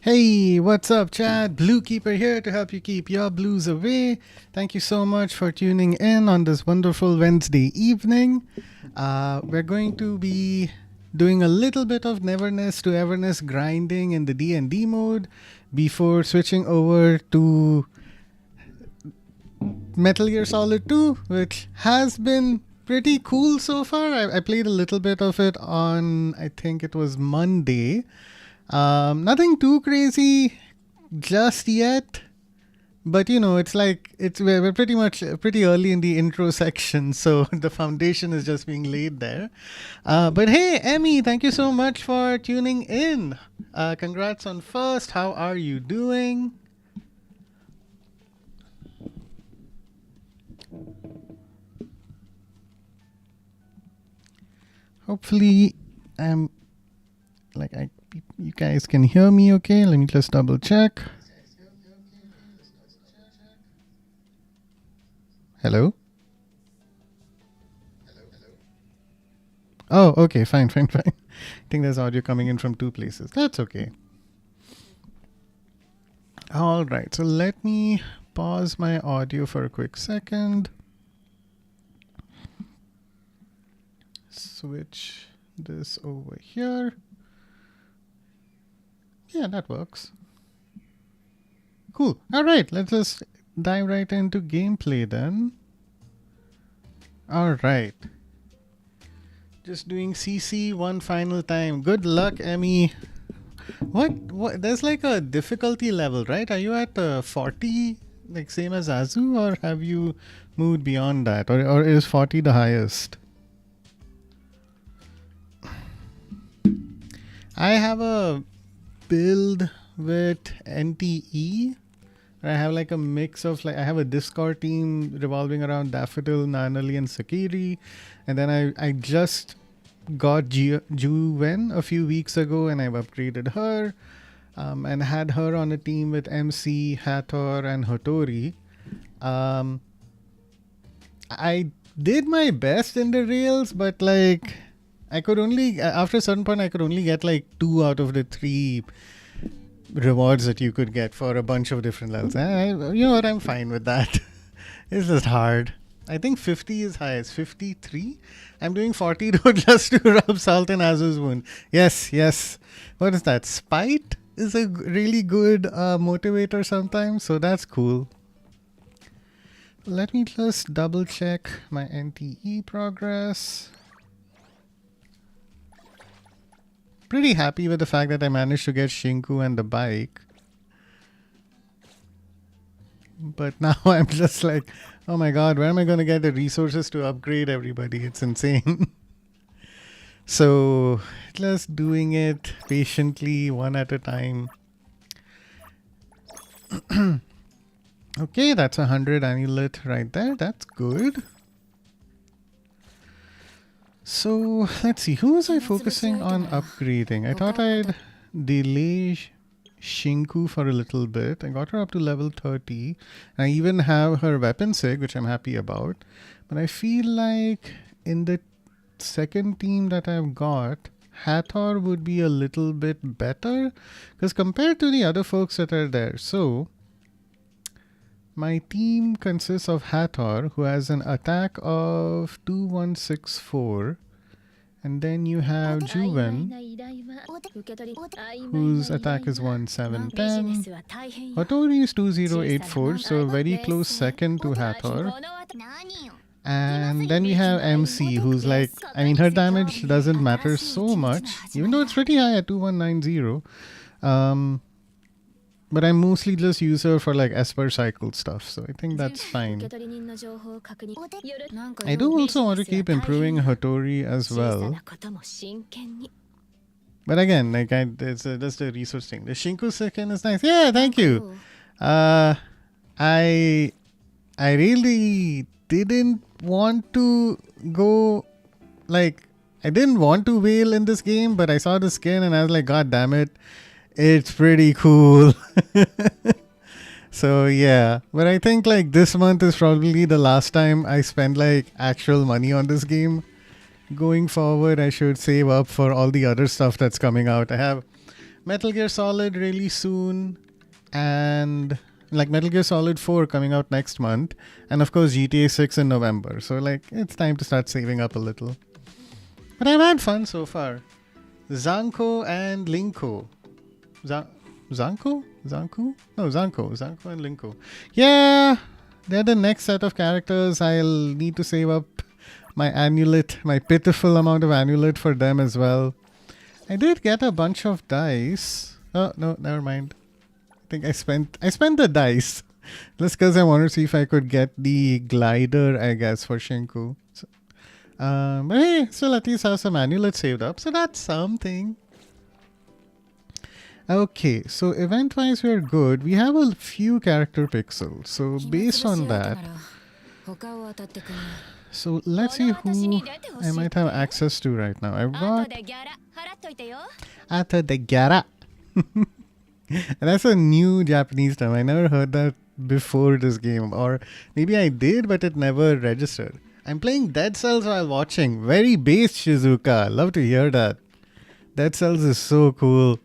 Hey, what's up, Chad? Blue Keeper here to help you keep your blues away. Thank you so much for tuning in on this wonderful Wednesday evening. We're going to be doing a little bit of Neverness to Everness grinding in the D&D mode before switching over to Metal Gear Solid 2, which has been pretty cool so far. I played a little bit of it on, I think it was Monday. Nothing too crazy just yet, but it's like we're pretty early in the intro section, so the foundation is just being laid there. But hey, Emmy, thank you so much for tuning in. Congrats on first. How are you doing? Hopefully, you guys can hear me okay. Let me just double check. Hello? Oh, okay, fine. I think there's audio coming in from two places. That's okay. All right, so let me pause my audio for a quick second. Switch this over here. Yeah, that works. Cool. All right, let's just dive right into gameplay then. All right. Just doing CC one final time. Good luck, Emmy. What? There's like a difficulty level, right? Are you at 40, like same as Azu, or have you moved beyond that? Or is 40 the highest? I have a build with NTE. I have like a mix of I have a Discord team revolving around Daffodil, Nanali, and Sakiri, and then I just got Juven a few weeks ago, and I've upgraded her, and had her on a team with MC, Hathor, and Hotori. I did my best in the rails, but I could only, after a certain point, I could only get 2 out of the 3 rewards that you could get for a bunch of different levels. You know what? I'm fine with that. It's just hard. I think 50 is highest. 53? I'm doing 40 just to rub salt in Azu's wound. Yes. What is that? Spite is a really good motivator sometimes, so that's cool. Let me just double check my NTE progress. Pretty happy with the fact that I managed to get Shinku and the bike. But now I'm just like, oh my god, where am I going to get the resources to upgrade everybody? It's insane. So, just doing it patiently, one at a time. Okay, that's 100 amulet right there. That's good. So, let's see. Who was I focusing on upgrading? I thought I'd delay Shinku for a little bit. I got her up to level 30. I even have her weapon sig, which I'm happy about. But I feel like in the second team that I've got, Hathor would be a little bit better. Because compared to the other folks that are there. So, my team consists of Hathor, who has an attack of 2164. And then you have Juven, whose attack is 1710. Hotori is 2084, so very close second to Hathor. And then we have MC, who's her damage doesn't matter so much, even though it's pretty high at 2190. But I mostly just use her for Esper cycle stuff, so I think that's fine. I do also want to keep improving Hotori as well. But again, it's just a resource thing. The Shinku second is nice. Yeah, thank you. I really didn't want to go, I didn't want to whale in this game, but I saw the skin and I was like, god damn it. It's pretty cool. So yeah, but I think this month is probably the last time I spend actual money on this game. Going forward, I should save up for all the other stuff that's coming out. I have Metal Gear Solid really soon, and like Metal Gear Solid 4 coming out next month, and of course GTA 6 in November. So like it's time to start saving up a little. But I've had fun so far. Zanko and Linko. Zanko? Zanku? No, Zanko. Zanko and Linko. Yeah, they're the next set of characters. I'll need to save up my amulet, my pitiful amount of amulet for them as well. I did get a bunch of dice. Oh, no, never mind. I think I spent the dice. Just because I wanted to see if I could get the glider, I guess, for Shinku. So, but hey, still at least have some amulet saved up. So that's something. Okay, so event-wise we're good. We have a few character pixels. So based on that, so let's see who I might have access to right now. I've got Ata de Gyara. And that's a new Japanese term. I never heard that before this game. Or maybe I did, but it never registered. I'm playing Dead Cells while watching. Very base, Shizuka. Love to hear that. Dead Cells is so cool.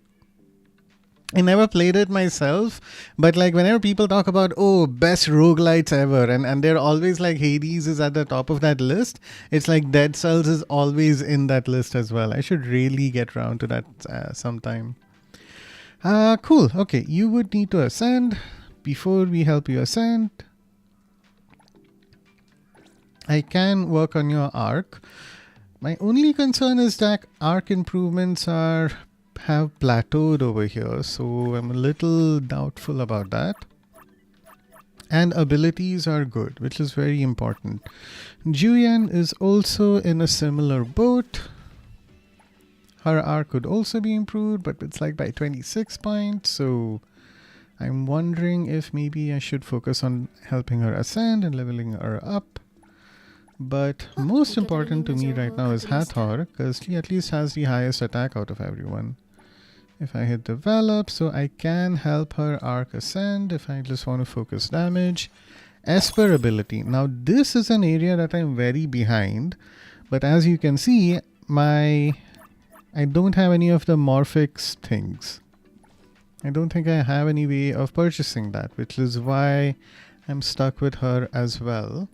I never played it myself, but like whenever people talk about, oh, best roguelites ever, and they're always like Hades is at the top of that list, it's like Dead Cells is always in that list as well. I should really get around to that sometime. Cool. Okay, you would need to ascend. Before we help you ascend, I can work on your arc. My only concern is that arc improvements have plateaued over here, so I'm a little doubtful about that. And abilities are good, which is very important. Juyen is also in a similar boat. Her arc could also be improved, but it's like by 26 points, so I'm wondering if maybe I should focus on helping her ascend and leveling her up. But most important to me right now is Hathor, because she at least has the highest attack out of everyone. If I hit develop, so I can help her arc ascend if I just want to focus damage. Esper ability. Now this is an area that I'm very behind, but as you can see, I don't have any of the Morphix things. I don't think I have any way of purchasing that, which is why I'm stuck with her as well.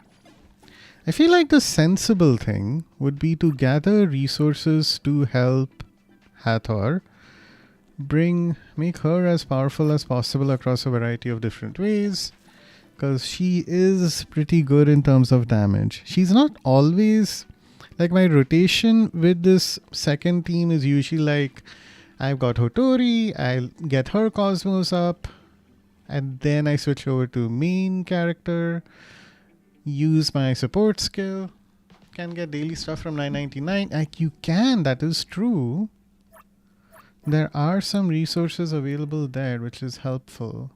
I feel like the sensible thing would be to gather resources to help Hathor, make her as powerful as possible across a variety of different ways, because she is pretty good in terms of damage. She's not always, like my rotation with this second team is usually like, I've got Hotori, I'll get her Cosmos up, and then I switch over to main character, use my support skill, can get daily stuff from 999. Like you can, that is true. There are some resources available there, which is helpful.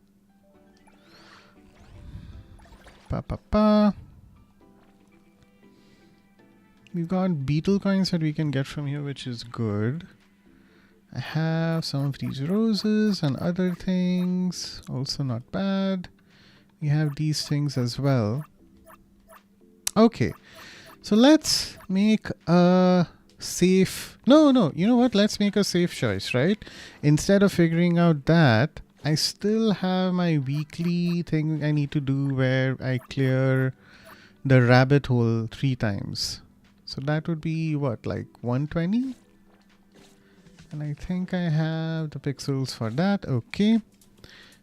We've got beetle coins that we can get from here, which is good. I have some of these roses and other things, also not bad. We have these things as well. Okay, so let's make a safe... No, you know what? Let's make a safe choice, right? Instead of figuring out that, I still have my weekly thing I need to do where I clear the rabbit hole 3 times. So that would be what, like 120? And I think I have the pixels for that. Okay.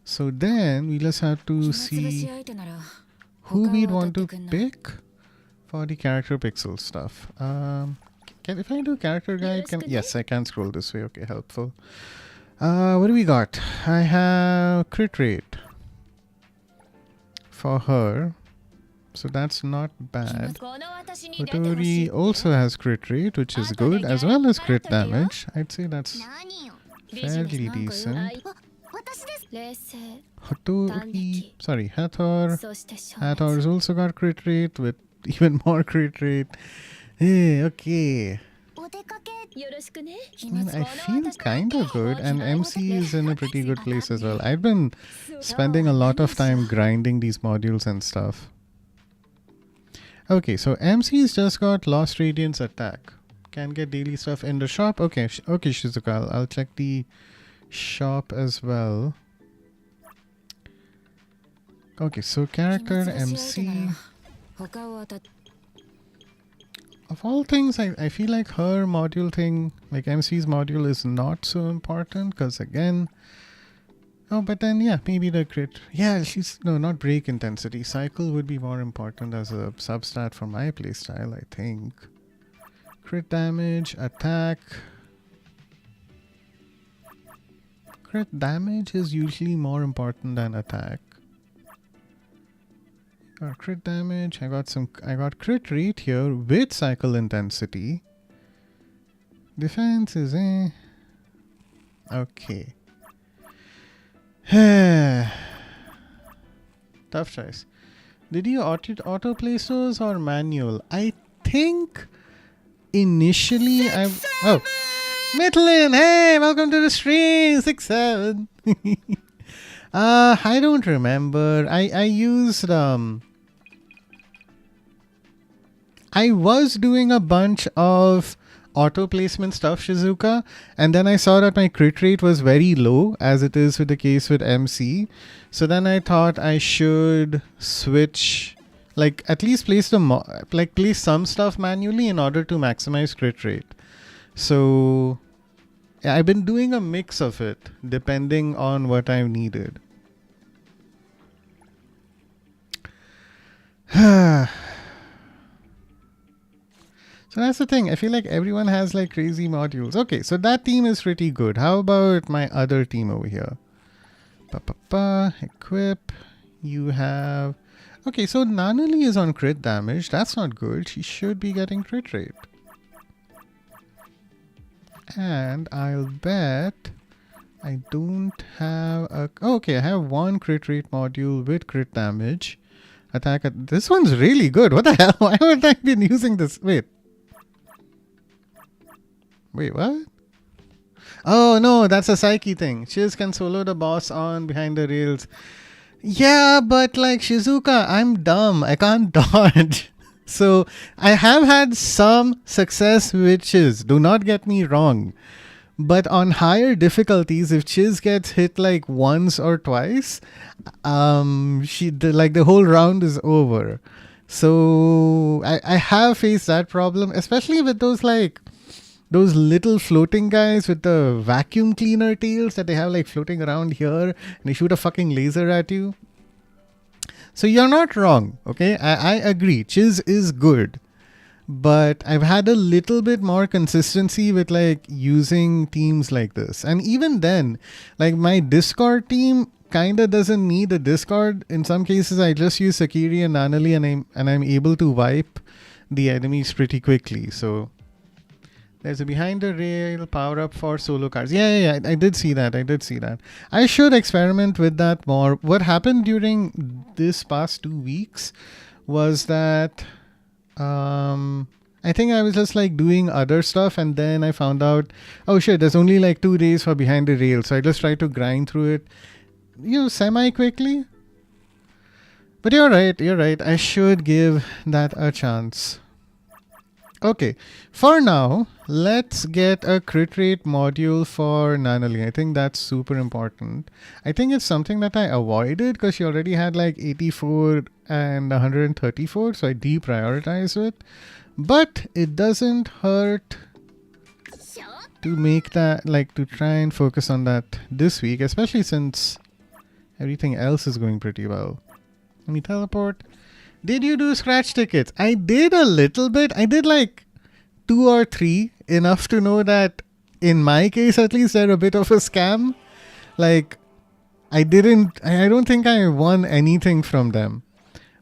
So then we just have to see who we'd want to pick for the character pixel stuff. If I do character guide, yes, I can scroll this way. Okay, helpful. What do we got? I have crit rate for her, so that's not bad. Hotori also has crit rate, which is good, as well as crit damage. I'd say that's fairly decent. Hathor. Hathor's also got crit rate with even more crit rate. Hey, okay. I feel kind of good, and MC is in a pretty good place as well. I've been spending a lot of time grinding these modules and stuff. Okay, so MC's just got Lost Radiance attack. Can get daily stuff in the shop. Okay, Shizuka, I'll check the shop as well. Okay, so character MC. Of all things, I feel like her module thing, like MC's module, is not so important because again, oh, but then yeah, maybe the crit. Yeah, she's no, not break intensity. Cycle would be more important as a substat for my playstyle, I think. Crit damage, attack. Crit damage is usually more important than attack. Got crit damage. I got crit rate here with cycle intensity. Defense is okay. Tough choice. Did you auto play stores or manual? I think initially oh, Mitlin, hey, welcome to the stream. 6-7. I don't remember. I used I was doing a bunch of auto placement stuff, Shizuka, and then I saw that my crit rate was very low, as it is with the case with MC. So then I thought I should switch, like at least place place some stuff manually in order to maximize crit rate. So yeah, I've been doing a mix of it depending on what I've needed. So that's the thing. I feel like everyone has like crazy modules. Okay, so that team is pretty good. How about my other team over here? Equip. You have... Okay, so Nanali is on crit damage. That's not good. She should be getting crit rate. And I'll bet I don't have a... Oh, okay, I have one crit rate module with crit damage. Attack... This one's really good. What the hell? Why haven't I been using this? Wait, what? Oh, no, that's a Psyche thing. Shiz can solo the boss on behind the rails. Yeah, but like Shizuka, I'm dumb. I can't dodge. So I have had some success with Chiz. Do not get me wrong. But on higher difficulties, if Chiz gets hit like once or twice, the whole round is over. So I have faced that problem, especially with those little floating guys with the vacuum cleaner tails that they have like floating around here, and they shoot a fucking laser at you. So you're not wrong, okay? I agree. Chiz is good. But I've had a little bit more consistency with like using teams like this. And even then, like my Discord team kinda doesn't need a Discord. In some cases, I just use Sakiri and Nanali and I'm able to wipe the enemies pretty quickly. So there's a behind the rail power up for solo cars. Yeah, I did see that. I should experiment with that more. What happened during this past 2 weeks was that I think I was just like doing other stuff, and then I found out, oh shit, there's only like 2 days for behind the rail. So I just tried to grind through it, semi quickly. But you're right. I should give that a chance. Okay, for now, let's get a crit rate module for Nanali. I think that's super important. I think it's something that I avoided because she already had like 84 and 134, so I deprioritized it. But it doesn't hurt to make that, like to try and focus on that this week, especially since everything else is going pretty well. Let me teleport. Did you do scratch tickets? I did a little bit. I did like 2 or 3, enough to know that in my case at least they're a bit of a scam. Like I don't think I won anything from them.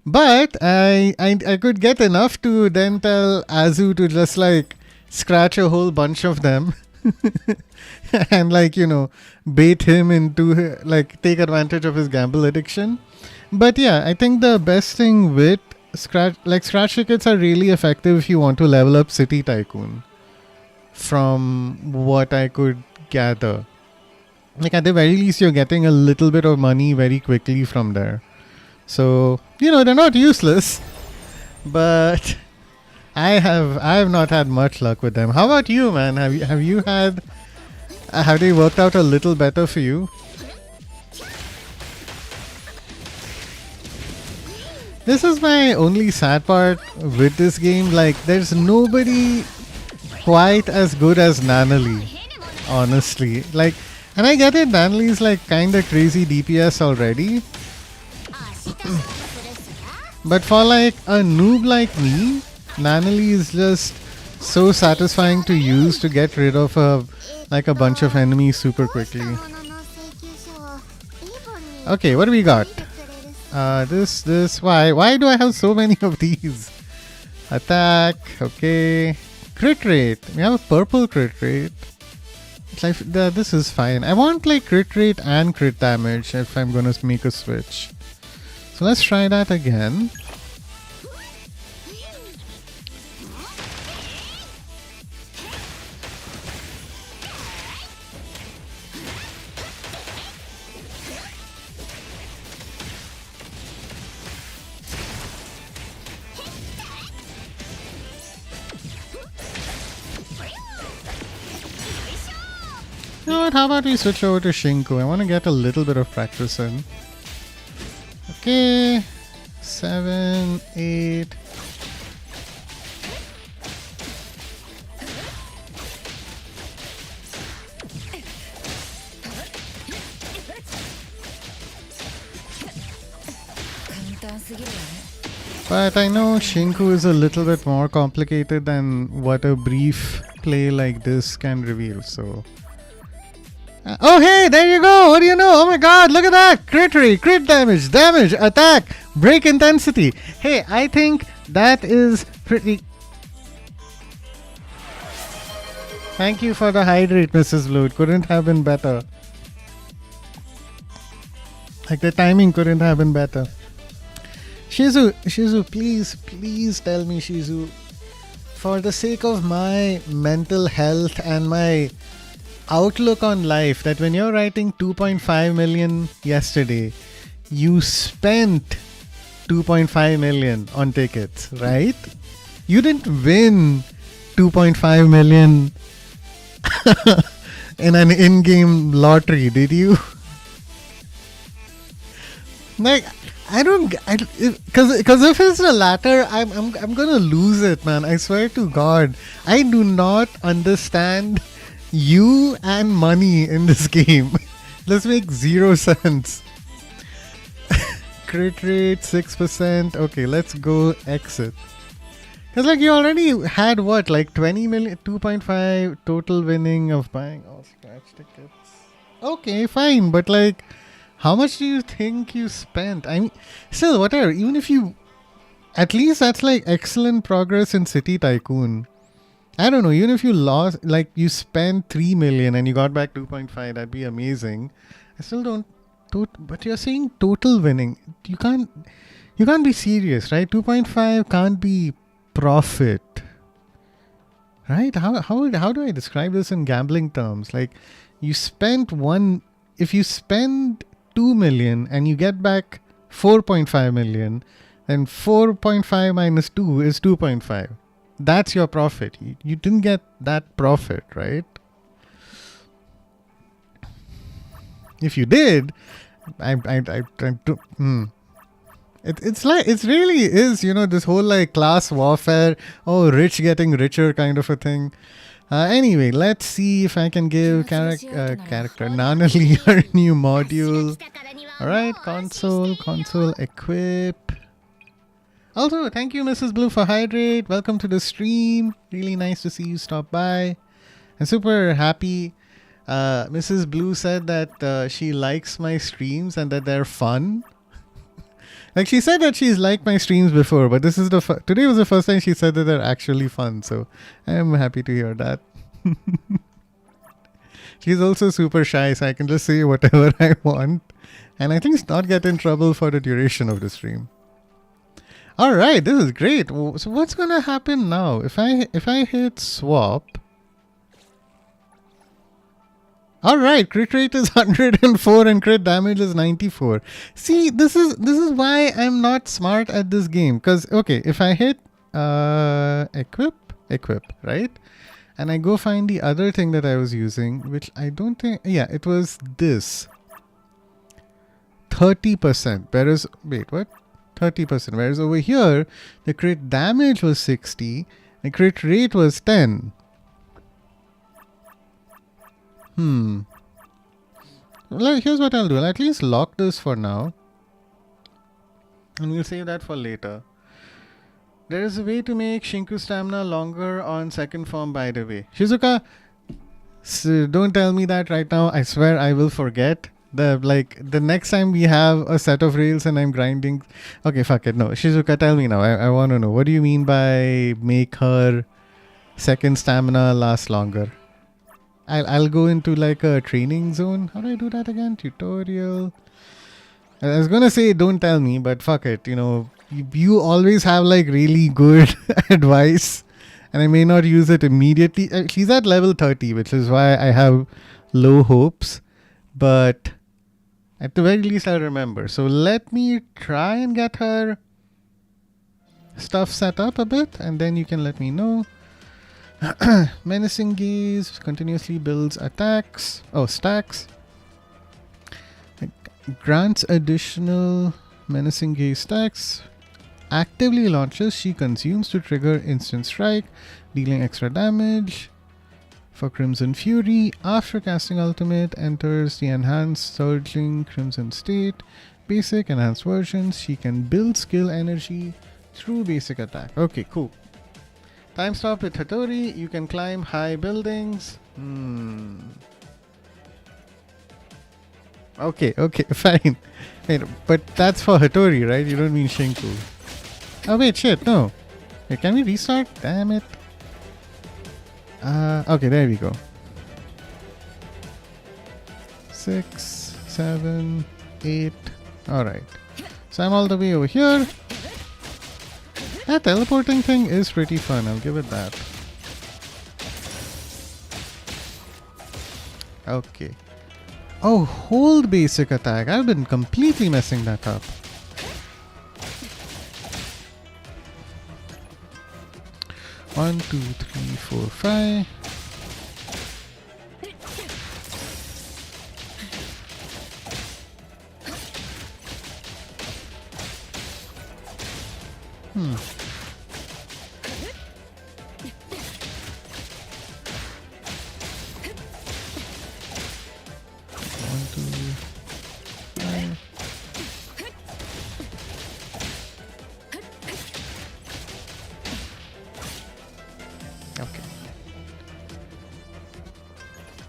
But I could get enough to then tell Azu to just like scratch a whole bunch of them and like, bait him into like take advantage of his gamble addiction. But yeah, I think the best thing with scratch tickets are really effective if you want to level up City Tycoon, from what I could gather. Like at the very least you're getting a little bit of money very quickly from there. So, they're not useless, but I have not had much luck with them. How about you, man? Have you had Have they worked out a little better for you? This is my only sad part with this game. Like, there's nobody quite as good as Nanali, honestly. Like, and I get it, Nanali is like kinda crazy DPS already. But for like a noob like me, Nanali is just so satisfying to use to get rid of a bunch of enemies super quickly. Okay, what do we got? Why do I have so many of these? Attack, okay. Crit rate, we have a purple crit rate. It's like, this is fine. I want like crit rate and crit damage if I'm gonna make a switch. So let's try that again. You know what, how about we switch over to Shinku? I want to get a little bit of practice in. Okay, 7, 8. But I know Shinku is a little bit more complicated than what a brief play like this can reveal, so... oh hey, there you go! What do you know? Oh my god, look at that! Crit rate, crit damage, attack, break intensity. Hey, I think that is pretty... Thank you for the hydrate, Mrs. Blue. It couldn't have been better. Like, the timing couldn't have been better. Shizu, please tell me, Shizu, for the sake of my mental health and my outlook on life, that when you're writing 2.5 million yesterday, you spent 2.5 million on tickets, right? You didn't win 2.5 million in an in-game lottery, did you? Like, I don't, because if it's the latter, I'm gonna lose it, man. I swear to God, I do not understand you and money in this game. Let's make 0 sense. Crit rate 6%. Okay, let's go exit. Because like you already had what, like 20 million, 2.5 total winning of buying all scratch tickets. Okay, fine, but like, how much do you think you spent? I mean, still, whatever. Even if you, at least that's like excellent progress in City Tycoon. I don't know, even if you lost, like you spent 3 million and you got back 2.5, that'd be amazing. I still don't, but you're saying total winning. You can't be serious, right? 2.5 can't be profit, right? How do I describe this in gambling terms? Like, you spent if you spend 2 million and you get back 4.5 million, then 4.5 minus 2 is 2.5. That's your profit. You didn't get that profit, right? If you did, it's like, it really is, you know, this whole like class warfare, oh, rich getting richer kind of a thing. Anyway, let's see if I can give character Nanali her new module. Alright, console, equip. Also, thank you, Mrs. Blue, for hydrate. Welcome to the stream. Really nice to see you stop by. I'm super happy. Mrs. Blue said that she likes my streams and that they're fun. Like, she said that she's liked my streams before, but this is today was the first time she said that they're actually fun. So I'm happy to hear that. She's also super shy, so I can just say whatever I want. And I think it's not get in trouble for the duration of the stream. Alright, this is great. So what's gonna happen now? If I hit swap. Alright, crit rate is 104 and crit damage is 94. See, this is why I'm not smart at this game. Because, okay, if I hit equip, right? And I go find the other thing that I was using, which I don't think, yeah, it was this. 30%. Whereas, wait, what? 30%. Whereas over here, the crit damage was 60, the crit rate was 10. Well, here's what I'll do. I'll at least lock this for now. And we'll save that for later. There is a way to make Shinku stamina longer on second form, by the way. Shizuka, don't tell me that right now. I swear I will forget. The next time we have a set of rails and I'm grinding. Okay, fuck it. No, Shizuka, tell me now. I want to know. What do you mean by make her second stamina last longer? I'll go into like a training zone. How do I do that again? Tutorial. I was gonna say don't tell me, but fuck it. You know, you always have like really good advice, and I may not use it immediately. She's at level 30, which is why I have low hopes. But at the very least, I'll remember. So let me try and get her stuff set up a bit, and then you can let me know. Menacing Gaze continuously builds attacks. Oh, stacks. Grants additional Menacing Gaze stacks. Actively launches, she consumes to trigger instant strike, dealing extra damage. For Crimson Fury, after casting ultimate, enters the enhanced surging Crimson state. Basic enhanced versions, she can build skill energy through basic attack. Okay, cool. Time stop with Hattori, you can climb high buildings. Okay, fine. Wait, but that's for Hattori, right? You don't mean Shinku. Oh wait, shit, no. Wait, can we restart? Damn it. Okay, there we go. 6, 7, 8. Alright. So I'm all the way over here. That teleporting thing is pretty fun, I'll give it that. Okay. Oh, hold basic attack. I've been completely messing that up. One, two, three, four, five.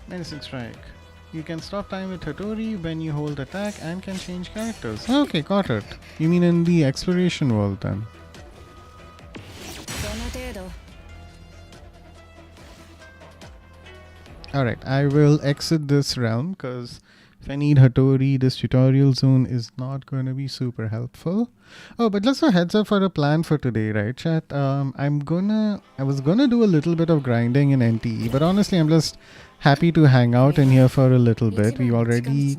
Menacing Strike. You can stop time with Hattori when you hold attack and can change characters. Okay, got it. You mean in the exploration world then? Alright, I will exit this realm because if I need Hattori, this tutorial zone is not going to be super helpful. Oh, but just a heads up for a plan for today, right, chat? I was gonna do a little bit of grinding in NTE, but honestly, I'm just happy to hang out in here for a little bit. We already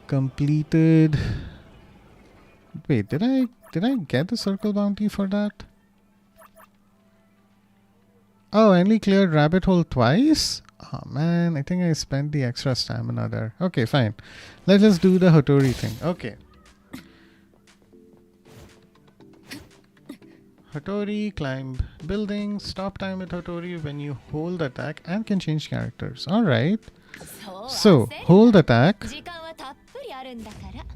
completed. Wait, did I get the circle bounty for that? Oh, I only cleared rabbit hole twice? Oh man, I think I spent the extra stamina there. Okay, fine. Let's just do the Hattori thing. Okay. Hattori, climb buildings, stop time with Hattori when you hold attack and can change characters. Alright. So, hold attack.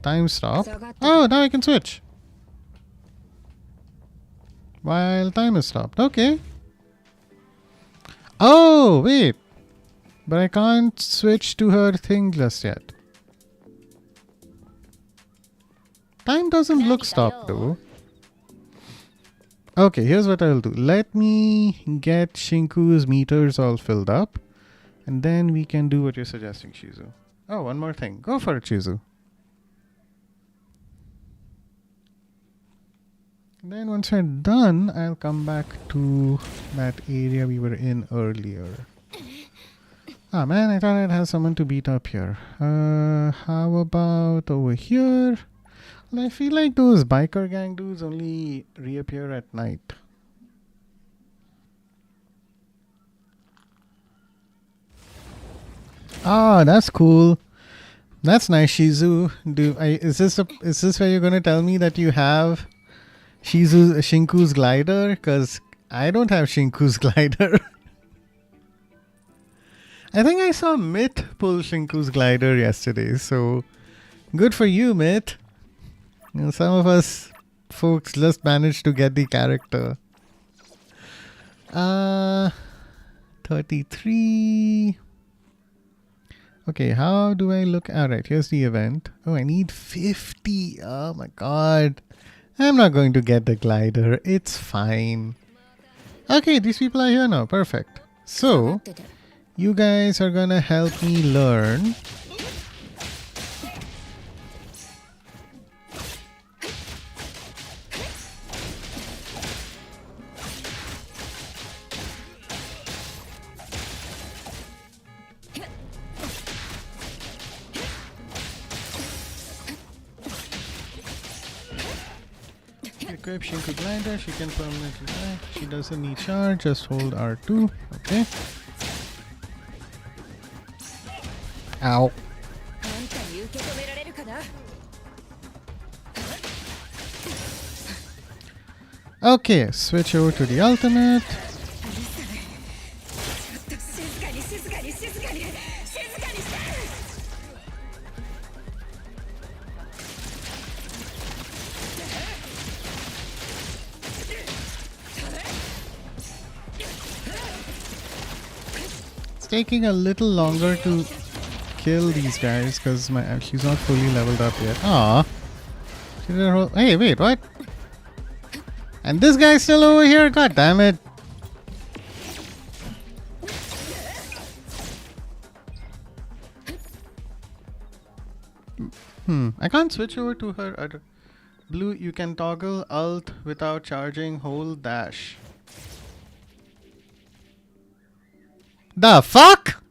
Time stop. Oh, now I can switch. While time is stopped. Okay. Oh, wait. But I can't switch to her thing just yet. Time doesn't look stopped though. Okay, here's what I'll do. Let me get Shinku's meters all filled up. And then we can do what you're suggesting, Shizu. Oh, one more thing. Go for it, Shizu. And then once we're done, I'll come back to that area we were in earlier. Ah man, I thought I'd have someone to beat up here. How about over here? Well, I feel like those biker gang dudes only reappear at night. Ah, that's cool. That's nice, Shizu. Is this where you're gonna tell me that you have Shinku's glider? Cause I don't have Shinku's glider. I think I saw Mitt pull Shinku's glider yesterday, so good for you, Mitt. You know, some of us folks just managed to get the character. 33. Okay, how do I look? Alright, here's the event. Oh, I need 50. Oh my god. I'm not going to get the glider. It's fine. Okay, these people are here now. Perfect. So, you guys are gonna help me learn. Equip Shinku glider. She can permanently die. She doesn't need charge. Just hold R2. Okay. Ow. Okay, switch over to the ultimate. It's taking a little longer to kill these guys because she's not fully leveled up yet. Ah, hey, wait, what? And this guy's still over here. God damn it! I can't switch over to her. Blue, you can toggle alt without charging. Hold dash. The fuck?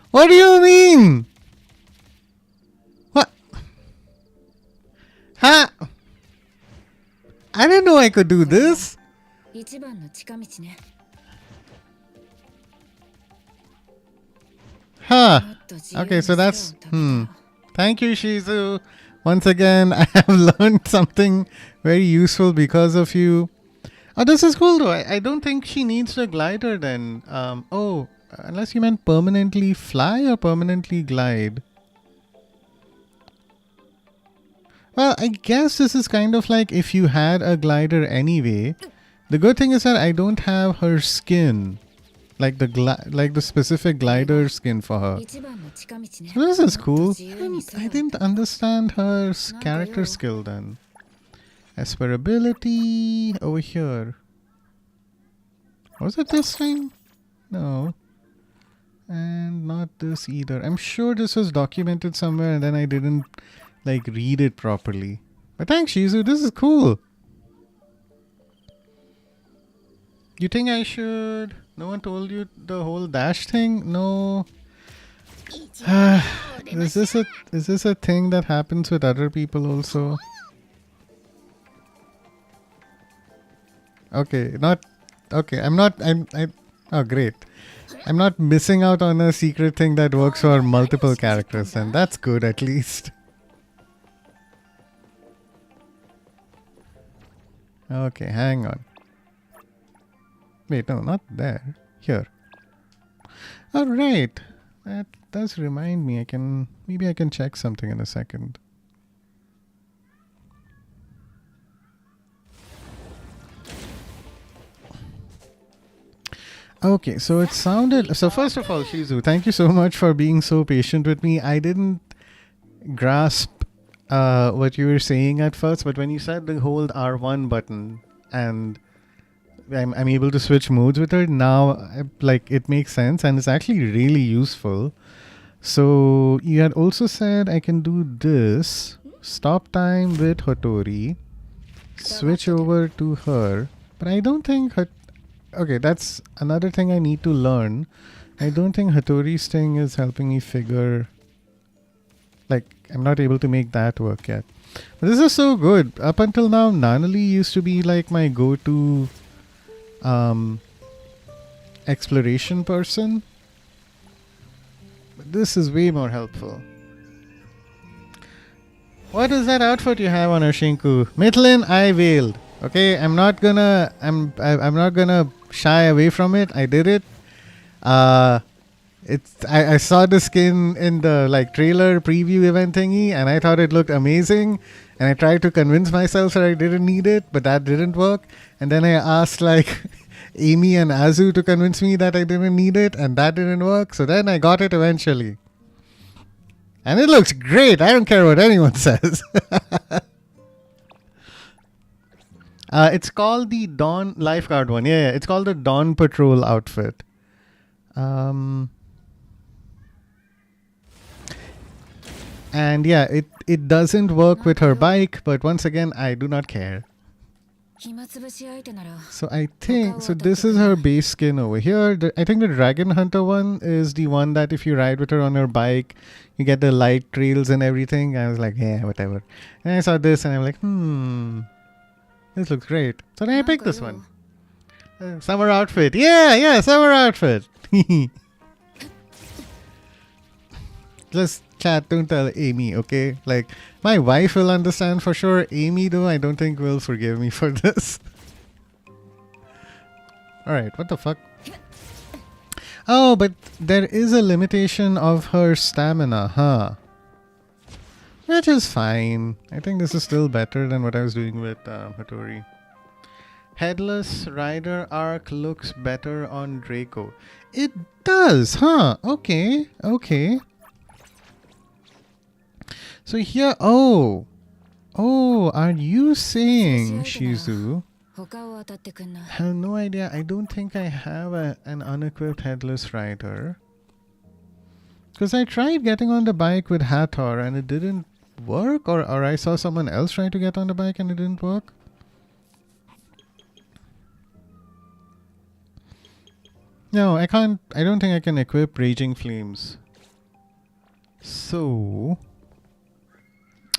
What do you mean? What? Huh? I didn't know I could do this. Huh. Okay, so that's... Thank you, Shizu. Once again, I have learned something very useful because of you. Oh, this is cool though. I don't think she needs the glider then. Oh, unless you meant permanently fly or permanently glide. Well, I guess this is kind of like if you had a glider anyway. The good thing is that I don't have her skin. Like the specific glider skin for her. So this is cool. I didn't understand her character skill then. As per ability, over here. Was it this thing? No. And not this either. I'm sure this was documented somewhere and then I didn't like read it properly. But thanks, Shizu. This is cool. You think I should... No one told you the whole dash thing? No. Is this a thing that happens with other people also? Okay, not okay. Oh, great. I'm not missing out on a secret thing that works for multiple characters, and that's good at least. Okay, hang on. Wait, no, not there. Here. Alright. That does remind me. Maybe I can check something in a second. Okay, so it sounded... So first of all, Shizu, thank you so much for being so patient with me. I didn't grasp what you were saying at first, but when you said the hold R1 button and I'm able to switch modes with her now, like it makes sense and it's actually really useful. So you had also said I can do this, stop time with Hattori, switch over to her, but I don't think okay, that's another thing I need to learn. I don't think Hattori's thing is helping me figure, like I'm not able to make that work yet. But this is so good. Up until now, Nanali used to be like my go-to exploration person. But this is way more helpful. What is that outfit you have on her, Shinku? Mitlin, I wailed. Okay, I'm not gonna shy away from it. I did it. I saw the skin in the trailer preview event thingy, and I thought it looked amazing. And I tried to convince myself that I didn't need it, but that didn't work. And then I asked Amy and Azu to convince me that I didn't need it, and that didn't work. So then I got it eventually. And it looks great. I don't care what anyone says. It's called the Dawn Lifeguard one. Yeah, it's called the Dawn Patrol outfit. And yeah, it doesn't work with her bike, but once again, I do not care. So I think, this is her base skin over here. I think the Dragon Hunter one is the one that if you ride with her on her bike, you get the light trails and everything. I was like, yeah, whatever. And I saw this and I'm like, this looks great. So then I picked this one. Summer outfit. Yeah, summer outfit. Just chat, don't tell Amy, okay? My wife will understand for sure. Amy, though, I don't think will forgive me for this. Alright, what the fuck? Oh, but there is a limitation of her stamina, huh? Which is fine. I think this is still better than what I was doing with Hattori. Headless Rider arc looks better on Draco. It does, huh? Okay. So here, are you saying, Shizu? I have no idea. I don't think I have an unequipped Headless Rider. Because I tried getting on the bike with Hathor and it didn't work, or I saw someone else try to get on the bike and it didn't work. No, I can't. I don't think I can equip Raging Flames. So,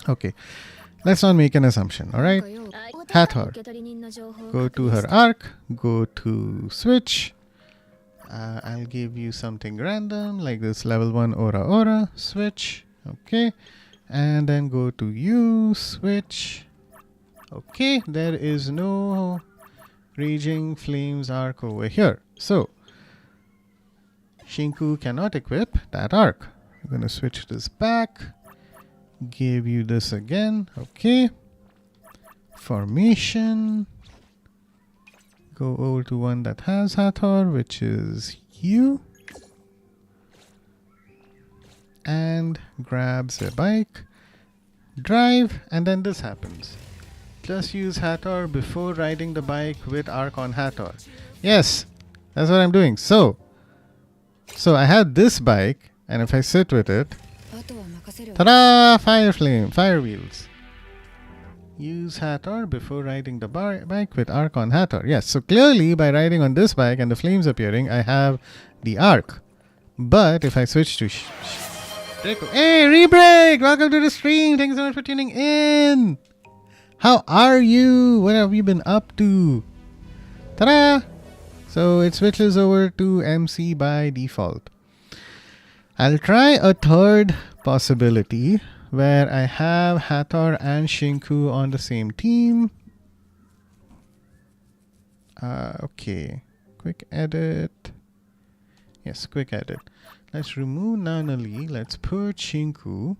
okay, let's not make an assumption. All right, Hathor, go to her arc, go to switch. I'll give you something random like this level 1 aura, switch. Okay, and then go to you, switch. Okay, there is no Raging Flames arc over here. So Shinku cannot equip that arc. I'm going to switch this back. Give you this again. Okay. Formation. Go over to one that has Hathor, which is you. And grabs a bike. Drive. And then this happens. Just use Hathor before riding the bike with arc on Hathor. Yes. That's what I'm doing. So I had this bike, and if I sit with it, ta-da! Fire wheels. Use Hathor before riding the bike with arc on Hathor. Yes, so clearly by riding on this bike and the flames appearing, I have the arc. But if I switch to Draco, hey, Rebreak! Welcome to the stream. Thanks so much for tuning in. How are you? What have you been up to? Ta-da! So it switches over to MC by default. I'll try a third possibility where I have Hathor and Shinku on the same team. Okay, quick edit. Yes, quick edit. Let's remove Nanali. Let's put Shinku.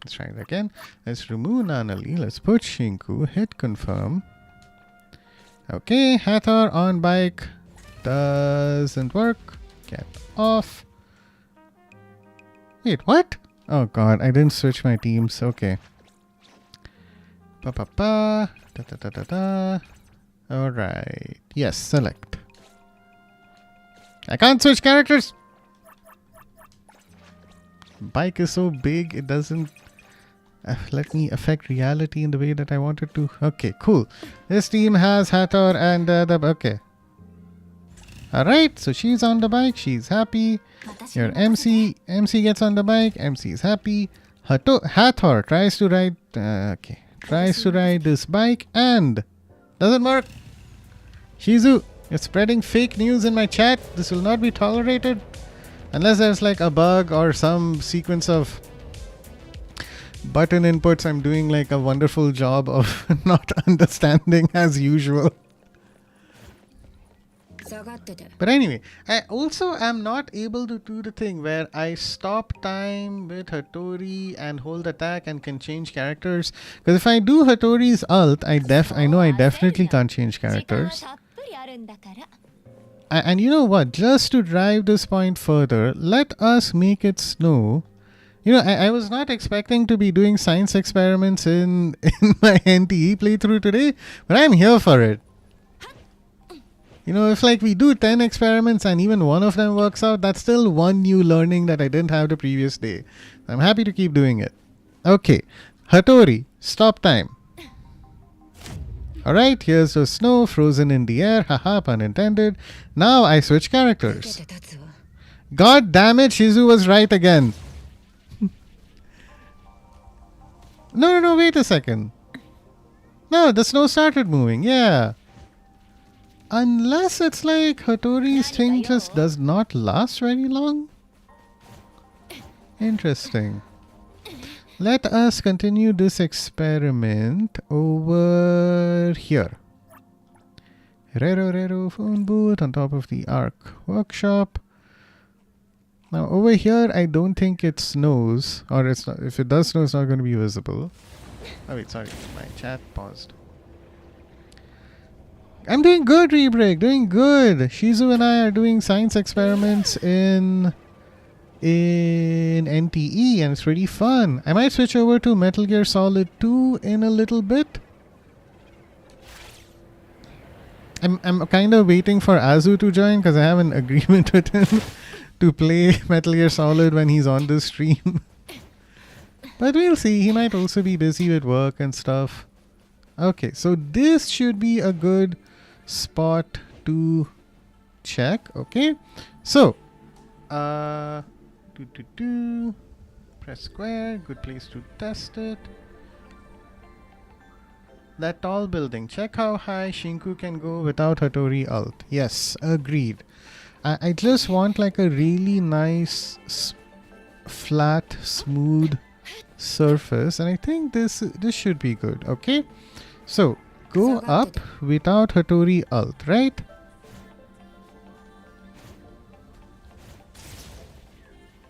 Let's try it again. Let's remove Nanali. Let's put Shinku. Hit confirm. Okay, Hathor on bike. Doesn't work. Get off. Wait, what? Oh god, I didn't switch my teams. Okay. Alright. Yes, select. I can't switch characters! Bike is so big, it doesn't let me affect reality in the way that I wanted to. Okay, cool. This team has Hathor and okay. Alright, so she's on the bike. She's happy. Your MC gets on the bike. MC is happy. Hathor tries to ride. Tries to ride this bike and doesn't work. Shizu, you're spreading fake news in my chat. This will not be tolerated. Unless there's like a bug or some sequence of button inputs I'm doing like a wonderful job of not understanding as usual. But anyway, I also am not able to do the thing where I stop time with Hattori and hold attack and can change characters. Because if I do Hattori's ult, I know I definitely can't change characters. And you know what? Just to drive this point further, let us make it snow. You know, I was not expecting to be doing science experiments in my NTE playthrough today, but I'm here for it. You know, if like we do 10 experiments and even one of them works out, that's still one new learning that I didn't have the previous day. I'm happy to keep doing it. Okay, Hattori, stop time. Alright, here's the snow frozen in the air, haha, pun intended. Now I switch characters. God damn it, Shizu was right again. No, wait a second. No, the snow started moving, yeah. Unless it's like Hattori's thing just does not last very long. Interesting. Let us continue this experiment over here. Rero phone booth on top of the Arc workshop. Now over here I don't think it snows, or it's not, if it does snow it's not going to be visible. Oh wait, sorry, my chat paused. I'm doing good, Rebreak, doing good. Shizu and I are doing science experiments in NTE and it's really fun. I might switch over to Metal Gear Solid 2 in a little bit. I'm kind of waiting for Azu to join because I have an agreement with him to play Metal Gear Solid when he's on the stream. But we'll see. He might also be busy with work and stuff. Okay, so this should be a good spot to check. Okay, so press square, good place to test it. That tall building, check how high Shinku can go without Hattori ult. Yes, agreed. I just want like a really nice flat smooth surface, and I think this should be good. Okay, so go up without Hattori ult, right?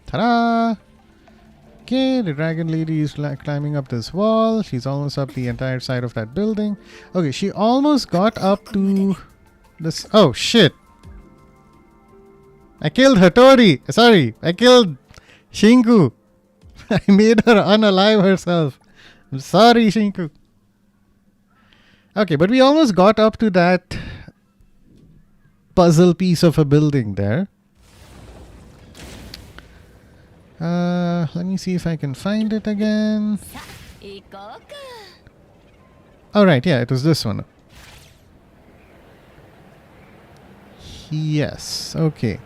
Ta-da! Okay, the dragon lady is climbing up this wall. She's almost up the entire side of that building. Okay, she almost got up to this. Oh shit! I killed Hattori. Sorry, I killed Shinku. I made her unalive herself. I'm sorry, Shinku. Okay, but we almost got up to that puzzle piece of a building there. Let me see if I can find it again. Alright, yeah, it was this one. Yes, okay.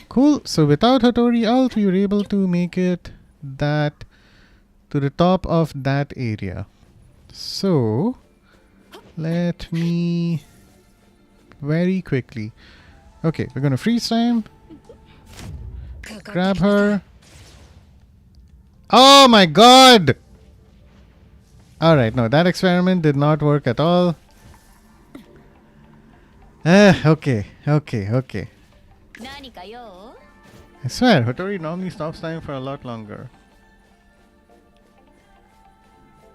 Cool, so without Hattori ult, we were able to make it that to the top of that area. So, let me very quickly. Okay, we're gonna freeze time. Grab her. Oh my god! Alright, no, that experiment did not work at all. Okay. I swear, Hattori normally stops time for a lot longer.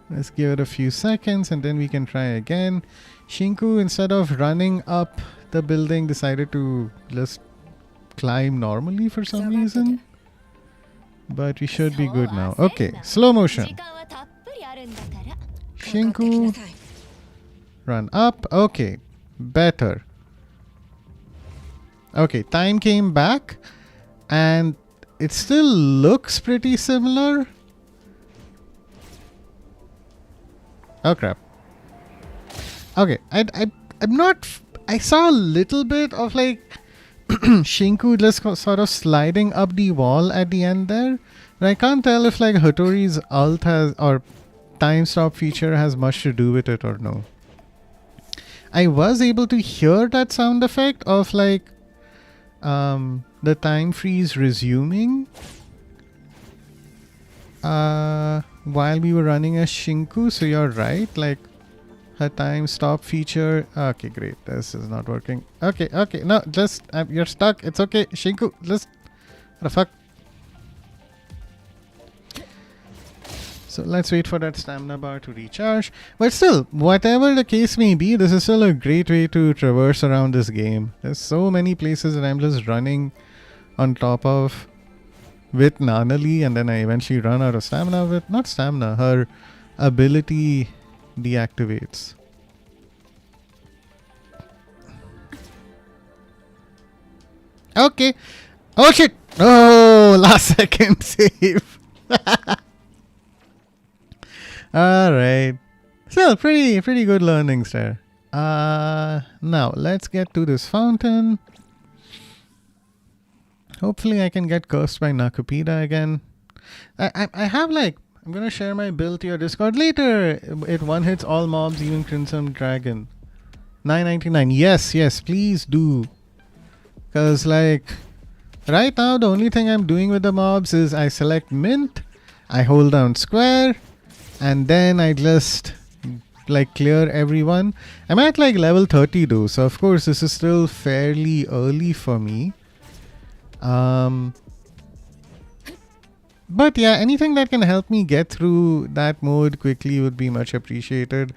Let's give it a few seconds and then we can try again. Shinku, instead of running up the building, decided to just climb normally for some reason. But we should be good now. Okay, slow motion. Shinku, run up. Okay, better. Okay, time came back and it still looks pretty similar. Oh crap. Okay, I'm not. I saw a little bit of like Shinku just sort of sliding up the wall at the end there, but I can't tell if like Hattori's ult has or time stop feature has much to do with it or no. I was able to hear that sound effect of like the the time freeze resuming while we were running as Shinku. So you're right, like her time stop feature. Okay, great. This is not working. Okay, no, just you're stuck. It's okay, Shinku. Just what the fuck. So let's wait for that stamina bar to recharge. But still, whatever the case may be, this is still a great way to traverse around this game. There's so many places that I'm just running on top of with Nanali, and then I eventually run out of stamina with, not stamina, her ability deactivates. Okay. Oh shit! Oh, last second save. Alright. Still pretty good learnings there. Now let's get to this fountain. Hopefully I can get cursed by Nakupida again. I have like, I'm gonna share my build to your Discord later. It one hits all mobs, even Crimson Dragon. 999. Yes, please do. Cause like right now the only thing I'm doing with the mobs is I select mint, I hold down square, and then I just like clear everyone. I'm at like level 30 though, so of course this is still fairly early for me. But yeah, anything that can help me get through that mode quickly would be much appreciated.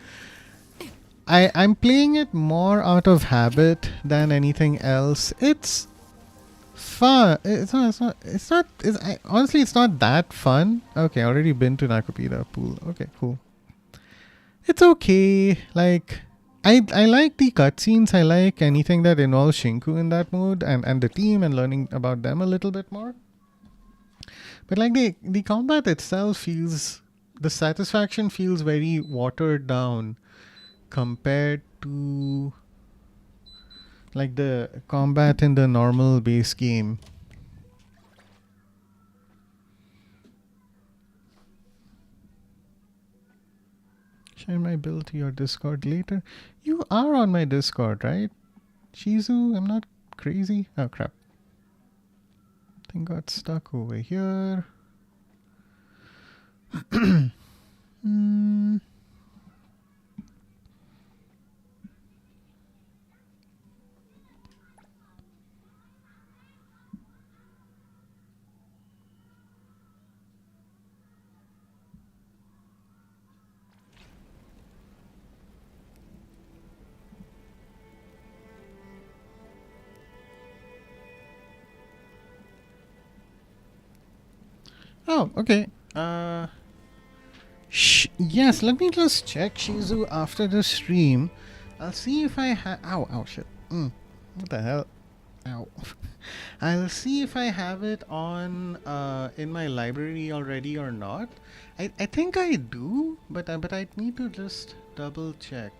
I'm playing it more out of habit than anything else. It's fun. Honestly, it's not that fun. Okay, I already been to Nakupida pool. Okay, cool. It's okay. Like, I like the cutscenes. I like anything that involves Shinku in that mode and the team and learning about them a little bit more. But like the combat itself feels, the satisfaction feels very watered down compared to like the combat in the normal base game. Share my build to your Discord later. You are on my Discord, right? Shizu, I'm not crazy. Oh crap. Thing got stuck over here. Oh, okay. Yes, let me just check Shizu after the stream. I'll see if I have... Ow, shit. What the hell? Ow. I'll see if I have it on in my library already or not. I think I do, but I need to just double check.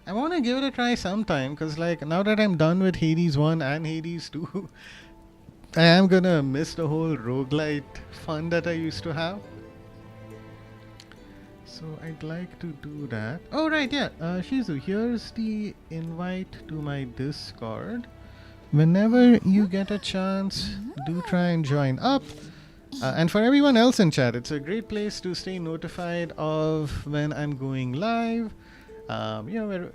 I want to give it a try sometime, because like now that I'm done with Hades 1 and Hades 2, I am gonna miss the whole roguelite fun that I used to have. So I'd like to do that. Oh right, yeah. Shizu, here's the invite to my Discord. Whenever you get a chance, do try and join up. And for everyone else in chat, it's a great place to stay notified of when I'm going live. We're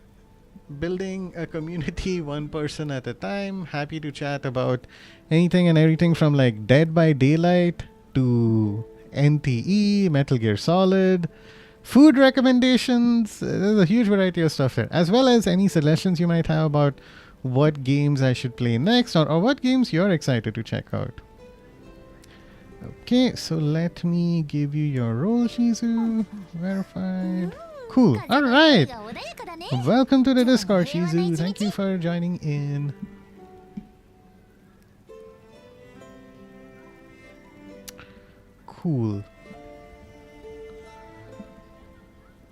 building a community one person at a time. Happy to chat about anything and everything from like Dead by Daylight to NTE, Metal Gear Solid, food recommendations. There's a huge variety of stuff there, as well as any suggestions you might have about what games I should play next, or what games you're excited to check out. Okay, so let me give you your role, Shizu. Verified. Cool. Alright. Welcome to the Discord, Shizu. Thank you for joining in. Cool.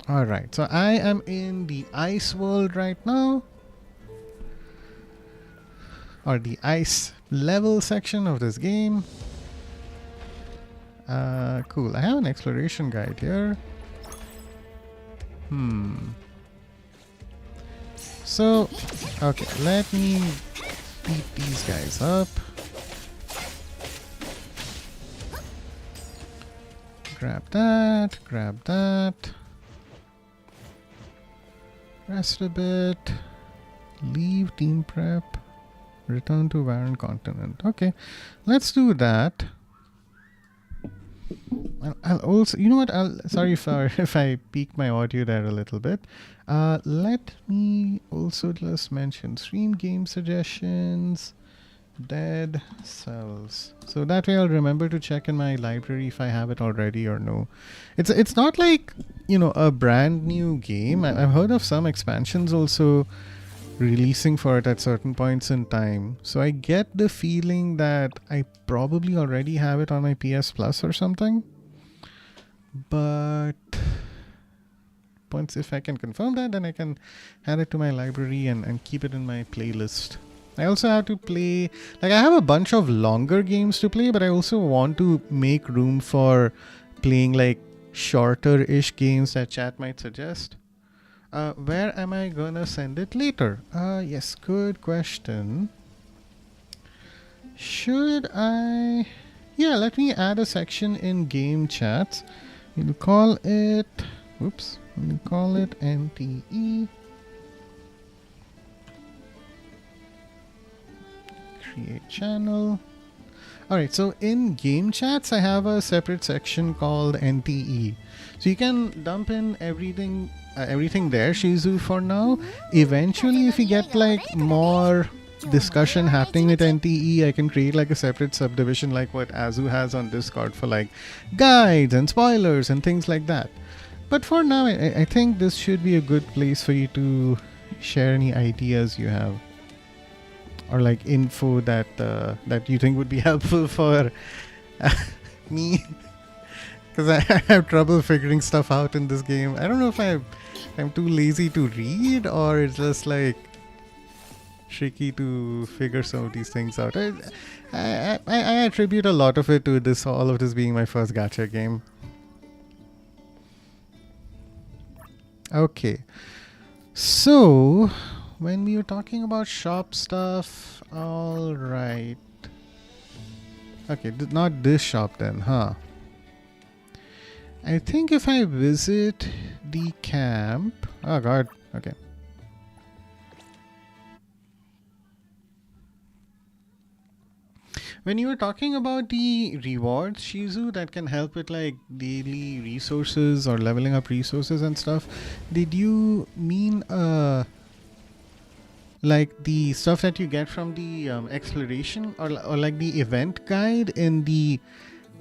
Alright, so I am in the ice world right now. Or the ice level section of this game. Cool. I have an exploration guide here. So, okay, let me beat these guys up. Grab that. Grab that. Rest a bit. Leave team prep. Return to Barren Continent. Okay, let's do that. I'll also, you know what? Sorry if I peaked my audio there a little bit. Let me also just mention stream game suggestions, Dead Cells. So that way I'll remember to check in my library if I have it already or no. It's not like, you know, a brand new game. I've heard of some expansions also releasing for it at certain points in time. So I get the feeling that I probably already have it on my PS Plus or something. But once if I can confirm that, then I can add it to my library and keep it in my playlist. I also have to play, like I have a bunch of longer games to play, but I also want to make room for playing like shorter-ish games that chat might suggest. Where am I gonna send it later? Yes, good question. Should I... Yeah, let me add a section in game chats. We'll call it... Oops. We'll call it NTE. Create channel. Alright, so in game chats, I have a separate section called NTE. So you can dump in everything there, Shizu, for now. Eventually, if you get like more discussion happening with NTE, I can create like a separate subdivision like what Azu has on Discord for like guides and spoilers and things like that. But for now, I think this should be a good place for you to share any ideas you have, or like info that that you think would be helpful for me, because I have trouble figuring stuff out in this game. I don't know if I'm too lazy to read, or it's just like tricky to figure some of these things out. I attribute a lot of it to all of this being my first gacha game. Okay, so when we were talking about shop stuff, all right. Okay, not this shop then, huh? I think if I visit the camp... Oh god, okay. When you were talking about the rewards, Shizu, that can help with like daily resources or leveling up resources and stuff, did you mean like the stuff that you get from the exploration, or like the event guide in the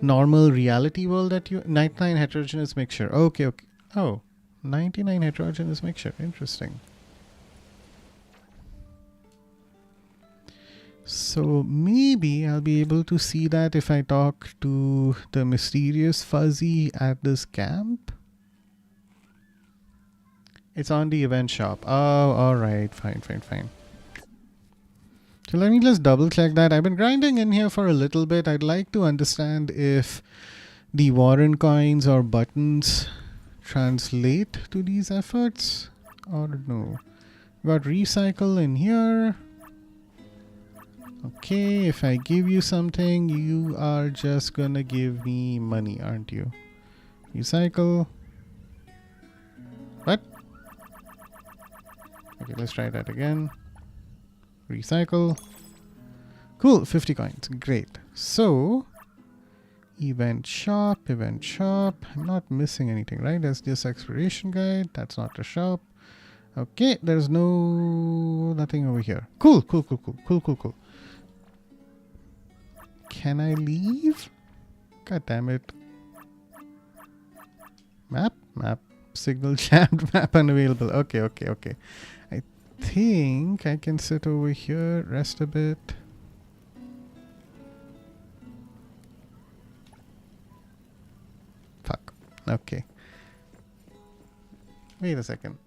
normal reality world that you... 99 heterogeneous mixture. Okay. Oh, 99 heterogeneous mixture. Interesting. So maybe I'll be able to see that if I talk to the mysterious fuzzy at this camp. It's on the event shop. Oh, alright. Fine. So let me just double check that. I've been grinding in here for a little bit. I'd like to understand if the Warren coins or buttons translate to these efforts or no. Got recycle in here. Okay, if I give you something, you are just gonna give me money, aren't you? Recycle. What? Okay, let's try that again. Recycle. Cool, 50 coins. Great. So, event shop. I'm not missing anything, right? There's this exploration guide. That's not the shop. Okay, there's nothing over here. Cool. Can I leave? God damn it. Map. Signal jammed. Map unavailable. Okay. I think I can sit over here, rest a bit. Fuck. Okay. Wait a second.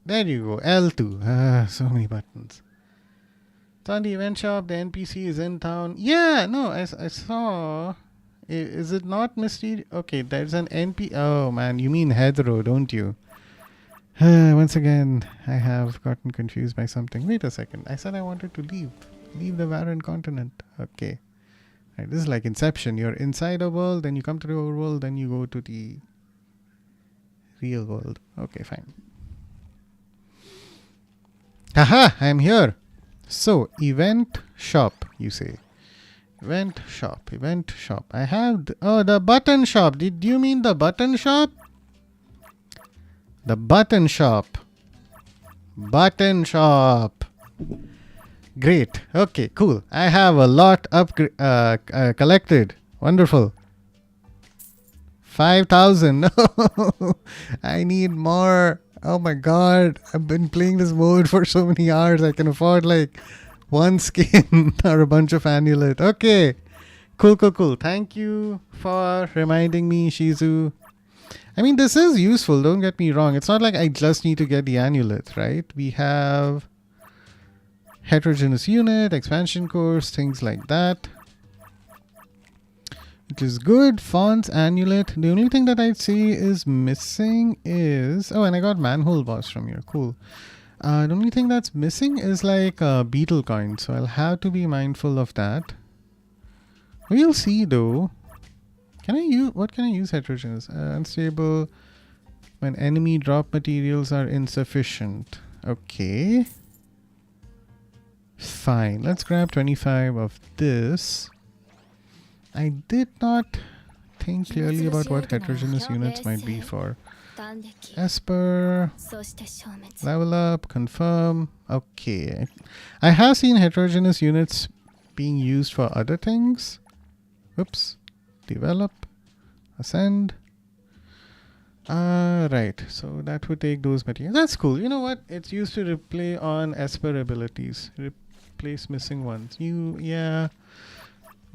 There you go. L2. So many buttons. It's on the event shop. The NPC is in town. Yeah, no, I saw. Is it not mysterious? Okay, there's an NPC. Oh man, you mean Hedro, don't you? Once again, I have gotten confused by something. Wait a second. I said I wanted to leave. Leave the Barren Continent. Okay. Right, this is like Inception. You're inside a world, then you come to the overworld, then you go to the real world. Okay, fine. Aha, I'm here. So, event shop, you say. Event shop. I have... the button shop. Did you mean the button shop? The button shop. Button shop. Great. Okay, cool. I have a lot collected. Wonderful. 5,000. No, I need more. Oh my god. I've been playing this mode for so many hours. I can afford like one skin or a bunch of amulet. Okay. Cool. Thank you for reminding me, Shizu. I mean, this is useful. Don't get me wrong. It's not like I just need to get the amulet, right? We have heterogeneous unit, expansion course, things like that. It is good. Fonts, amulet. The only thing that I'd say is missing is... Oh, and I got manhole boss from here. Cool. The only thing that's missing is like beetle coin. So I'll have to be mindful of that. We'll see though. What can I use heterogeneous? Unstable. When enemy drop materials are insufficient. Okay. Fine. Let's grab 25 of this. I did not think clearly about what heterogeneous units might be for. Esper. Level up. Confirm. Okay. I have seen heterogeneous units being used for other things. Whoops. Develop. Ascend. Right. So that would take those materials. That's cool. You know what? It's used to replay on Esper abilities. Replace missing ones. Yeah.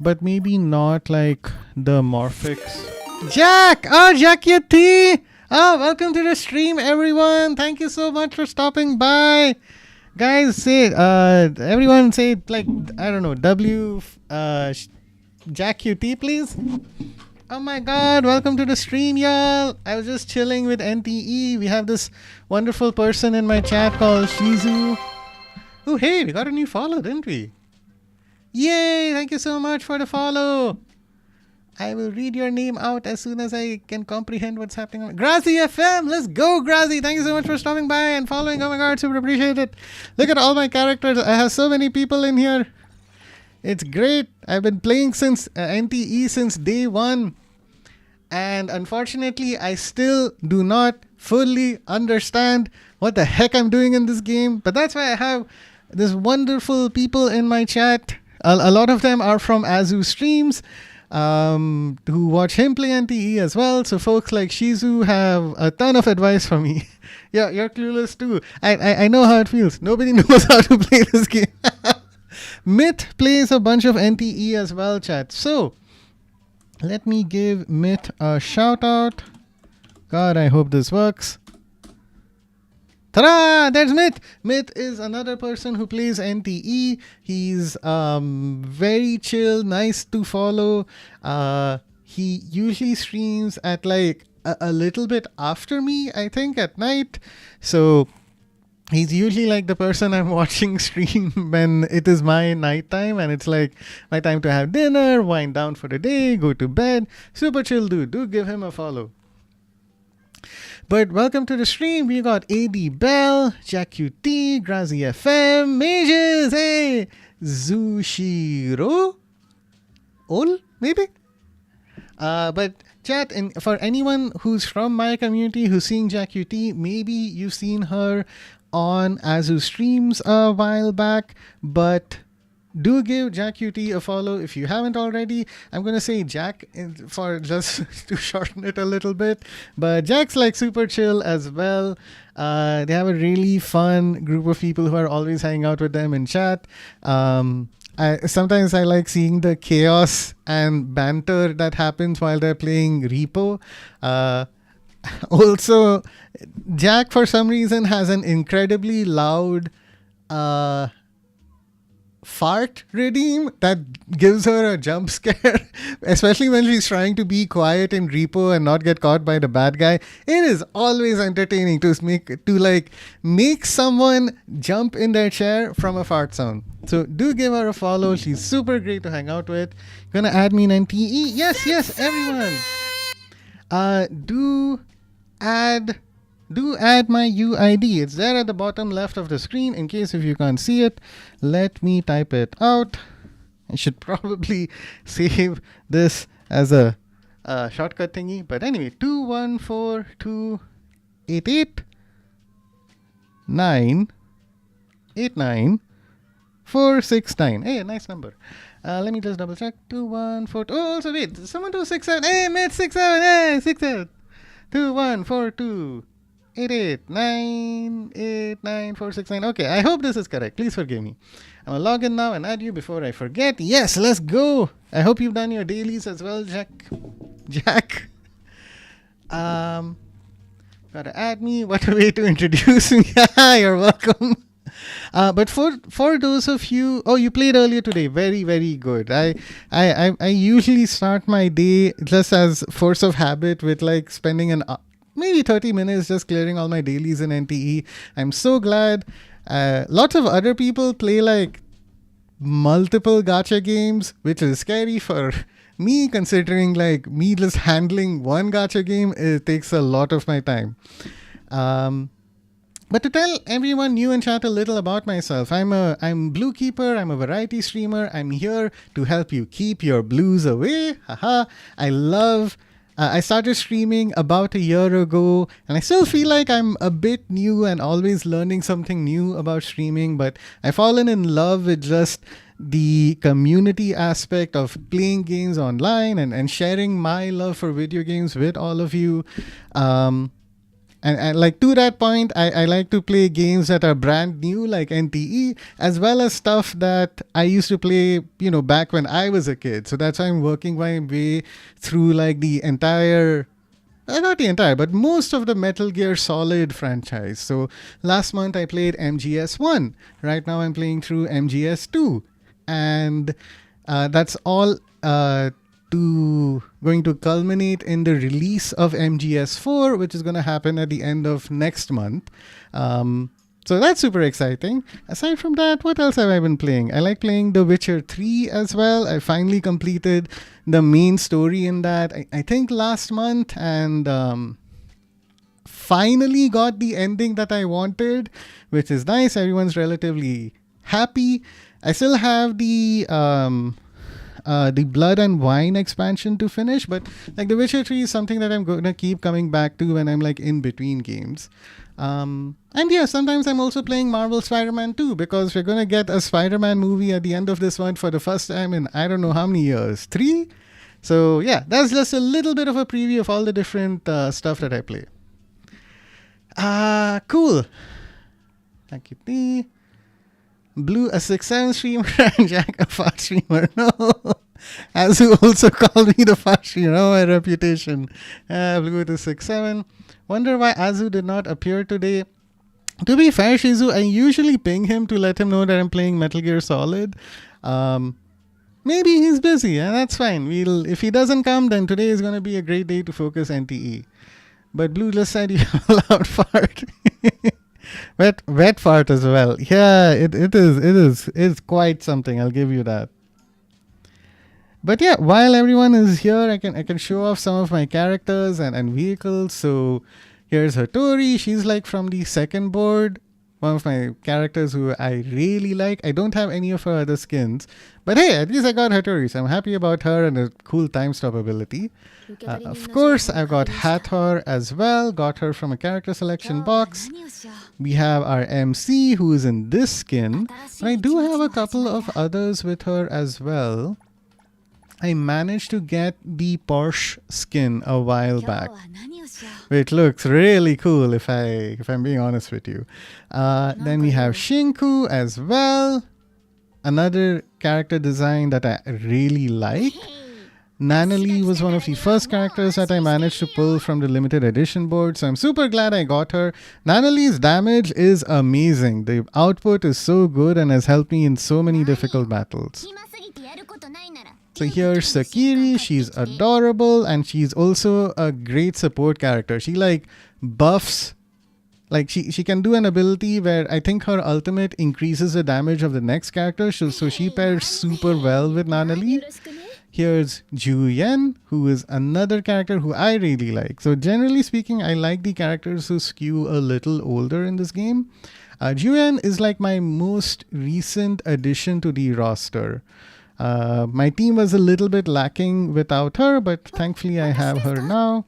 But maybe not like the Morphix. Jack! Oh, Jack-Yeti! Oh, welcome to the stream, everyone. Thank you so much for stopping by. Guys, say, everyone say, like, I don't know, Jack-Yeti, please. Oh my god, welcome to the stream, y'all. I was just chilling with NTE. We have this wonderful person in my chat called Shizu. Oh, hey, we got a new follow, didn't we? Yay! Thank you so much for the follow. I will read your name out as soon as I can comprehend what's happening. Grazi FM! Let's go, Grazi! Thank you so much for stopping by and following. Oh my god, super appreciate it. Look at all my characters. I have so many people in here. It's great. I've been playing since NTE since day one. And unfortunately, I still do not fully understand what the heck I'm doing in this game. But that's why I have this wonderful people in my chat. A lot of them are from Azu streams, who watch him play NTE as well. So folks like Shizu have a ton of advice for me. Yeah, you're clueless too. I know how it feels. Nobody knows how to play this game. Myth plays a bunch of NTE as well, chat. So let me give Myth a shout out. God, I hope this works. Ta-da! There's Myth! Myth is another person who plays NTE. He's very chill, nice to follow. He usually streams at like a little bit after me, I think, at night. So he's usually like the person I'm watching stream when it is my nighttime and it's like my time to have dinner, wind down for the day, go to bed. Super chill dude. Do give him a follow. But welcome to the stream. We got AD Bell, Jack-UT, Grazi FM, Mages, hey, Zushiro, Ol, maybe? But chat, for anyone who's from my community who's seeing Jack-UT, maybe you've seen her on Azu streams a while back, but do give Jack-UT a follow if you haven't already. I'm going to say Jack for just to shorten it a little bit. But Jack's like super chill as well. They have a really fun group of people who are always hanging out with them in chat. Sometimes I like seeing the chaos and banter that happens while they're playing Repo. Also, Jack for some reason has an incredibly loud fart redeem that gives her a jump scare, especially when she's trying to be quiet in repo and not get caught by the bad guy. It is always entertaining to make someone jump in their chair from a fart sound. So do give her a follow. She's super great to hang out with. Gonna add me in NTE. Yes, everyone. Do add my UID. It's there at the bottom left of the screen. In case if you can't see it, let me type it out. I should probably save this as a shortcut thingy. But anyway, 214288989 Hey, a nice number. Let me just double check. 214. Oh, also wait. Someone do 67. Hey, mate, 67. Hey, 67. 214288989 Okay, I hope this is correct. Please forgive me. I'm gonna log in now and add you before I forget. Yes, let's go. I hope you've done your dailies as well, Jack. Gotta add me. What a way to introduce me. You're welcome. But for those of you, you played earlier today. Very, very good. I usually start my day just as force of habit with like spending maybe 30 minutes just clearing all my dailies in NTE. I'm so glad. Lots of other people play like multiple gacha games, which is scary for me considering like me just handling one gacha game, it takes a lot of my time. But to tell everyone new in chat a little about myself, I'm Blue Keeper. I'm a variety streamer. I'm here to help you keep your blues away. Haha. I started streaming about a year ago, and I still feel like I'm a bit new and always learning something new about streaming, but I've fallen in love with just the community aspect of playing games online and sharing my love for video games with all of you. And like to that point, I like to play games that are brand new like NTE, as well as stuff that I used to play, back when I was a kid. So that's why I'm working my way through like the entire, not the entire, but most of the Metal Gear Solid franchise. So last month I played MGS1. Right now I'm playing through MGS2. And that's all going to culminate in the release of MGS4, which is going to happen at the end of next month. So that's super exciting. Aside from that, what else have I been playing? I like playing The Witcher 3 as well. I finally completed the main story in that, I think last month, and finally got the ending that I wanted, which is nice. Everyone's relatively happy. I still have the Blood and Wine expansion to finish, but like The Witcher 3 is something that I'm going to keep coming back to when I'm like in between games. And yeah, sometimes I'm also playing Marvel Spider-Man 2 because we're going to get a Spider-Man movie at the end of this month for the first time in I don't know how many years, 3? So yeah, that's just a little bit of a preview of all the different stuff that I play. Cool. Thank you, T. Blue, a 6'7" streamer, and Jack, a fast streamer. No. Azu also called me the fast streamer. Oh, my reputation. Blue with a 6'7". Wonder why Azu did not appear today. To be fair, Shizu, I usually ping him to let him know that I'm playing Metal Gear Solid. Maybe he's busy, and that's fine. If he doesn't come, then today is going to be a great day to focus NTE. But Blue just said you have a loud fart. Wet fart as well. Yeah, it's quite something. I'll give you that. But yeah, while everyone is here, I can show off some of my characters and vehicles. So here's Hattori. She's like from the second board. One of my characters who I really like. I don't have any of her other skins. But hey, at least I got Hattori, so I'm happy about her and a cool time stop ability. Of course, I've got Hathor as well. Got her from a character selection box. We have our MC who is in this skin. But I do have a couple of others with her as well. I managed to get the Porsche skin a while back, which looks really cool if I'm being honest with you. Then we have Shinku as well. Another character design that I really like. Nanalie was one of the first characters that I managed to pull from the limited edition board, so I'm super glad I got her. Nanalie's damage is amazing. The output is so good and has helped me in so many difficult battles. So here's Sakiri. She's adorable and she's also a great support character. She like buffs, like she can do an ability where I think her ultimate increases the damage of the next character, so she pairs super well with Nanalie. Here's Juyen, who is another character who I really like. So generally speaking, I like the characters who skew a little older in this game. Juyen is like my most recent addition to the roster. My team was a little bit lacking without her, but thankfully I have her now.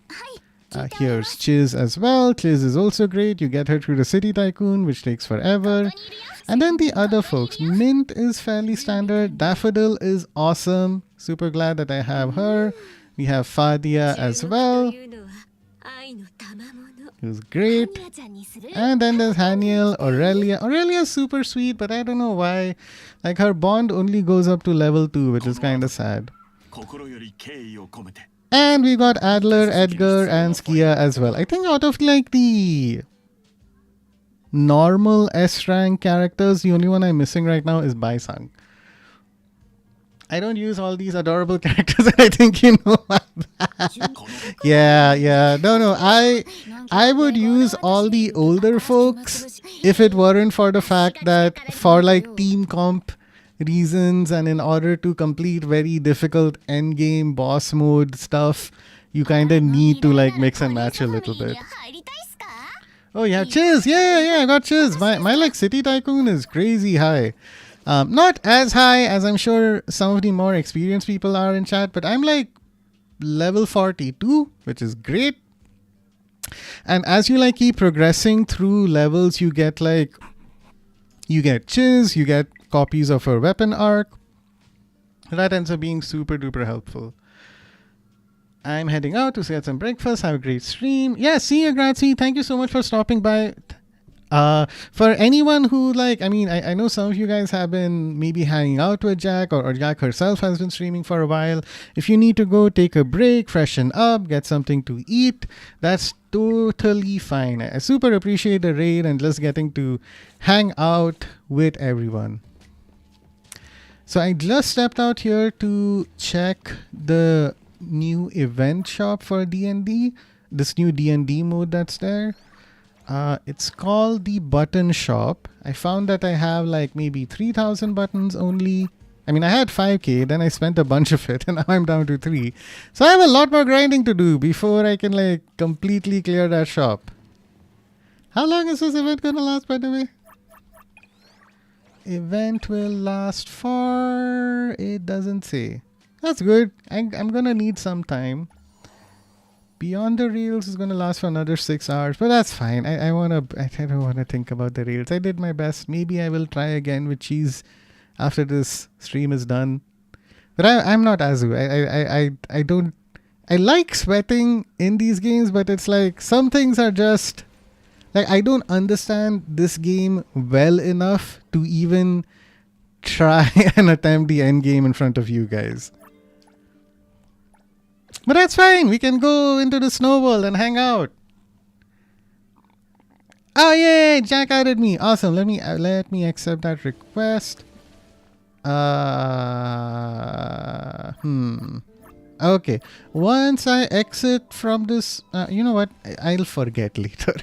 Here's Chiz as well. Chiz is also great. You get her through the City Tycoon, which takes forever. And then the other folks. Mint is fairly standard. Daffodil is awesome. Super glad that I have her. We have Fadia as well, who's great. And then there's Haniel, Aurelia. Aurelia's super sweet, but I don't know why. Like her bond only goes up to level 2, which is kind of sad. And we got Adler, Edgar, and Skia as well. I think out of like the normal S rank characters, the only one I'm missing right now is Baisang. I don't use all these adorable characters, and I think you know that. Yeah. No. I would use all the older folks if it weren't for the fact that for like team comp reasons and in order to complete very difficult endgame boss mode stuff, you kind of need to like mix and match a little bit. Oh yeah, Chiz. Yeah, I got Chiz. My like City Tycoon is crazy high. Not as high as I'm sure some of the more experienced people are in chat, but I'm like level 42, which is great. And as you like keep progressing through levels, you get Chiz, you get copies of her weapon arc. That ends up being super duper helpful. I'm heading out to get some breakfast. Have a great stream. Yeah, see you, Grazie. Thank you so much for stopping by. For anyone who like, I know some of you guys have been maybe hanging out with Jack or Jack herself has been streaming for a while. If you need to go take a break, freshen up, get something to eat, that's totally fine. I super appreciate the raid and just getting to hang out with everyone. So I just stepped out here to check the new event shop for D&D, this new D&D mode that's there. It's called the button shop. I found that I have like maybe 3,000 buttons only. I had 5k, then I spent a bunch of it and now I'm down to 3. So I have a lot more grinding to do before I can like completely clear that shop. How long is this event gonna last, by the way? Event will last for... it doesn't say. That's good. I'm gonna need some time. Beyond the Rails is gonna last for another 6 hours, but that's fine. I don't wanna think about the Rails. I did my best. Maybe I will try again with cheese after this stream is done. But I'm not Azu. I like sweating in these games, but it's like some things are just like I don't understand this game well enough to even try and attempt the end game in front of you guys. But that's fine. We can go into the snow world and hang out. Oh yay! Jack added me. Awesome. Let me accept that request. Okay. Once I exit from this, you know what? I'll forget later.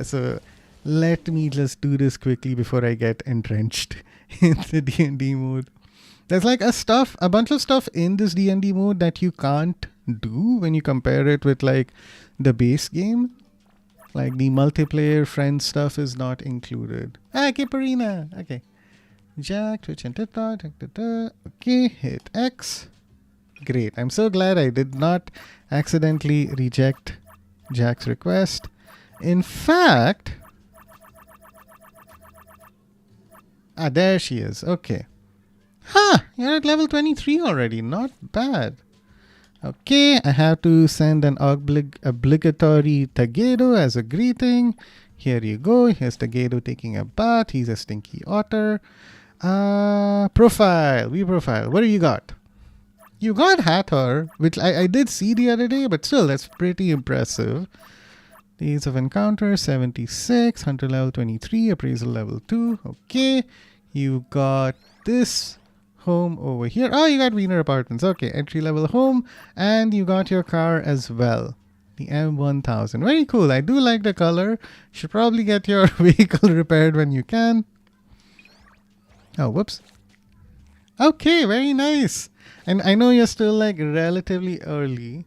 So let me just do this quickly before I get entrenched in the D&D mode. There's like a bunch of stuff in this D&D mode that you can't do when you compare it with like the base game. Like the multiplayer friend stuff is not included. Kiparina. Okay. Jack, Twitch and TikTok. Okay, hit X. Great. I'm so glad I did not accidentally reject Jack's request. In fact... there she is. Okay. You're at level 23 already. Not bad. Okay, I have to send an obligatory Tagedo as a greeting. Here you go. Here's Tagedo taking a bath. He's a stinky otter. Profile. What do you got? You got Hathor, which I did see the other day, but still, that's pretty impressive. Days of Encounter, 76. Hunter level 23. Appraisal level 2. Okay. You got this home over here. Oh, you got Wiener Apartments. Okay, entry level home. And you got your car as well. The M1000. Very cool. I do like the color. Should probably get your vehicle repaired when you can. Oh, whoops. Okay, very nice. And I know you're still like relatively early.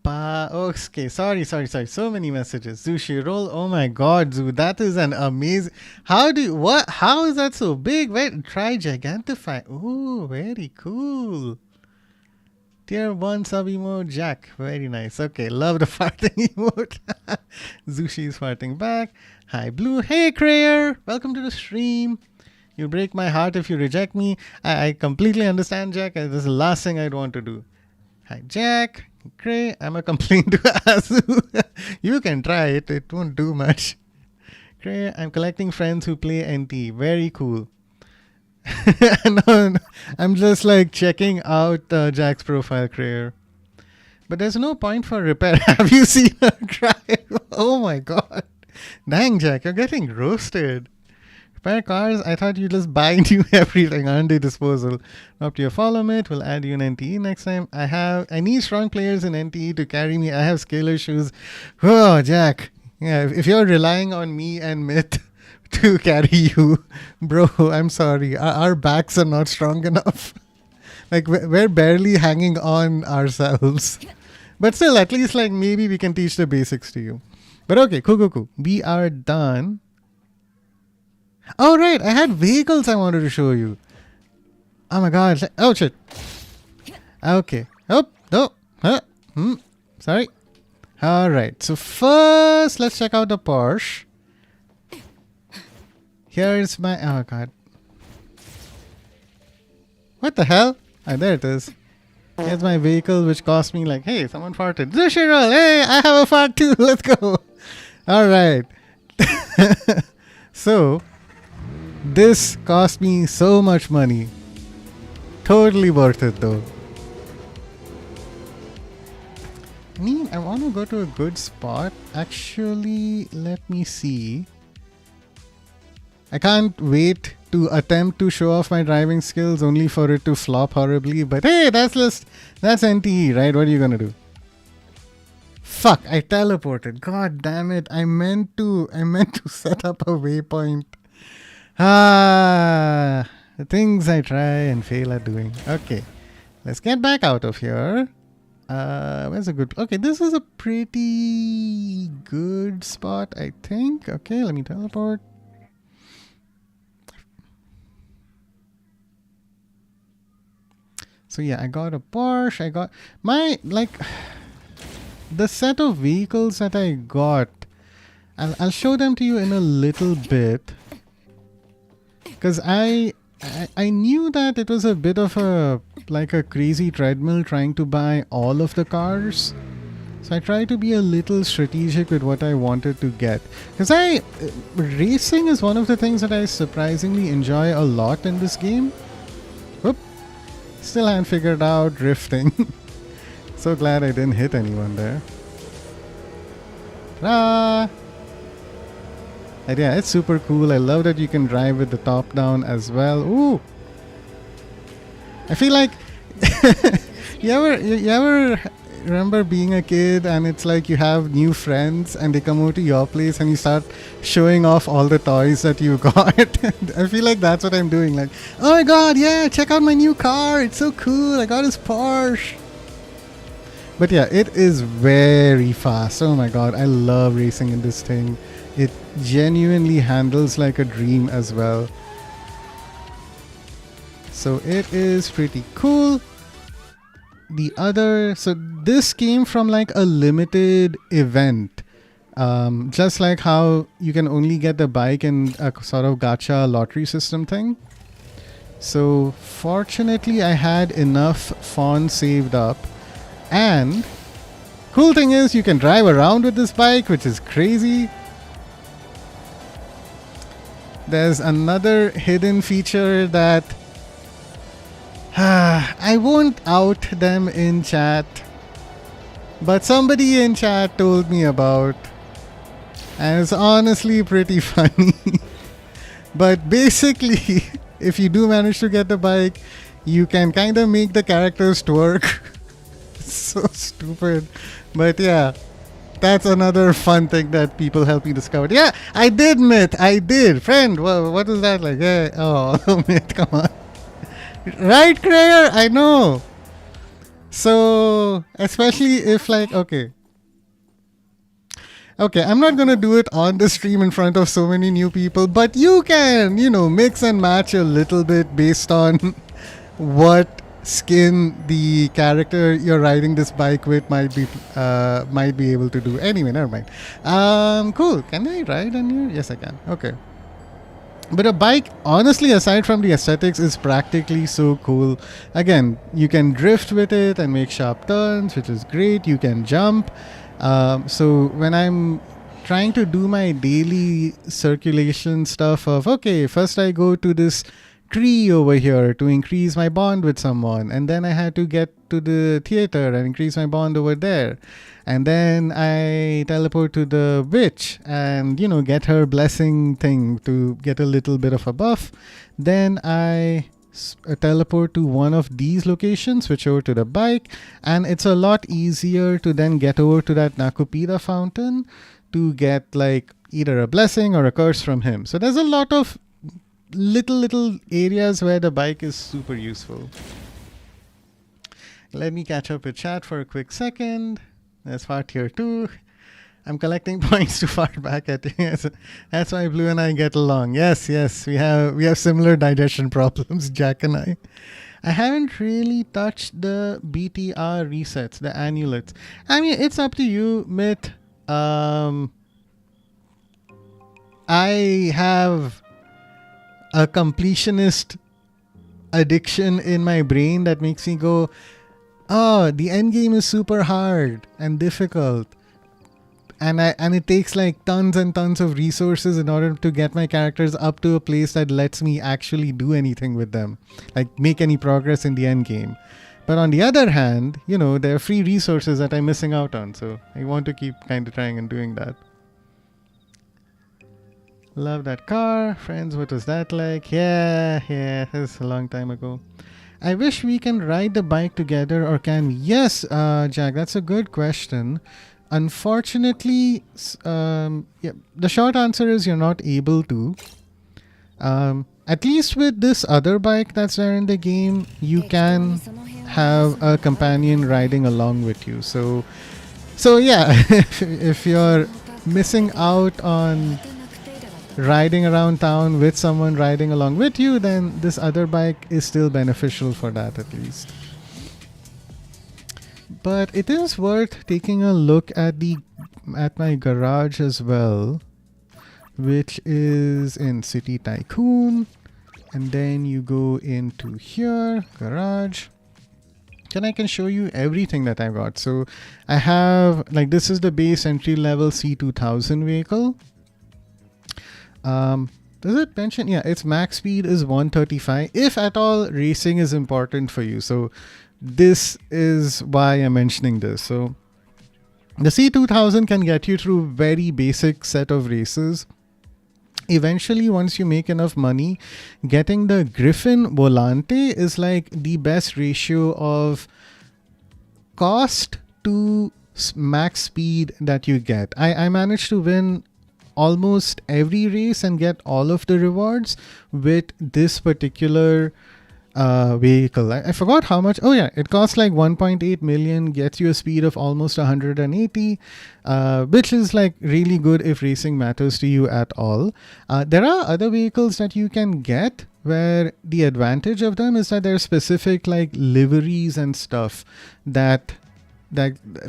Okay, sorry. So many messages. Sushi roll. Oh my god, Zoo. That is an amazing. How is that so big? Wait, try Gigantify. Ooh, very cool. Tier 1 sub emote, Jack. Very nice. Okay, love the farting emote. Zushi is farting back. Hi, Blue. Hey, Crayer. Welcome to the stream. You break my heart if you reject me. I completely understand, Jack. This is the last thing I'd want to do. Hi, Jack. Cray. I'm a complaint to Azu. You can try it. It won't do much. Cray. I'm collecting friends who play NT. Very cool. No, I'm just like checking out Jack's profile, Crayer. But there's no point for repair. Have you seen her drive? Oh my god. Dang, Jack, you're getting roasted. Repair cars? I thought you just buy new everything. Aren't they disposal? Up to your follow mate. We'll add you in NTE next time. I need strong players in NTE to carry me. I have skill issues. Oh, Jack. Yeah, if you're relying on me and Myth to carry you, bro, I'm sorry. Our backs are not strong enough. Like, we're barely hanging on ourselves. But still, at least, like, maybe we can teach the basics to you. But okay, cool. We are done. Oh, right. I had vehicles I wanted to show you. Oh, my God. Oh, shit. Okay. Oh, no. Sorry. All right. So, first, let's check out the Porsche. Here's my... Oh, God. What the hell? Ah, there it is. Here's my vehicle, which cost me like, hey, someone farted. Zushirol, hey, I have a fart too. Let's go. All right. So, this cost me so much money. Totally worth it, though. I want to go to a good spot. Actually, let me see. I can't wait to attempt to show off my driving skills only for it to flop horribly. But hey, that's NTE, right? What are you gonna do? Fuck, I teleported. God damn it. I meant to set up a waypoint. The things I try and fail at doing. Okay. Let's get back out of here. Where's a good... Okay, this is a pretty good spot, I think. Okay, let me teleport. So yeah, I got a Porsche. I got my, like, the set of vehicles that I got. I'll show them to you in a little bit. Because I knew that it was a bit of a crazy treadmill trying to buy all of the cars. So I tried to be a little strategic with what I wanted to get. Because racing is one of the things that I surprisingly enjoy a lot in this game. Whoop. Still haven't figured out drifting. So glad I didn't hit anyone there. Ta-da! And yeah, it's super cool. I love that you can drive with the top down as well. Ooh! I feel like you ever remember being a kid and it's like you have new friends and they come over to your place and you start showing off all the toys that you got. I feel like that's what I'm doing. Like, oh my god, yeah, check out my new car. It's so cool. I got his Porsche. But yeah, it is very fast. Oh my god, I love racing in this thing. It genuinely handles like a dream as well. So it is pretty cool. So this came from like a limited event. Just like how you can only get the bike in a sort of gacha lottery system thing. So fortunately I had enough funds saved up. And cool thing is you can drive around with this bike, which is crazy. There's another hidden feature that I won't out them in chat, but somebody in chat told me about, and it's honestly pretty funny. But basically, if you do manage to get the bike, you can kind of make the characters twerk. So stupid. But yeah, that's another fun thing that people help me discover. Yeah, I did, Myth. I did. Friend, what is that like? Yeah. Oh, Myth, come on. Right, Crayer? I know. So, especially if like, okay, I'm not gonna do it on the stream in front of so many new people, but you can, mix and match a little bit based on what skin the character you're riding this bike with might be able to do. Anyway, never mind. Cool. Can I ride on here? Yes, I can. Okay. But a bike, honestly, aside from the aesthetics, is practically so cool. Again, you can drift with it and make sharp turns, which is great. You can jump. So when I'm trying to do my daily circulation stuff of, okay, first I go to this tree over here to increase my bond with someone, and then I had to get to the theater and increase my bond over there, and then I teleport to the witch and get her blessing thing to get a little bit of a buff. Then I teleport to one of these locations, switch over to the bike, and it's a lot easier to then get over to that Nakupida fountain to get like either a blessing or a curse from him. So there's a lot of little areas where the bike is super useful. Let me catch up with chat for a quick second. There's fart here too. I'm collecting points to fart back at you. That's why Blue and I get along. Yes, we have similar digestion problems, Jack and I. I haven't really touched the BTR resets, the annulets. I mean, it's up to you, Myth. I have a completionist addiction in my brain that makes me go, oh, the end game is super hard and difficult, and it takes like tons and tons of resources in order to get my characters up to a place that lets me actually do anything with them, like make any progress in the end game. But on the other hand, there are free resources that I'm missing out on, so I want to keep kind of trying and doing that. Love that car. Friends, what was that like? Yeah, that's a long time ago. I wish we can ride the bike together, or can we? Yes, Jack, that's a good question. Unfortunately, the short answer is you're not able to. At least with this other bike that's there in the game, you can have a companion riding along with you. So yeah, if you're missing out on riding around town with someone riding along with you, then this other bike is still beneficial for that at least. But it is worth taking a look at my garage as well, which is in City Tycoon, and then you go into here, garage. Then I can show you everything that I got. So I have, like, this is the base entry level C2000 vehicle. Does it mention? Yeah, its max speed is 135. If at all racing is important for you. So this is why I'm mentioning this. So the C2000 can get you through very basic set of races. Eventually, once you make enough money, getting the Griffin Volante is like the best ratio of cost to max speed that you get. I managed to win almost every race and get all of the rewards with this particular vehicle. I forgot how much. Oh yeah, it costs like 1.8 million, gets you a speed of almost 180, which is like really good if racing matters to you at all. There are other vehicles that you can get where the advantage of them is that there are specific like liveries and stuff that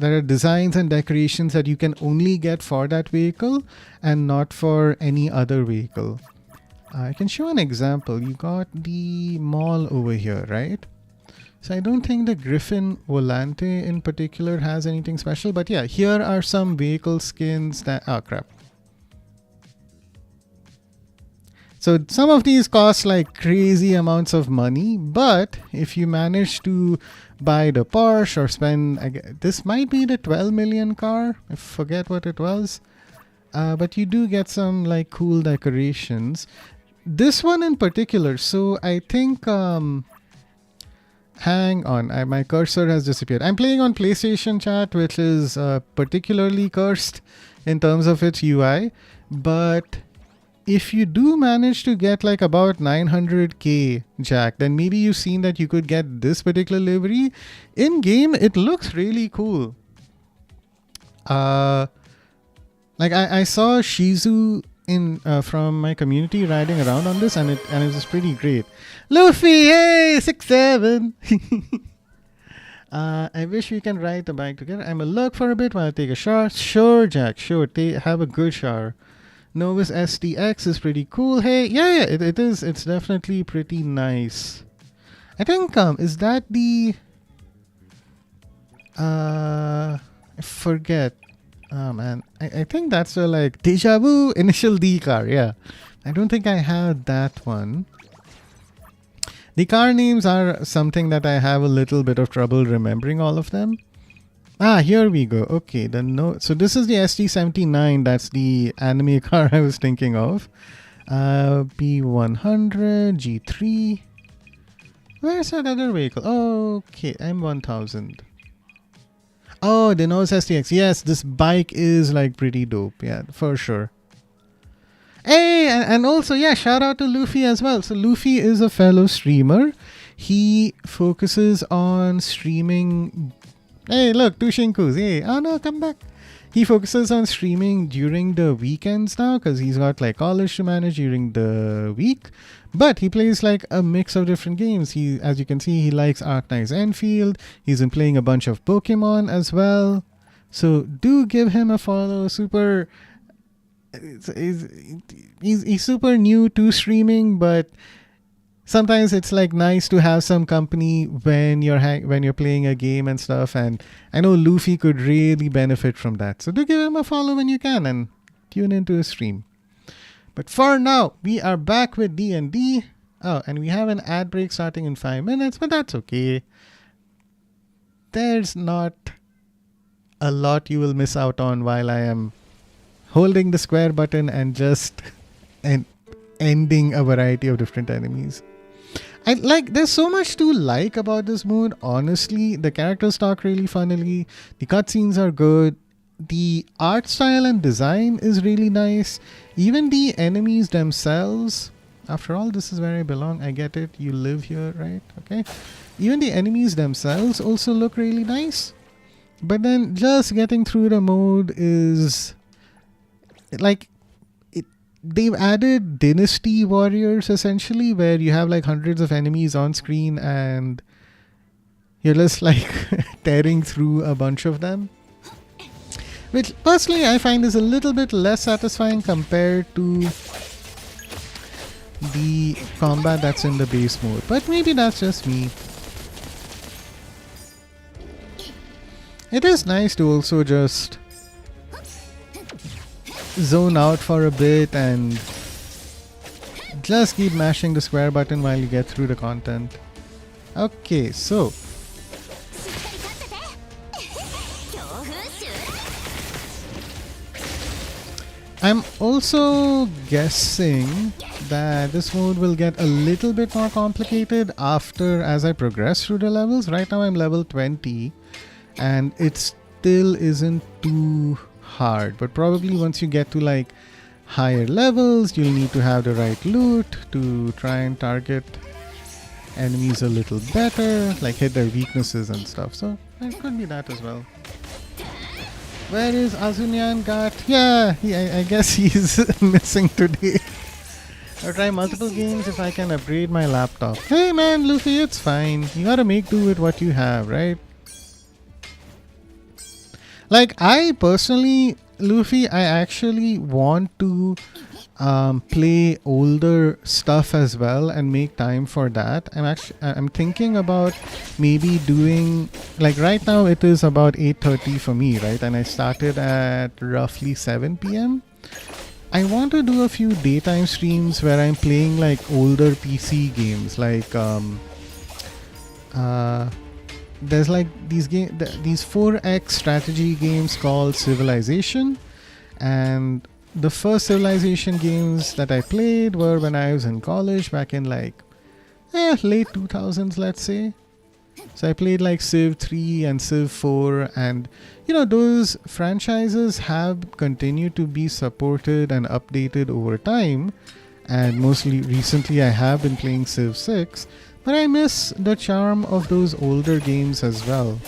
are designs and decorations that you can only get for that vehicle and not for any other vehicle. I can show an example. You got the mall over here, right? So I don't think the Griffin Volante in particular has anything special, but yeah, here are some vehicle skins that, oh crap. So some of these cost like crazy amounts of money, but if you manage to buy the Porsche or spend, this might be the 12 million car, I forget what it was, but you do get some like cool decorations. This one in particular, so I think, hang on, my cursor has disappeared. I'm playing on PlayStation chat, which is particularly cursed in terms of its UI, but if you do manage to get like about 900k Jack, then maybe you've seen that you could get this particular livery. In game, it looks really cool. Like I saw Shizu in from my community riding around on this, and it was pretty great. Luffy, hey, 6'7". I wish we can ride the bike together. I'm a look for a bit while I take a shower. Sure, Jack, sure. Have a good shower. Novus STX is pretty cool. Hey, yeah, it is. It's definitely pretty nice. I think, is that the... I forget. Oh, man. I think that's the, like, Deja Vu Initial D car, yeah. I don't think I have that one. The car names are something that I have a little bit of trouble remembering all of them. Ah, here we go. Okay, so this is the ST79. That's the anime car I was thinking of. B100, G3. Where's that other vehicle? Okay, M1000. Oh, the Novus STX. Yes, this bike is like pretty dope. Yeah, for sure. Hey, and also, yeah, shout out to Luffy as well. So Luffy is a fellow streamer. He focuses on streaming... Hey, look, 2 Shinkus. Hey, oh no, come back. He focuses on streaming during the weekends now because he's got like college to manage during the week. But he plays like a mix of different games. As you can see, he likes Arknights Enfield. He's been playing a bunch of Pokemon as well. So do give him a follow. He's super new to streaming, but sometimes it's like nice to have some company when you're playing a game and stuff, and I know Luffy could really benefit from that. So do give him a follow when you can and tune into his stream. But for now, we are back with D&D. Oh, and we have an ad break starting in 5 minutes, but that's okay. There's not a lot you will miss out on while I am holding the square button and just ending a variety of different enemies. There's so much to like about this mode. Honestly, the characters talk really funnily. The cutscenes are good. The art style and design is really nice. Even the enemies themselves. After all, this is where I belong. I get it. You live here, right? Okay. Even the enemies themselves also look really nice. But then just getting through the mode is like... They've added Dynasty Warriors essentially, where you have like hundreds of enemies on screen and you're just like tearing through a bunch of them. Which personally I find is a little bit less satisfying compared to the combat that's in the base mode. But maybe that's just me. It is nice to also just zone out for a bit and just keep mashing the square button while you get through the content. Okay, so I'm also guessing that this mode will get a little bit more complicated as I progress through the levels. Right now I'm level 20 and it still isn't too hard, but probably once you get to like higher levels, you'll need to have the right loot to try and target enemies a little better, like hit their weaknesses and stuff. So it could be that as well. Where is Azunyan Gat? Yeah, I guess he's missing today. I'll try multiple games if I can upgrade my laptop. Hey man, Luffy, it's fine. You gotta make do with what you have, right? Like, I personally, Luffy, I actually want to play older stuff as well and make time for that. I'm thinking about maybe doing, like right now it is about 8:30 for me, right? And I started at roughly 7 p.m. I want to do a few daytime streams where I'm playing like older PC games, like there's like these 4X strategy games called Civilization, and the first Civilization games that I played were when I was in college back in like late 2000s, let's say. So I played like Civ 3 and Civ 4, and those franchises have continued to be supported and updated over time, and mostly recently I have been playing Civ 6, but I miss the charm of those older games as well.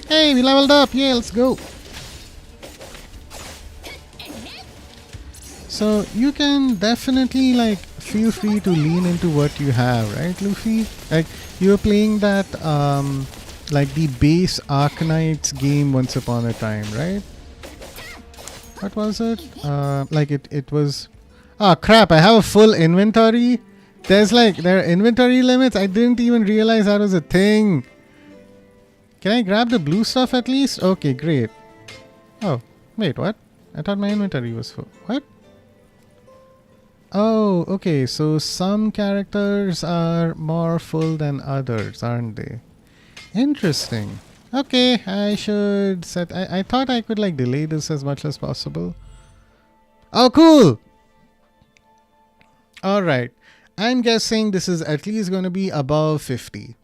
Hey, we leveled up! Yeah, let's go! So you can definitely like feel free to lean into what you have, right, Luffy? Like you were playing that like the base Arknights game once upon a time, right? What was it? Like it was. Oh crap! I have a full inventory. There are inventory limits. I didn't even realize that was a thing. Can I grab the blue stuff at least? Okay, great. Oh wait, what? I thought my inventory was full. What? Oh, okay, so some characters are more full than others, aren't they? Interesting. Okay, I should set... I thought I could like delay this as much as possible. Oh, cool! Alright, I'm guessing this is at least going to be above 50.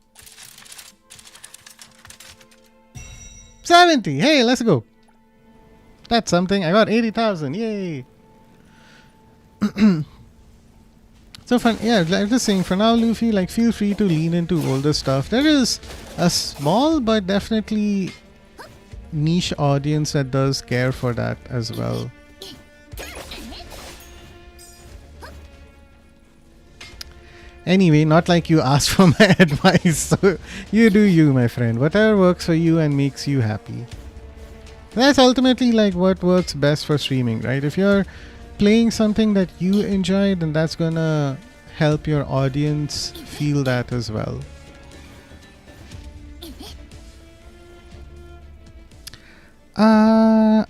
70! Hey, let's go! That's something. I got 80,000. Yay! So I'm just saying, for now, Luffy, like feel free to lean into older stuff. There is a small but definitely niche audience that does care for that as well. Anyway, not like you asked for my advice, so you do you, my friend. Whatever works for you and makes you happy. That's ultimately like what works best for streaming, right? If you're playing something that you enjoy, then that's gonna help your audience feel that as well.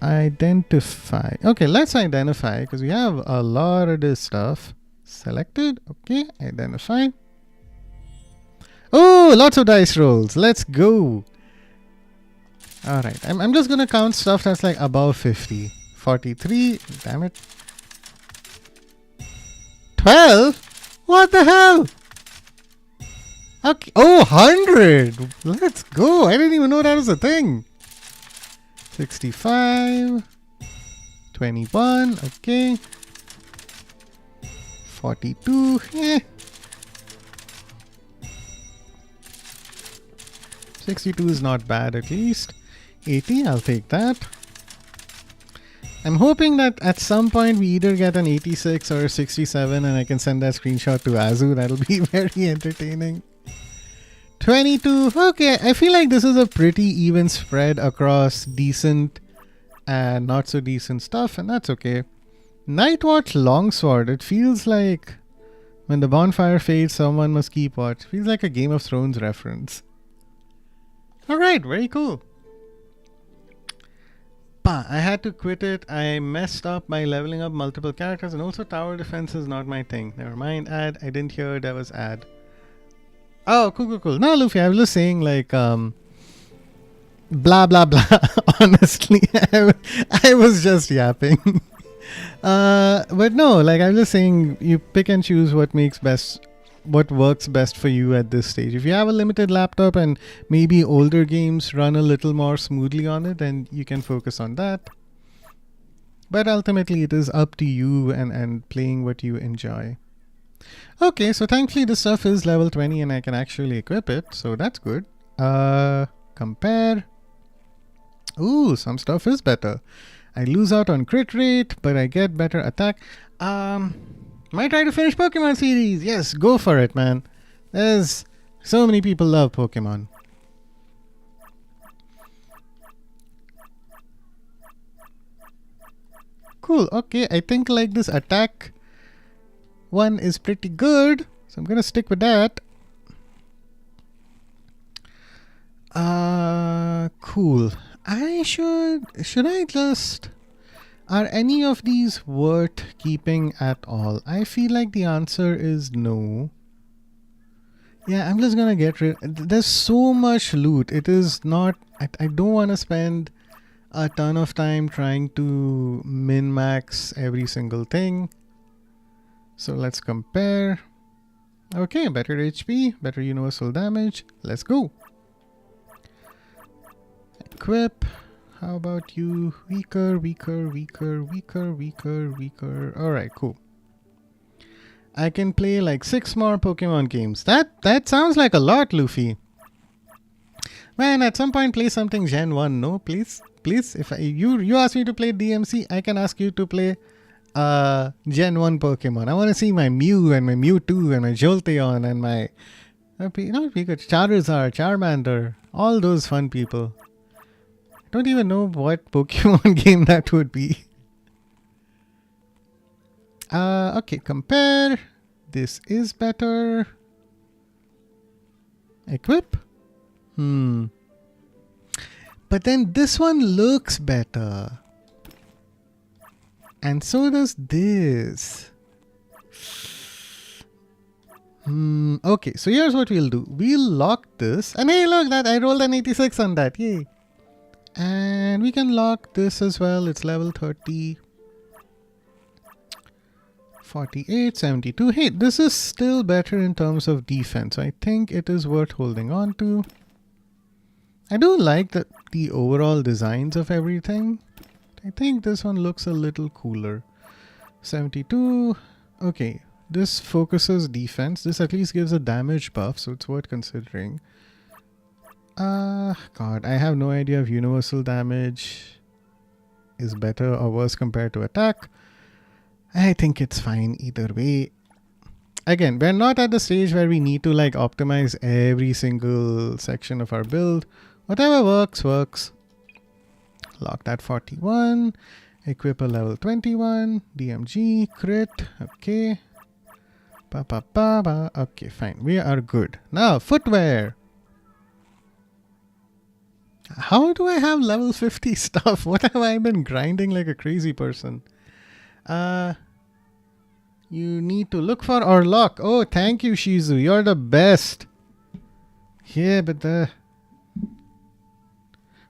Identify. Okay, let's identify because we have a lot of this stuff selected. Okay, identify. Oh, lots of dice rolls. Let's go. All right, I'm just gonna count stuff that's like above 50. 43. Damn it. 12? What the hell? Okay. Oh, 100. Let's go. I didn't even know that was a thing. 65. 21. Okay. 42. Eh. 62 is not bad at least. 80. I'll take that. I'm hoping that at some point we either get an 86 or a 67 and I can send that screenshot to Azu. That'll be very entertaining. 22. Okay, I feel like this is a pretty even spread across decent and not so decent stuff, and that's okay. Nightwatch Longsword. It feels like when the bonfire fades, someone must keep watch. Feels like a Game of Thrones reference. Alright, very cool. I had to quit it. I messed up by leveling up multiple characters, and also tower defense is not my thing. Never mind. Ad. I didn't hear there was ad. Oh, cool. No, Luffy, I was just saying like blah blah blah. Honestly, I was just yapping. But no, like I'm just saying, you pick and choose what works best for you at this stage. If you have a limited laptop and maybe older games run a little more smoothly on it, then you can focus on that. But ultimately it is up to you and playing what you enjoy. Okay, so thankfully this stuff is level 20 and I can actually equip it, so that's good. Compare. Ooh, some stuff is better. I lose out on crit rate, but I get better attack. Might try to finish Pokemon series. Yes, go for it, man. There's so many people love Pokemon. Cool. Okay, I think like this attack one is pretty good, so I'm gonna stick with that. Cool. Should I just... Are any of these worth keeping at all? I feel like the answer is no. Yeah, I'm just gonna get rid... There's so much loot. It is not... I don't want to spend a ton of time trying to min-max every single thing. So let's compare. Okay, better HP, better universal damage. Let's go. Equip. How about you? Weaker, weaker, weaker, weaker, weaker, weaker. Alright, cool. I can play like 6 more Pokemon games. That sounds like a lot, Luffy. Man, at some point play something Gen 1, no? Please? Please? If you ask me to play DMC, I can ask you to play Gen 1 Pokemon. I want to see my Mew and my Mewtwo and my Jolteon and my... Charizard, Charmander. All those fun people. I don't even know what Pokemon game that would be. Okay, compare. This is better. Equip. But then this one looks better. And so does this. Okay, so here's what we'll do. We'll lock this. And hey, look, that I rolled an 86 on that. Yay. And we can lock this as well. It's level 30. 48, 72. Hey, this is still better in terms of defense. I think it is worth holding on to. I do like the overall designs of everything. I think this one looks a little cooler. 72. Okay, this focuses defense. This at least gives a damage buff, so it's worth considering. God, I have no idea if universal damage is better or worse compared to attack. I think it's fine either way. Again, we're not at the stage where we need to like optimize every single section of our build. Whatever works, works. Lock that 41. Equip a level 21. DMG. Crit. Okay. Okay, fine. We are good. Now, footwear. How do I have level 50 stuff? What have I been grinding like a crazy person? You need to look for or lock. Oh, thank you, Shizu. You're the best. Yeah, but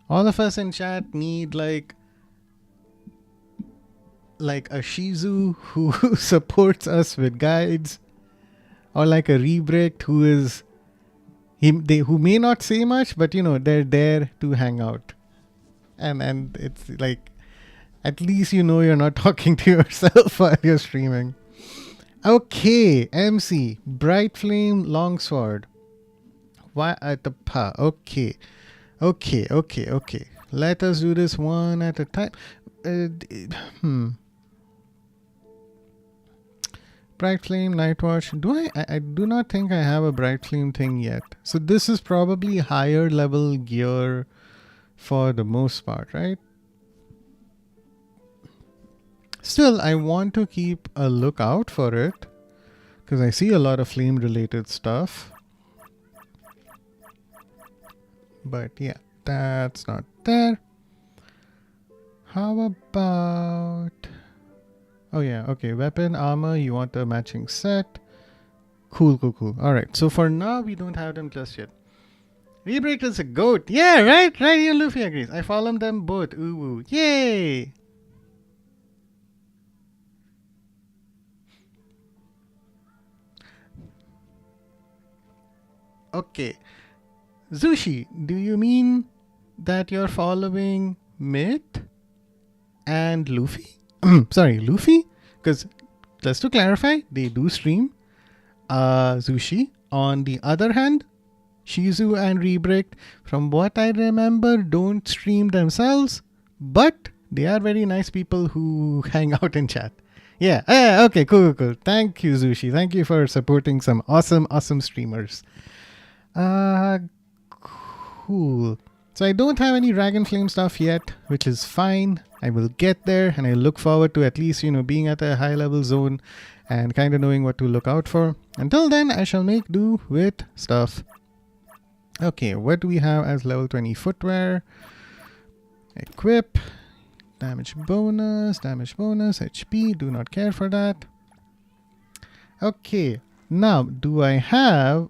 all of us in chat need like a Shizu who supports us with guides, or like a Rebricked who is who may not say much, but you know they're there to hang out, and it's like at least you know you're not talking to yourself while you're streaming. Okay, MC Bright Flame Longsword. Why at the pa? Okay. Let us do this one at a time. Bright Flame, Nightwatch. I do not think I have a Bright Flame thing yet. So this is probably higher level gear for the most part, right? Still, I want to keep a lookout for it because I see a lot of flame related stuff. But yeah, that's not there. How about... Oh yeah, okay. Weapon, armor, you want a matching set. Cool. Alright, so for now, we don't have them just yet. Rebreak is a goat. Yeah, right? Even Luffy agrees. I follow them both. Ooh, yay! Okay. Zushi, do you mean that you're following Myth and Luffy? Sorry, Luffy? Because just to clarify, they do stream Zushi. On the other hand, Shizu and Rebricked, from what I remember, don't stream themselves, but they are very nice people who hang out in chat. Yeah, okay, cool. Thank you, Zushi. Thank you for supporting some awesome streamers. Cool. So I don't have any Dragon Flame stuff yet, which is fine. I will get there, and I look forward to at least, being at a high level zone and kind of knowing what to look out for. Until then, I shall make do with stuff. Okay, what do we have as level 20 footwear? Equip. Damage bonus, HP. Do not care for that. Okay. Now, do I have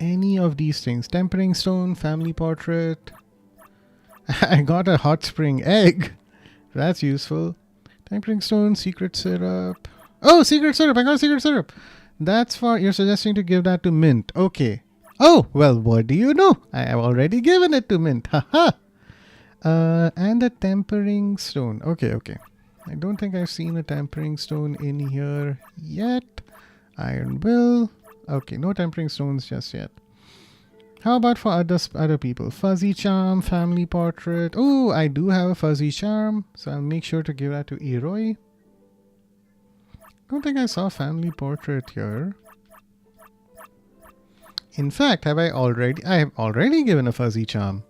any of these things? Tempering stone, family portrait. I got a hot spring egg. That's useful. Tempering stone, secret syrup. Oh, secret syrup. I got secret syrup. That's for, you're suggesting to give that to Mint. Okay. Oh, well, what do you know? I have already given it to Mint. Haha. And a tempering stone. Okay. I don't think I've seen a tempering stone in here yet. Iron will. Okay, no tempering stones just yet. How about for other people? Fuzzy charm, family portrait. Oh, I do have a fuzzy charm, so I'll make sure to give that to Eroi. Don't think I saw family portrait here. In fact, I have already given a fuzzy charm.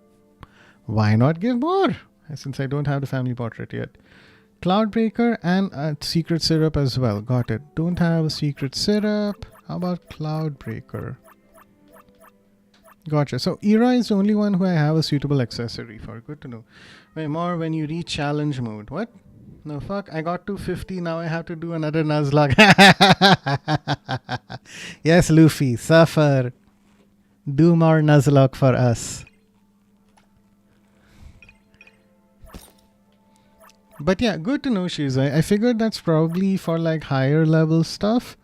Why not give more? Since I don't have the family portrait yet. Cloudbreaker and a secret syrup as well. Got it. Don't have a secret syrup. How about Cloudbreaker? Gotcha. So Era is the only one who I have a suitable accessory for. Good to know. Wait, more when you reach challenge mode. What? No, fuck. I got to 50. Now I have to do another Nuzlocke. Yes, Luffy. Suffer. Do more Nuzlocke for us. But yeah, good to know, Shiza. I figured that's probably for like higher level stuff.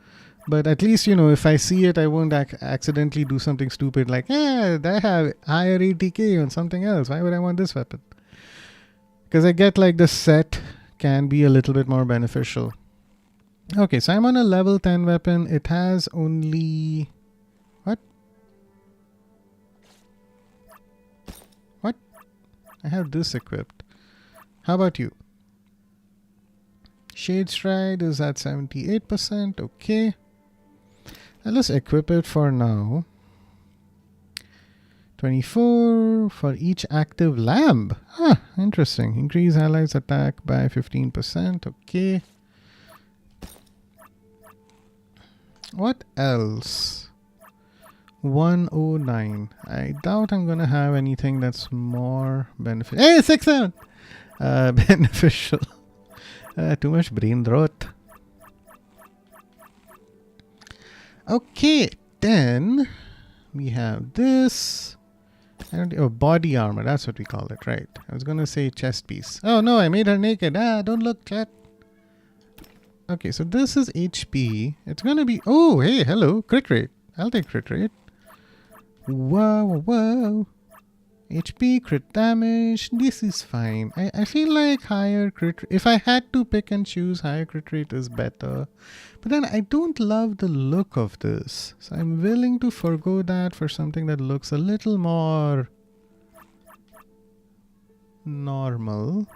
But at least, you know, if I see it, I won't accidentally do something stupid like, yeah, I have higher ATK on something else. Why would I want this weapon? Because I get like the set can be a little bit more beneficial. Okay, so I'm on a level 10 weapon. It has only... What? What? I have this equipped. How about you? Shade Stride is at 78%. Okay. Let's equip it for now. 24 for each active lamb. Ah, interesting. Increase allies attack by 15%. Okay. What else? 109. I doubt I'm gonna have anything that's more beneficial. Hey, 6-7! Beneficial. Too much brain rot. Okay, then we have this. Body armor. That's what we call it, right? I was gonna say chest piece. Oh no, I made her naked. Ah, don't look, chat. Okay, so this is HP. It's gonna be... Oh, hey, hello. Crit rate. I'll take crit rate. Whoa. HP, crit damage. This is fine. I feel like higher crit... If I had to pick and choose, higher crit rate is better. But then I don't love the look of this. So I'm willing to forgo that for something that looks a little more... normal.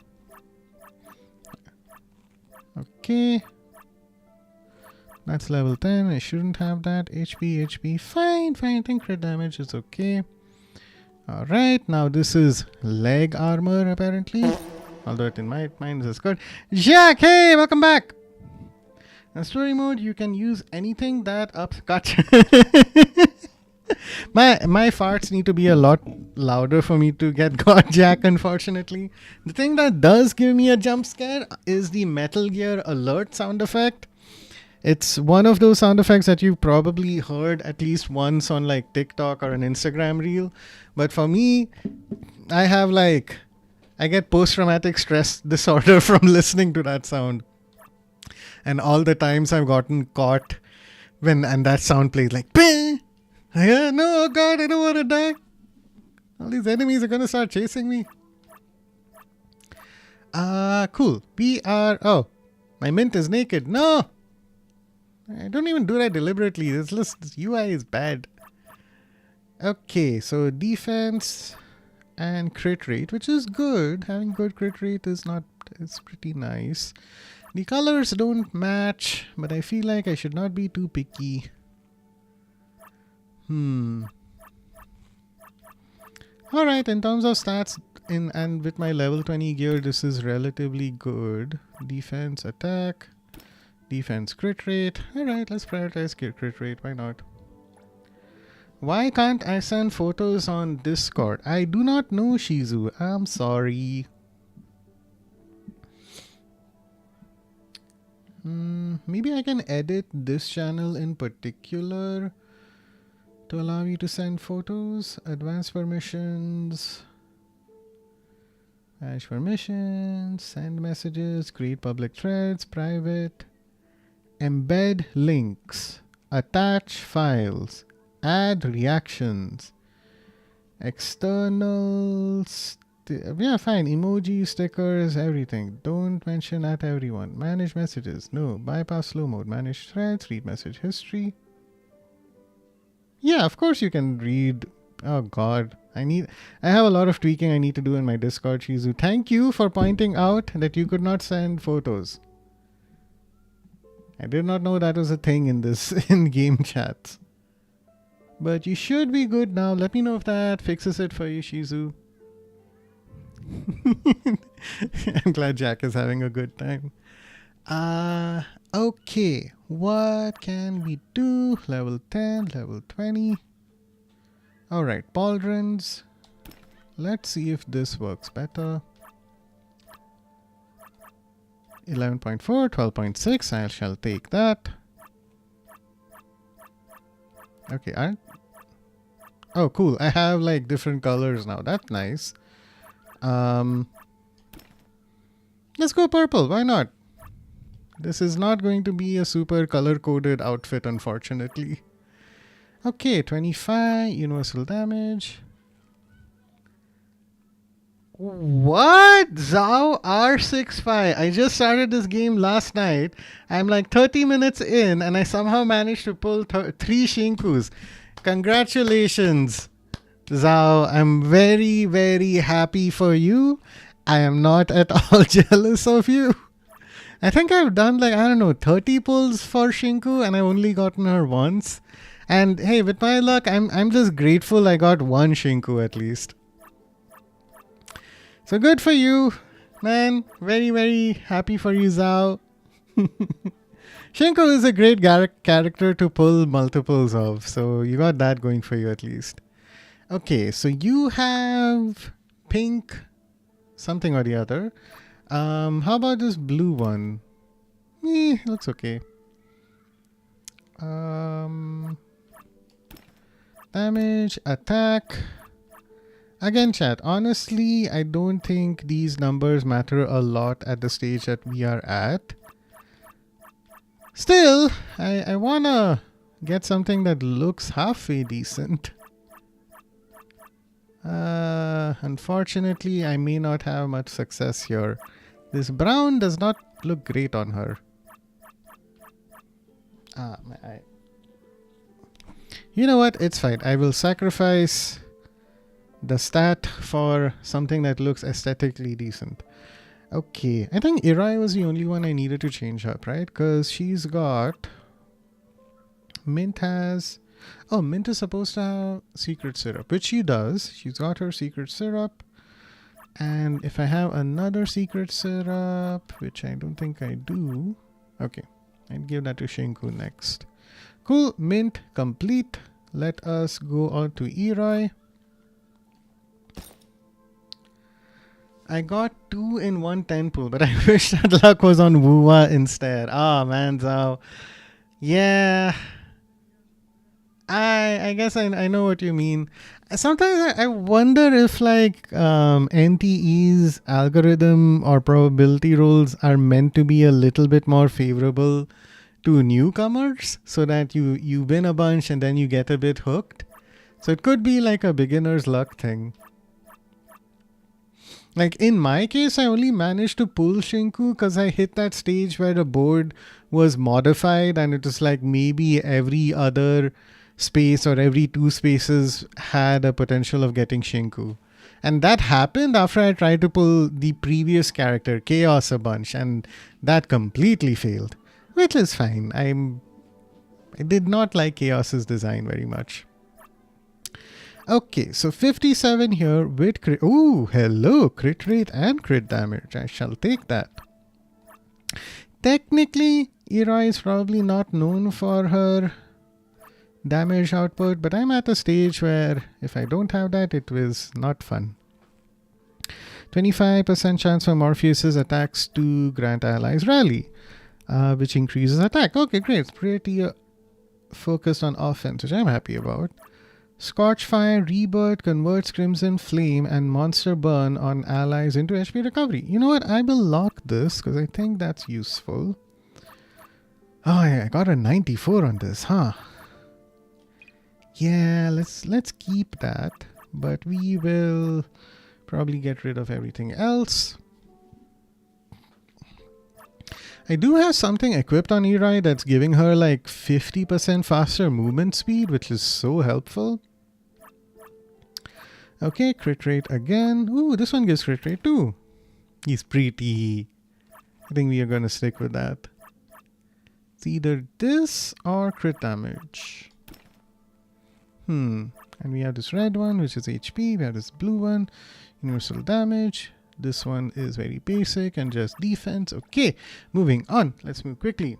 Okay. That's level 10. I shouldn't have that. HP. Fine. I think crit damage is okay. Alright, now this is leg armor apparently. Although it in my mind is good. Jack, hey, welcome back! In story mode, you can use anything that Gotcha. My farts need to be a lot louder for me to get got, Jack, unfortunately. The thing that does give me a jump scare is the Metal Gear alert sound effect. It's one of those sound effects that you've probably heard at least once on like TikTok or an Instagram reel. But for me, I get post-traumatic stress disorder from listening to that sound. And all the times I've gotten caught and that sound plays like, Ping! Yeah, no, oh God, I don't want to die. All these enemies are going to start chasing me. Cool. Oh, my Mint is naked. No! I don't even do that deliberately. This UI is bad. Okay, so defense and crit rate, which is good. Having good crit rate is pretty nice. The colors don't match, but I feel like I should not be too picky. Alright, in terms of stats and with my level 20 gear, this is relatively good. Defense, attack. Defense, crit rate. Alright, let's prioritize crit rate. Why not? Why can't I send photos on Discord? I do not know, Shizu. I'm sorry. Maybe I can edit this channel in particular to allow you to send photos. Advanced permissions. Manage permissions. Send messages. Create public threads. Private. Embed links. Attach files. Add reactions. External. Yeah, fine. Emoji, stickers, everything. Don't mention at everyone. Manage messages. No. Bypass slow mode. Manage threads. Read message history. Yeah, of course you can read. Oh God. I have a lot of tweaking I need to do in my Discord, Shizu. Thank you for pointing out that you could not send photos. I did not know that was a thing in this in-game chats. But you should be good now. Let me know if that fixes it for you, Shizu. I'm glad Jack is having a good time. Okay. What can we do? Level 10, level 20. Alright, pauldrons. Let's see if this works better. 11.4, 12.6. I shall take that. Okay, oh, cool. I have like different colors now. That's nice. Let's go purple. Why not? This is not going to be a super color-coded outfit, unfortunately. Okay, 25. Universal damage. What? Zhao R65. I just started this game last night. I'm like 30 minutes in and I somehow managed to pull 3 Shinkus. Congratulations, Zhao. I'm very, very happy for you. I am not at all jealous of you. I think I've done like, I don't know, 30 pulls for Shinku and I've only gotten her once. And hey, with my luck, I'm just grateful I got 1 Shinku at least. So good for you, man. Very, very happy for you, Zhao. Shinku is a great character to pull multiples of. So you got that going for you at least. Okay, so you have pink something or the other. How about this blue one? Looks okay. Damage, attack. Again, chat, honestly, I don't think these numbers matter a lot at the stage that we are at. Still, I wanna get something that looks halfway decent. Unfortunately, I may not have much success here. This brown does not look great on her. My eye. You know what? It's fine. I will sacrifice the stat for something that looks aesthetically decent. Okay, I think Irai was the only one I needed to change up, right? Because she's got... Mint has... Oh, Mint is supposed to have secret syrup, which she does. She's got her secret syrup. And if I have another secret syrup, which I don't think I do... Okay, I'd give that to Shinku next. Cool, Mint complete. Let us go on to Irai. I got 2 in 1 10 pull, but I wish that luck was on Wuwa instead. Ah, man, Zhao. Yeah. I guess I know what you mean. Sometimes I wonder if like NTE's algorithm or probability rolls are meant to be a little bit more favorable to newcomers so that you win a bunch and then you get a bit hooked. So it could be like a beginner's luck thing. Like in my case, I only managed to pull Shinku because I hit that stage where the board was modified and it was like maybe every other space or every 2 spaces had a potential of getting Shinku. And that happened after I tried to pull the previous character, Chaos, a bunch, and that completely failed, which is fine. I did not like Chaos's design very much. Okay, so 57 here with crit. Oh, hello, crit rate and crit damage. I shall take that. Technically, Irai is probably not known for her damage output, but I'm at a stage where if I don't have that, it was not fun. 25% chance for Morpheus's attacks to grant allies rally. which increases attack. Okay, great. It's pretty focused on offense, which I'm happy about. Scorchfire, Rebirth, converts Crimson Flame and Monster Burn on allies into HP recovery. You know what? I will lock this because I think that's useful. Oh yeah, I got a 94 on this, huh? Yeah, let's keep that, but we will probably get rid of everything else. I do have something equipped on Eri that's giving her like 50% faster movement speed, which is so helpful. Okay, crit rate again. Ooh, this one gives crit rate too. He's pretty. I think we are going to stick with that. It's either this or crit damage. And we have this red one, which is HP. We have this blue one, universal damage. This one is very basic and just defense. Okay, moving on. Let's move quickly.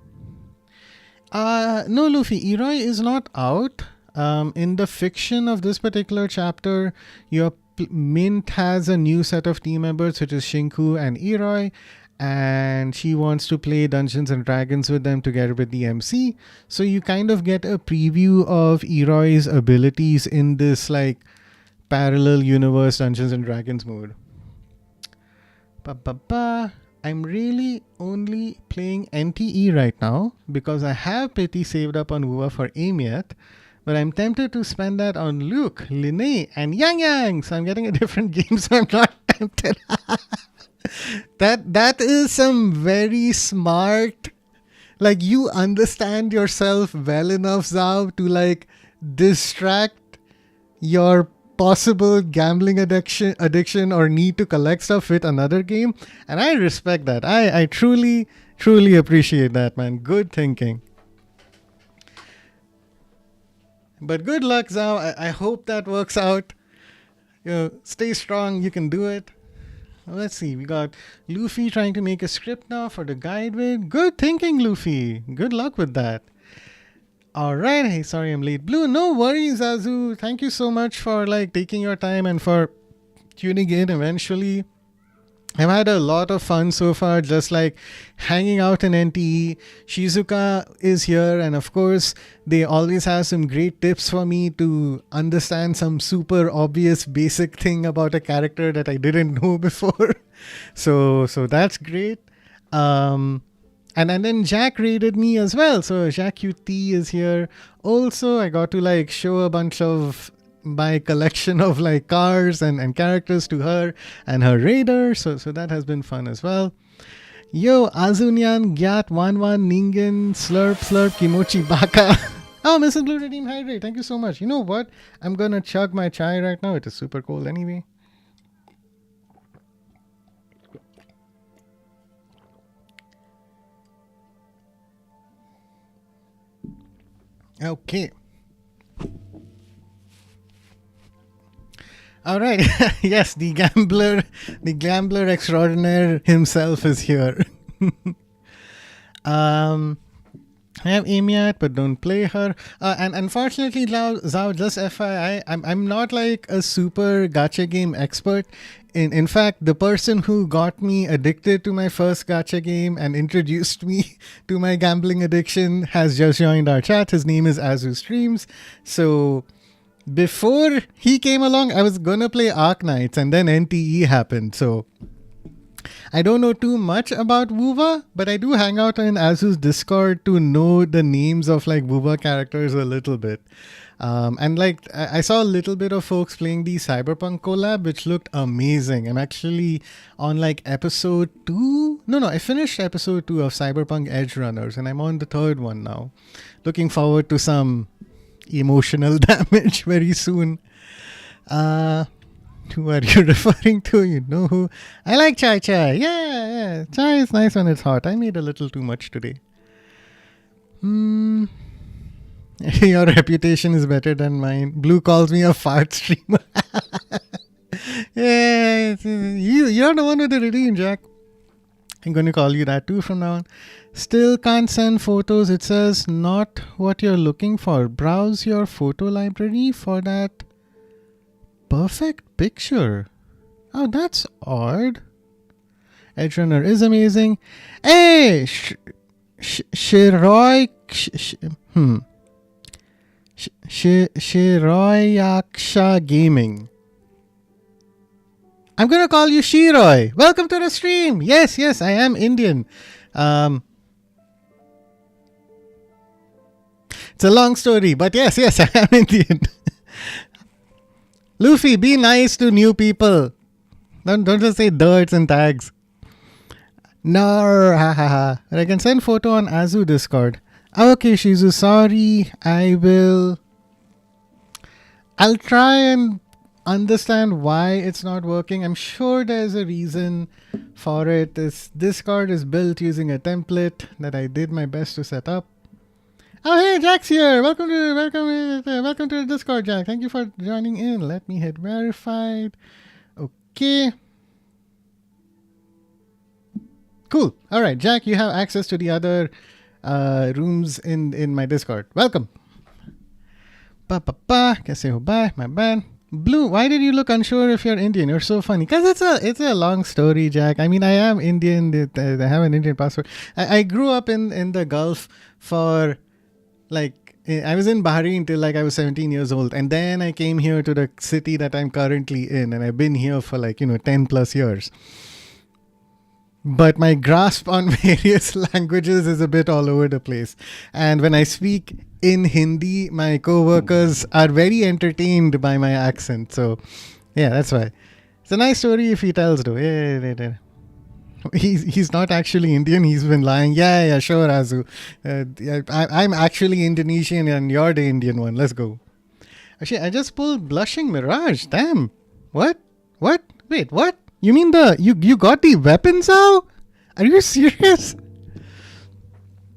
No, Luffy, Eri is not out. In the fiction of this particular chapter, your Mint has a new set of team members, which is Shinku and Eri. And she wants to play Dungeons and Dragons with them together with the MC. So you kind of get a preview of Eri's abilities in this like parallel universe Dungeons and Dragons mode. I'm really only playing NTE right now because I have Pity saved up on Wuva for aim yet. But I'm tempted to spend that on Luke, Linne, and Yang Yang. So I'm getting a different game, so I'm not tempted. That is some very smart, like you understand yourself well enough, Zhao, to like distract your possible gambling addiction or need to collect stuff with another game. And I respect that. I truly appreciate that, man. Good thinking. But good luck, Zhao. I hope that works out. Stay strong. You can do it. Let's see. We got Luffy trying to make a script now for the guide with. Good thinking, Luffy. Good luck with that. All right. Hey, sorry I'm late. Blue, no worries, Azu. Thank you so much for like taking your time and for tuning in eventually. I've had a lot of fun so far, just like hanging out in NTE. Shizuka is here, and of course, they always have some great tips for me to understand some super obvious basic thing about a character that I didn't know before. So that's great. And then Jack raided me as well. So Jacques QT is here. Also, I got to like show a bunch of my collection of like cars and characters to her and her raider, so that has been fun as well. Yo, Azunyan, Gyat, Wanwan, Ningen, Slurp, Kimochi Baka. Oh, Mrs. Blue Redeem Hydrate, thank you so much. You know what? I'm gonna chug my chai right now. It is super cold anyway. Okay. All right. Yes, the gambler extraordinaire himself is here. I have Amiat, but don't play her. And unfortunately, Zhao, just FYI, I'm not like a super gacha game expert. In fact, the person who got me addicted to my first gacha game and introduced me to my gambling addiction has just joined our chat. His name is Azu Streams. So before he came along, I was gonna play Arc Knights, and then NTE happened. So I don't know too much about Wuva, but I do hang out in Azu's Discord to know the names of like Wuva characters a little bit. And like I saw a little bit of folks playing the Cyberpunk collab, which looked amazing. I'm actually on like episode 2. No, I finished episode 2 of Cyberpunk Edge Runners, and I'm on the 3rd one now. Looking forward to some emotional damage very soon. Who are you referring to? You know who? I like chai. Yeah. Chai is nice when it's hot. I made a little too much today. Your reputation is better than mine. Blue calls me a fart streamer. Yeah, you're the one with the redeem, Jack. I'm going to call you that too from now on. Still can't send photos. It says not what you're looking for. Browse your photo library for that perfect picture. Oh, that's odd. Edge Runner is amazing. Hey, Shiroy. Shiroyaksha Gaming. I'm gonna call you Shiroy. Welcome to the stream. Yes, I am Indian. It's a long story, but yes, I am Indian. Luffy, be nice to new people. Don't just say dirts and tags. No, hahaha. But I can send photo on Azu Discord. Okay, Shizu, sorry. I'll try and understand why it's not working. I'm sure there's a reason for it. This Discord is built using a template that I did my best to set up. Oh, hey, Jack's here. Welcome to the Discord, Jack. Thank you for joining in. Let me hit verified. Okay. Cool. All right, Jack, you have access to the other rooms in my Discord. Welcome. Kaise ho bye, my man. Blue, why did you look unsure if you're Indian? You're so funny. Because it's a long story, Jack. I mean, I am Indian. I have an Indian passport. I grew up in the Gulf for, like, I was in Bahrain till like I was 17 years old. And then I came here to the city that I'm currently in. And I've been here for 10 plus years. But my grasp on various languages is a bit all over the place. And when I speak in Hindi, my co-workers are very entertained by my accent. So, yeah, that's why. It's a nice story if he tells, though. Yeah. He's not actually Indian. He's been lying. Yeah, sure, Azu. I'm actually Indonesian and you're the Indian one. Let's go. Actually, I just pulled Blushing Mirage. Damn. What? Wait, what? You mean you got the weapons out? Are you serious?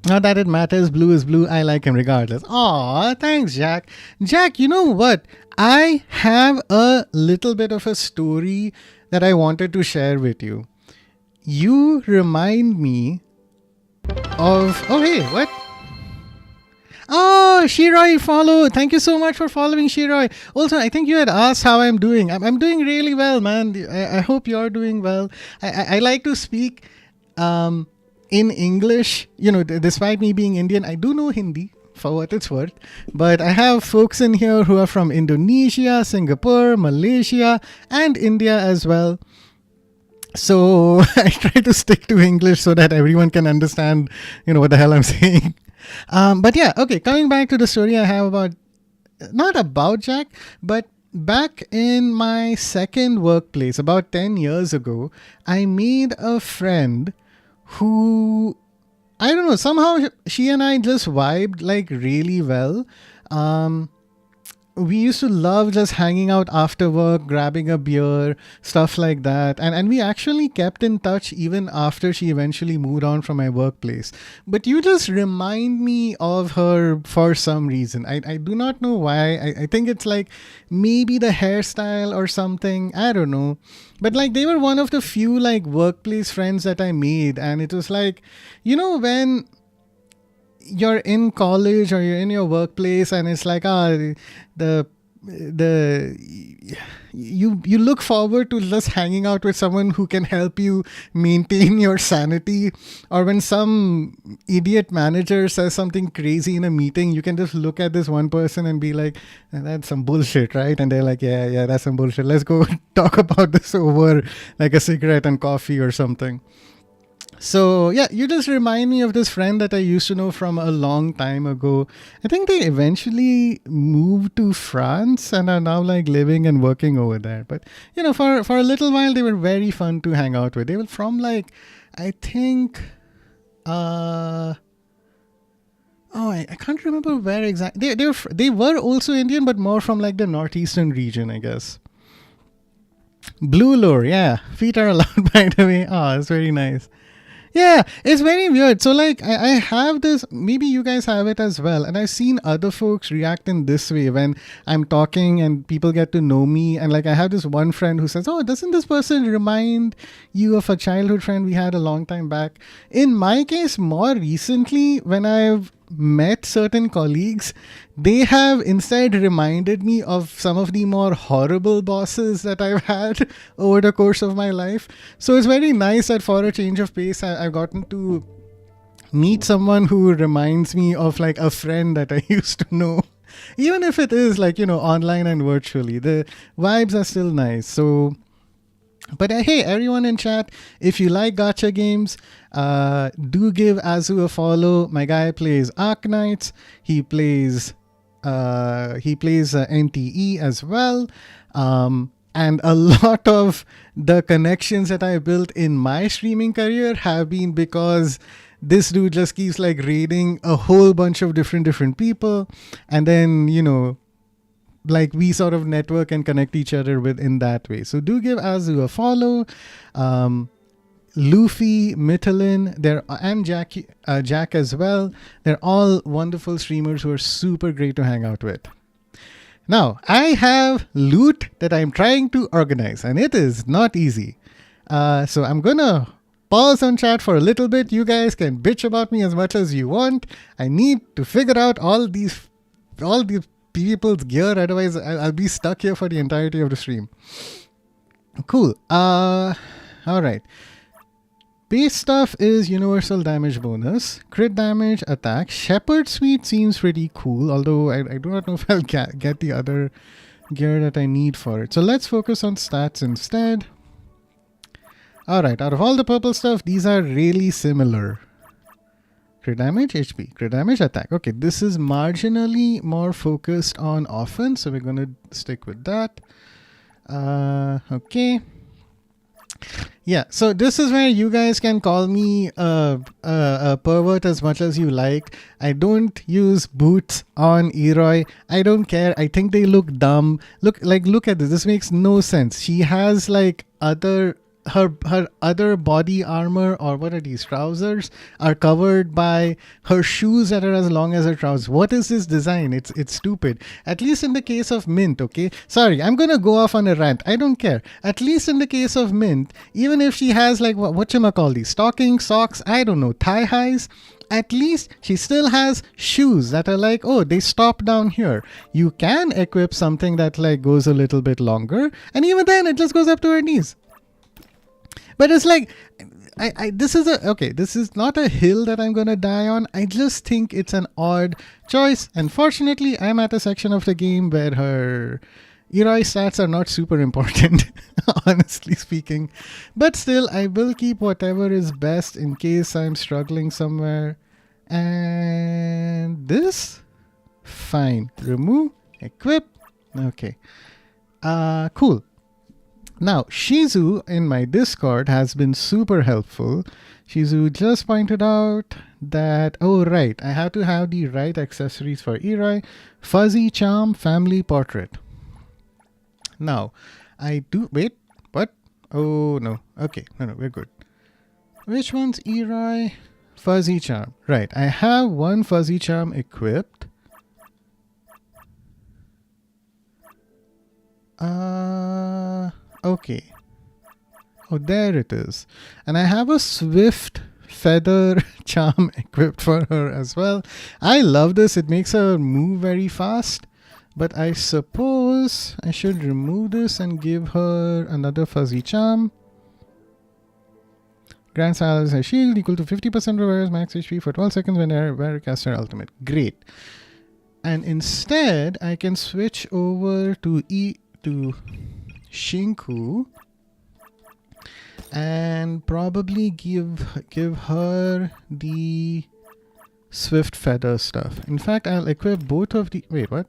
Not that it matters. Blue is blue. I like him regardless. Aw, thanks, Jack. Jack, you know what? I have a little bit of a story that I wanted to share with you. You remind me of... Oh, hey, what? Oh, Shiroy, follow. Thank you so much for following, Shiroy. Also, I think you had asked how I'm doing. I'm doing really well, man. I hope you're doing well. I like to speak in English. Despite me being Indian, I do know Hindi for what it's worth. But I have folks in here who are from Indonesia, Singapore, Malaysia, and India as well. So I try to stick to English so that everyone can understand, what the hell I'm saying. But yeah, okay, coming back to the story I have not about Jack, but back in my second workplace about 10 years ago, I made a friend who, I don't know, somehow she and I just vibed like really well. We used to love just hanging out after work, grabbing a beer, stuff like that. And we actually kept in touch even after she eventually moved on from my workplace. But you just remind me of her for some reason. I do not know why. I think it's like maybe the hairstyle or something. I don't know. But they were one of the few workplace friends that I made. And it was when you're in college or you're in your workplace and it's you look forward to just hanging out with someone who can help you maintain your sanity, or when some idiot manager says something crazy in a meeting, you can just look at this one person and be like, that's some bullshit, right? And they're like, yeah, that's some bullshit. Let's go talk about this over a cigarette and coffee or something. So yeah, you just remind me of this friend that I used to know from a long time ago. I think they eventually moved to France and are now living and working over there. But for a little while they were very fun to hang out with. They were from I think I can't remember where exactly. They were also Indian, but more from the northeastern region, I guess. Blue lore, yeah. Feet are allowed, by the way. Oh, it's very nice. Yeah, it's very weird. So I have this, maybe you guys have it as well. And I've seen other folks react in this way when I'm talking and people get to know me. And I have this one friend who says, oh, doesn't this person remind you of a childhood friend we had a long time back? In my case, more recently, when I've met certain colleagues, they have instead reminded me of some of the more horrible bosses that I've had over the course of my life. So it's very nice that for a change of pace, I've gotten to meet someone who reminds me of like a friend that I used to know. Even if it is like, online and virtually, the vibes are still nice. So, but hey, everyone in chat, if you like gacha games, do give Azu a follow. My guy plays Arknights. He plays NTE as well. And a lot of the connections that I built in my streaming career have been because this dude just keeps like raiding a whole bunch of different people, and then like we sort of network and connect each other with in that way. So do give Azu a follow. Luffy, Mytilin, and Jack as well. They're all wonderful streamers who are super great to hang out with. Now, I have loot that I'm trying to organize, and it is not easy. So I'm gonna pause on chat for a little bit. You guys can bitch about me as much as you want. I need to figure out all these people's gear, otherwise I'll be stuck here for the entirety of the stream. Cool. All right. Base stuff is universal damage bonus, crit damage, attack. Shepherd Suite seems pretty cool, although I do not know if I'll get the other gear that I need for it. So let's focus on stats instead. Alright, out of all the purple stuff, these are really similar. Crit damage, HP, crit damage, attack. Okay, this is marginally more focused on offense, so we're going to stick with that. Okay. Yeah, so this is where you guys can call me a pervert as much as you like. I don't use boots on Eroi. I don't care. I think they look dumb. Look at this. This makes no sense. She has like her other body armor, or what are these, trousers, are covered by her shoes that are as long as her trousers. What is this design? It's stupid. At least in the case of Mint, okay? Sorry, I'm gonna go off on a rant. I don't care. At least in the case of Mint, even if she has like whatchamacall these, stockings, socks, I don't know, thigh highs, at least she still has shoes that are like, oh, they stop down here. You can equip something that like goes a little bit longer, and even then it just goes up to her knees. But it's like, this is not a hill that I'm going to die on. I just think it's an odd choice. Unfortunately, I'm at a section of the game where her Eroi stats are not super important, honestly speaking. But still, I will keep whatever is best in case I'm struggling somewhere. And this? Fine. Remove, equip. Okay. Cool. Now, Shizu in my Discord has been super helpful. Shizu just pointed out that, oh right, I have to have the right accessories for Eroi. Fuzzy Charm, Family Portrait. Now, wait, what? Oh no, okay, no, we're good. Which one's Eroi? Fuzzy Charm, right, I have one Fuzzy Charm equipped. Okay. Oh, there it is. And I have a Swift Feather Charm equipped for her as well. I love this. It makes her move very fast. But I suppose I should remove this and give her another Fuzzy Charm. Grand Silence has shield equal to 50% reverse max HP for 12 seconds when cast her ultimate. Great. And instead, I can switch over to Shinku and probably give her the Swift Feather stuff. In fact, I'll equip both of the... Wait, what?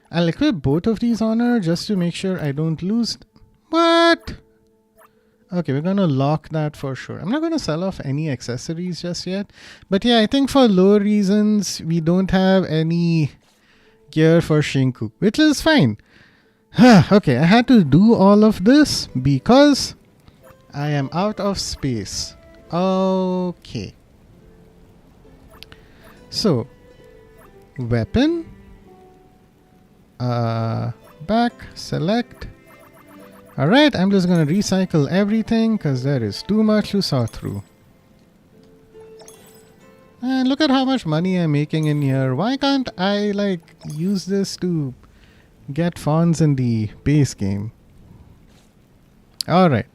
I'll equip both of these on her just to make sure I don't lose... What? Okay, we're going to lock that for sure. I'm not going to sell off any accessories just yet. But yeah, I think for lore reasons, we don't have any gear for Shinku, which is fine. Okay, I had to do all of this because I am out of space. Okay. So, weapon. Back, select. Alright, I'm just going to recycle everything because there is too much to sort through. And look at how much money I'm making in here. Why can't I like use this to get funds in the base game? Alright.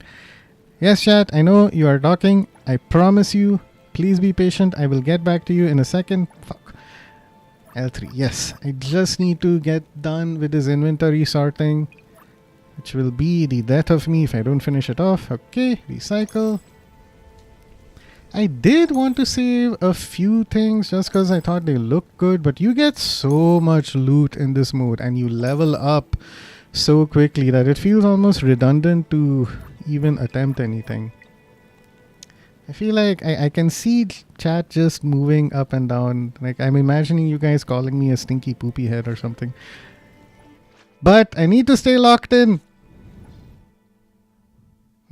Yes, chat, I know you are talking. I promise you, Please be patient. I will get back to you in a second. Fuck. L3. Yes. I just need to get done with this inventory sorting, which will be the death of me if I don't finish it off. Okay. Recycle. I did want to save a few things just because I thought they looked good, but you get so much loot in this mode and you level up so quickly that it feels almost redundant to even attempt anything. I feel like I can see chat just moving up and down. Like I'm imagining you guys calling me a stinky poopy head or something. But I need to stay locked in.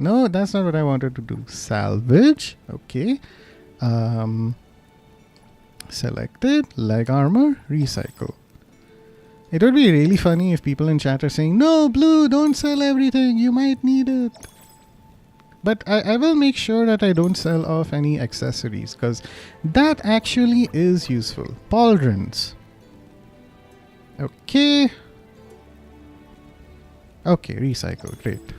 No, that's not what I wanted to do. Salvage. Okay. Selected. Leg armor. Recycle. It would be really funny if people in chat are saying, no, Blue, don't sell everything. You might need it. But I will make sure that I don't sell off any accessories because that actually is useful. Pauldrons. Okay. Okay, recycle. Great.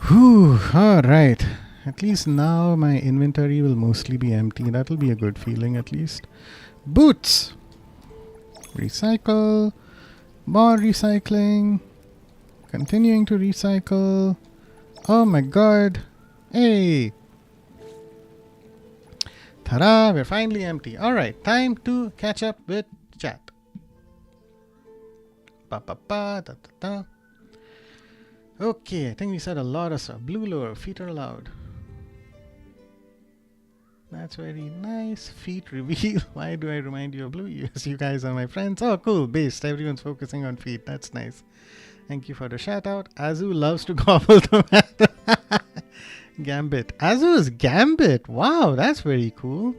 Whew, alright. At least now my inventory will mostly be empty. That will be a good feeling at least. Boots. Recycle. More recycling. Continuing to recycle. Oh my god. Hey. Ta-da, we're finally empty. Alright, time to catch up with chat. Pa-pa-pa, da-da-da. Okay, I think we said a lot of stuff. Blue lure, feet are allowed. That's very nice. Feet reveal. Why do I remind you of blue? Yes, you guys are my friends. Oh, cool. Based. Everyone's focusing on feet. That's nice. Thank you for the shout out. Azu loves to gobble tomato. Gambit. Azu's Gambit. Wow, that's very cool.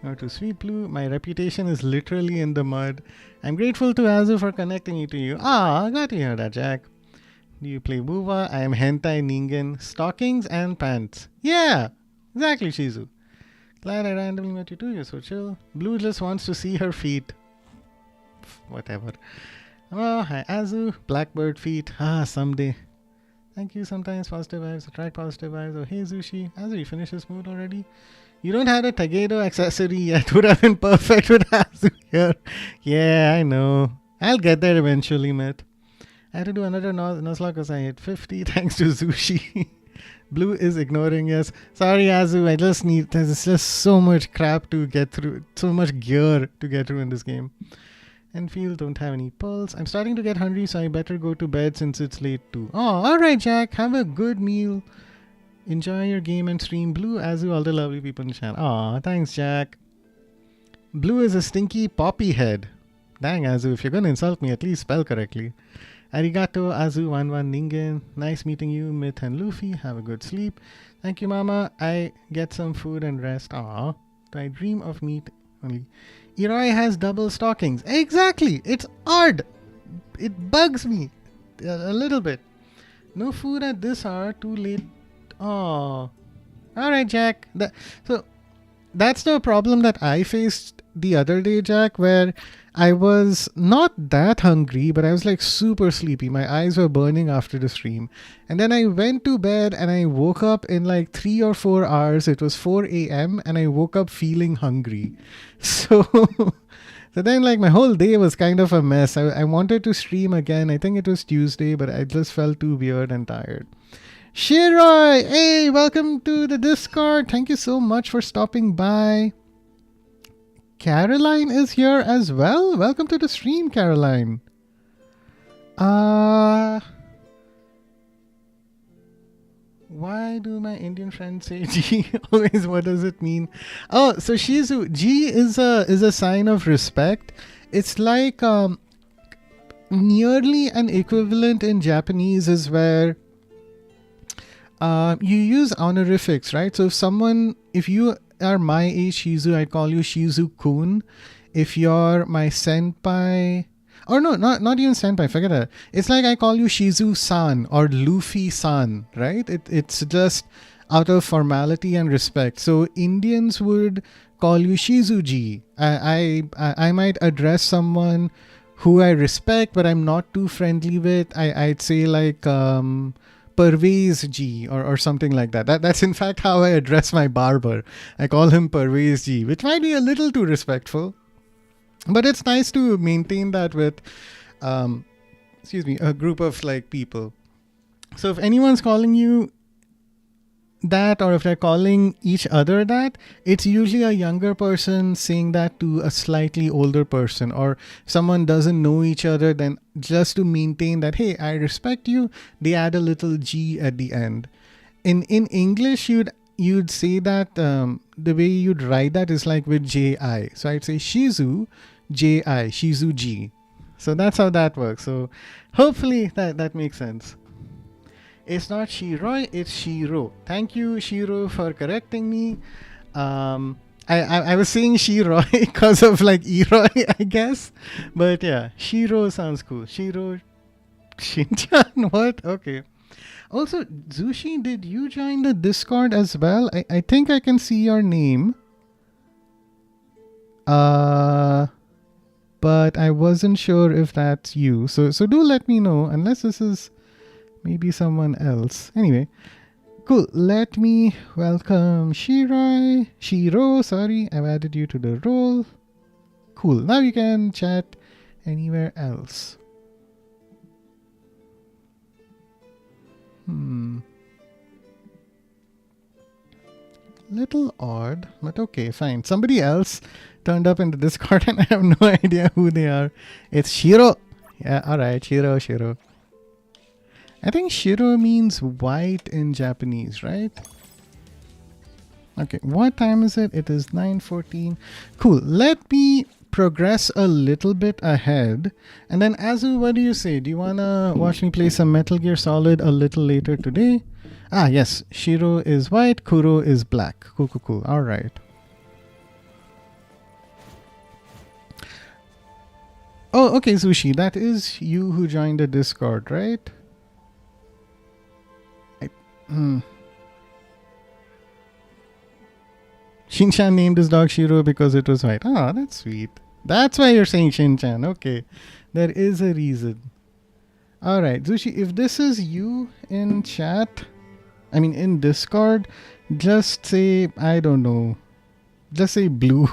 Now to Sweet Blue. My reputation is literally in the mud. I'm grateful to Azu for connecting me to you. Ah, glad to hear that, Jack. Do you play Wuva? I am Hentai Ningen. Stockings and pants. Yeah, exactly, Shizu. Glad I randomly met you too. You're so chill. Blue just wants to see her feet. Whatever. Oh, hi, Azu. Blackbird feet. Ah, someday. Thank you. Sometimes positive vibes attract positive vibes. Oh, hey, Zushi. Azu, you finished this mood already? You don't have a Tagedo accessory yet. Would have been perfect with Azu here. Yeah, I know. I'll get there eventually, Matt. I had to do another Nuzlocke because I hit 50 thanks to Zushi. Blue is ignoring us. Sorry, Azu. I just need... There's just so much crap to get through. So much gear to get through in this game. Enfield don't have any pearls. I'm starting to get hungry, so I better go to bed since it's late too. Oh, alright, Jack. Have a good meal. Enjoy your game and stream. Blue, Azu, all the lovely people in chat. Aw, thanks, Jack. Blue is a stinky poppy head. Dang, Azu. If you're going to insult me, at least spell correctly. Arigato, Azu, 11 Ningen. Nice meeting you, Myth and Luffy. Have a good sleep. Thank you, Mama. I get some food and rest. Aw. Do I dream of meat only? Iroi has double stockings. Exactly. It's odd. It bugs me a little bit. No food at this hour. Too late. Oh. Alright, Jack. So that's the problem that I faced the other day, Jack, where I was not that hungry, but I was like super sleepy. My eyes were burning after the stream. And then I went to bed and I woke up in like 3 or 4 hours. It was 4 a.m. and I woke up feeling hungry. So then like my whole day was kind of a mess. I wanted to stream again. I think it was Tuesday, but I just felt too weird and tired. Shiroy, hey, welcome to the Discord. Thank you so much for stopping by. Caroline is here as well. Welcome to the stream, Caroline. Why do my Indian friends say G always? What does it mean? Oh, so Shizu, G is a sign of respect. It's like nearly an equivalent in Japanese is where you use honorifics, right? So if you are my age, Shizu, I call you Shizu-kun. If you're my senpai, or no, not even senpai, forget that. It's like I call you Shizu-san or Luffy-san, right? It's just out of formality and respect. So Indians would call you Shizuji. I might address someone who I respect, but I'm not too friendly with. I'd say like Parvez Ji or something like that. That's in fact how I address my barber. I call him Parvez Ji, which might be a little too respectful. But it's nice to maintain that with, a group of like people. So if anyone's calling you that, or if they're calling each other that, it's usually a younger person saying that to a slightly older person, or someone doesn't know each other, then just to maintain that, hey, I respect you, they add a little G at the end. In English, you'd say that the way you'd write that is like with J-I. So I'd say Shizu J-I, Shizu G. So that's how that works. So hopefully that makes sense. It's not Shiroi, it's Shiro. Thank you, Shiro, for correcting me. I was saying Shiroi because of like Eroi, I guess. But yeah, Shiro sounds cool. Shiro Shinchan, what? Okay. Also, Zushi, did you join the Discord as well? I think I can see your name. But I wasn't sure if that's you. So do let me know, unless this is maybe someone else. Anyway, cool. Let me welcome Shiro, sorry. I've added you to the roll. Cool. Now you can chat anywhere else. Little odd, but okay, fine. Somebody else turned up in the Discord and I have no idea who they are. It's Shiro. Yeah, alright, Shiro. I think Shiro means white in Japanese, right? Okay, what time is it? It is 9:14. Cool. Let me progress a little bit ahead. And then Azu, what do you say? Do you want to watch me play some Metal Gear Solid a little later today? Ah, yes. Shiro is white, Kuro is black. Cool. All right. Oh, okay, Sushi. That is you who joined the Discord, right? Shinchan named his dog Shiro because it was white. Ah, that's sweet. That's why you're saying Shinchan. Okay. There is a reason. Alright, Zushi, if this is you in chat, in Discord, just say, I don't know, just say blue.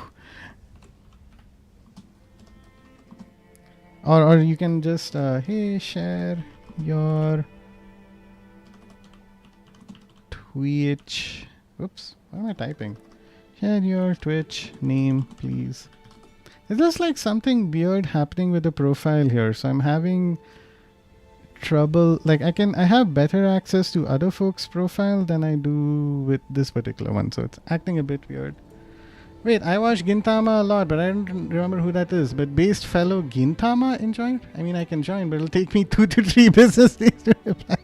Or you can just, hey, share your Twitch. Oops, what am I typing? Share your Twitch name, please. Is this like something weird happening with the profile here? So I'm having trouble. Like I have better access to other folks' profile than I do with this particular one. So it's acting a bit weird. Wait, I watch Gintama a lot, but I don't remember who that is. But based fellow Gintama joined? I can join, but it'll take me 2 to 3 business days to reply.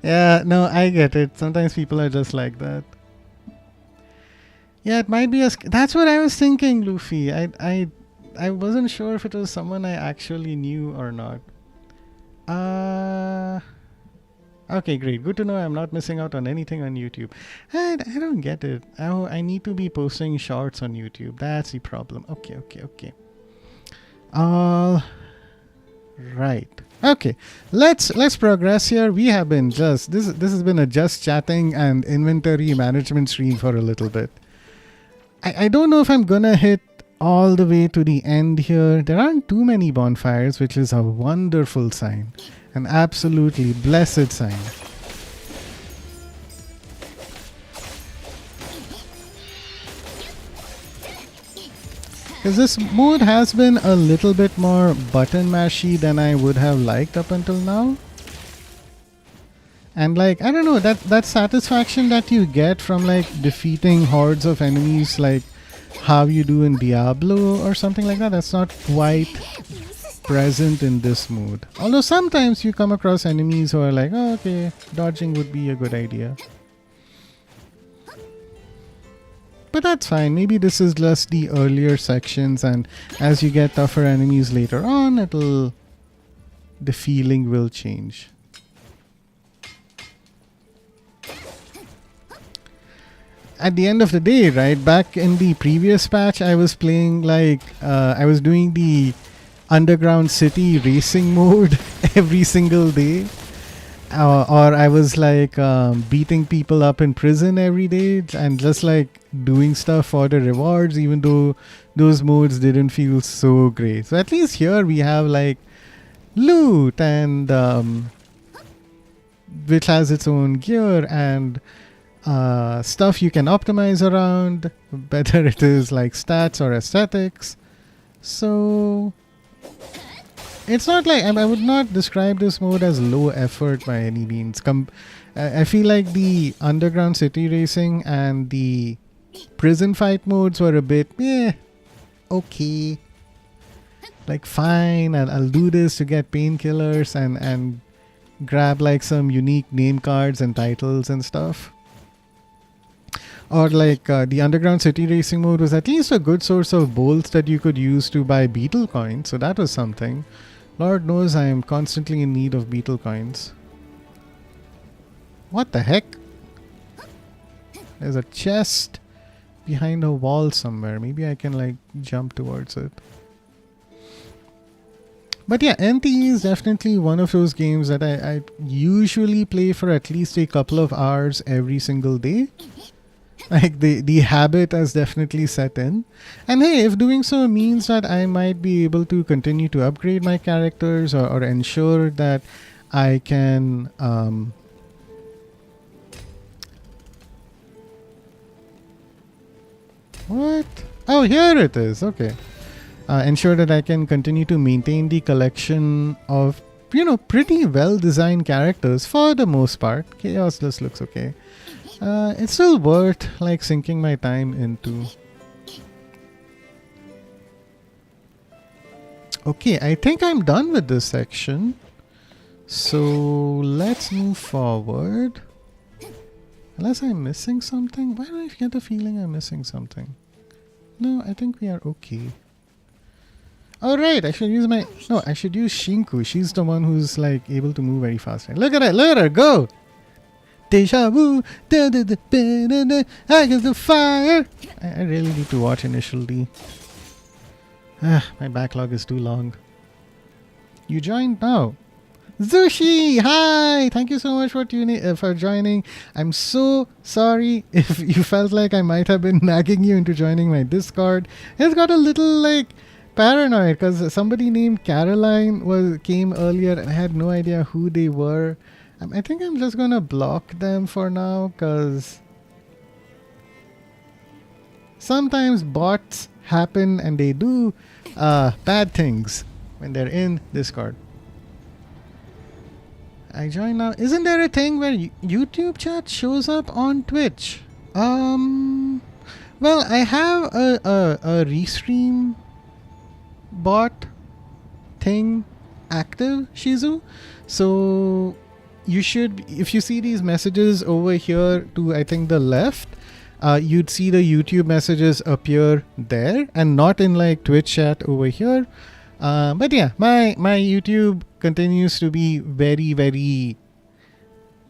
Yeah, no, I get it. Sometimes people are just like that. Yeah, it might be that's what I was thinking, Luffy. I wasn't sure if it was someone I actually knew or not. Okay, great. Good to know I'm not missing out on anything on YouTube. I don't get it. I need to be posting shorts on YouTube. That's the problem. Okay. All right. Okay, let's progress here. We have been this has been a just chatting and inventory management stream for a little bit. I don't know if I'm gonna hit all the way to the end here. There aren't too many bonfires, which is a wonderful sign. An absolutely blessed sign. Because this mode has been a little bit more button mashy than I would have liked up until now. And like, I don't know, that satisfaction that you get from like defeating hordes of enemies, like how you do in Diablo or something like that, that's not quite present in this mode. Although sometimes you come across enemies who are like, oh, okay, dodging would be a good idea. But that's fine. Maybe this is just the earlier sections, and as you get tougher enemies later on, the feeling will change. At the end of the day, right, back in the previous patch, I was playing like, I was doing the underground city racing mode every single day. Or I was like beating people up in prison every day and just like doing stuff for the rewards, even though those modes didn't feel so great. So at least here we have like loot and which has its own gear and stuff you can optimize around, whether it is like stats or aesthetics. So it's not like I would not describe this mode as low effort by any means. I feel like the underground city racing and the prison fight modes were a bit okay. Like fine, I'll do this to get painkillers and grab like some unique name cards and titles and stuff. Or like the underground city racing mode was at least a good source of bolts that you could use to buy beetle coins, so that was something. Lord knows I am constantly in need of beetle coins. What the heck? There's a chest behind a wall somewhere. Maybe I can like jump towards it. But yeah, NT is definitely one of those games that I usually play for at least a couple of hours every single day. Like the habit has definitely set in. And hey, if doing so means that I might be able to continue to upgrade my characters or ensure that I can what? Oh, here it is. Okay. Ensure that I can continue to maintain the collection of, pretty well designed characters for the most part. Chaos just looks okay. It's still worth like sinking my time into. Okay, I think I'm done with this section. So let's move forward. Unless I'm missing something. Why do I get the feeling I'm missing something? No, I think we are okay. Alright, I should use I should use Shinku. She's the one who's like able to move very fast. Look at her, go! Deja vu, I get the fire. I really need to watch Initial D. My backlog is too long. You joined now. Zushi, hi! Thank you so much for joining. I'm so sorry if you felt like I might have been nagging you into joining my Discord. It's got a little like paranoid because somebody named Caroline came earlier and I had no idea who they were. I think I'm just gonna block them for now because sometimes bots happen and they do bad things when they're in Discord. I join now. Isn't there a thing where YouTube chat shows up on Twitch? Well, I have a restream bot thing active, Shizu. So you should, if you see these messages over here to I think the left, you'd see the YouTube messages appear there and not in like Twitch chat over here. But yeah, my YouTube continues to be very, very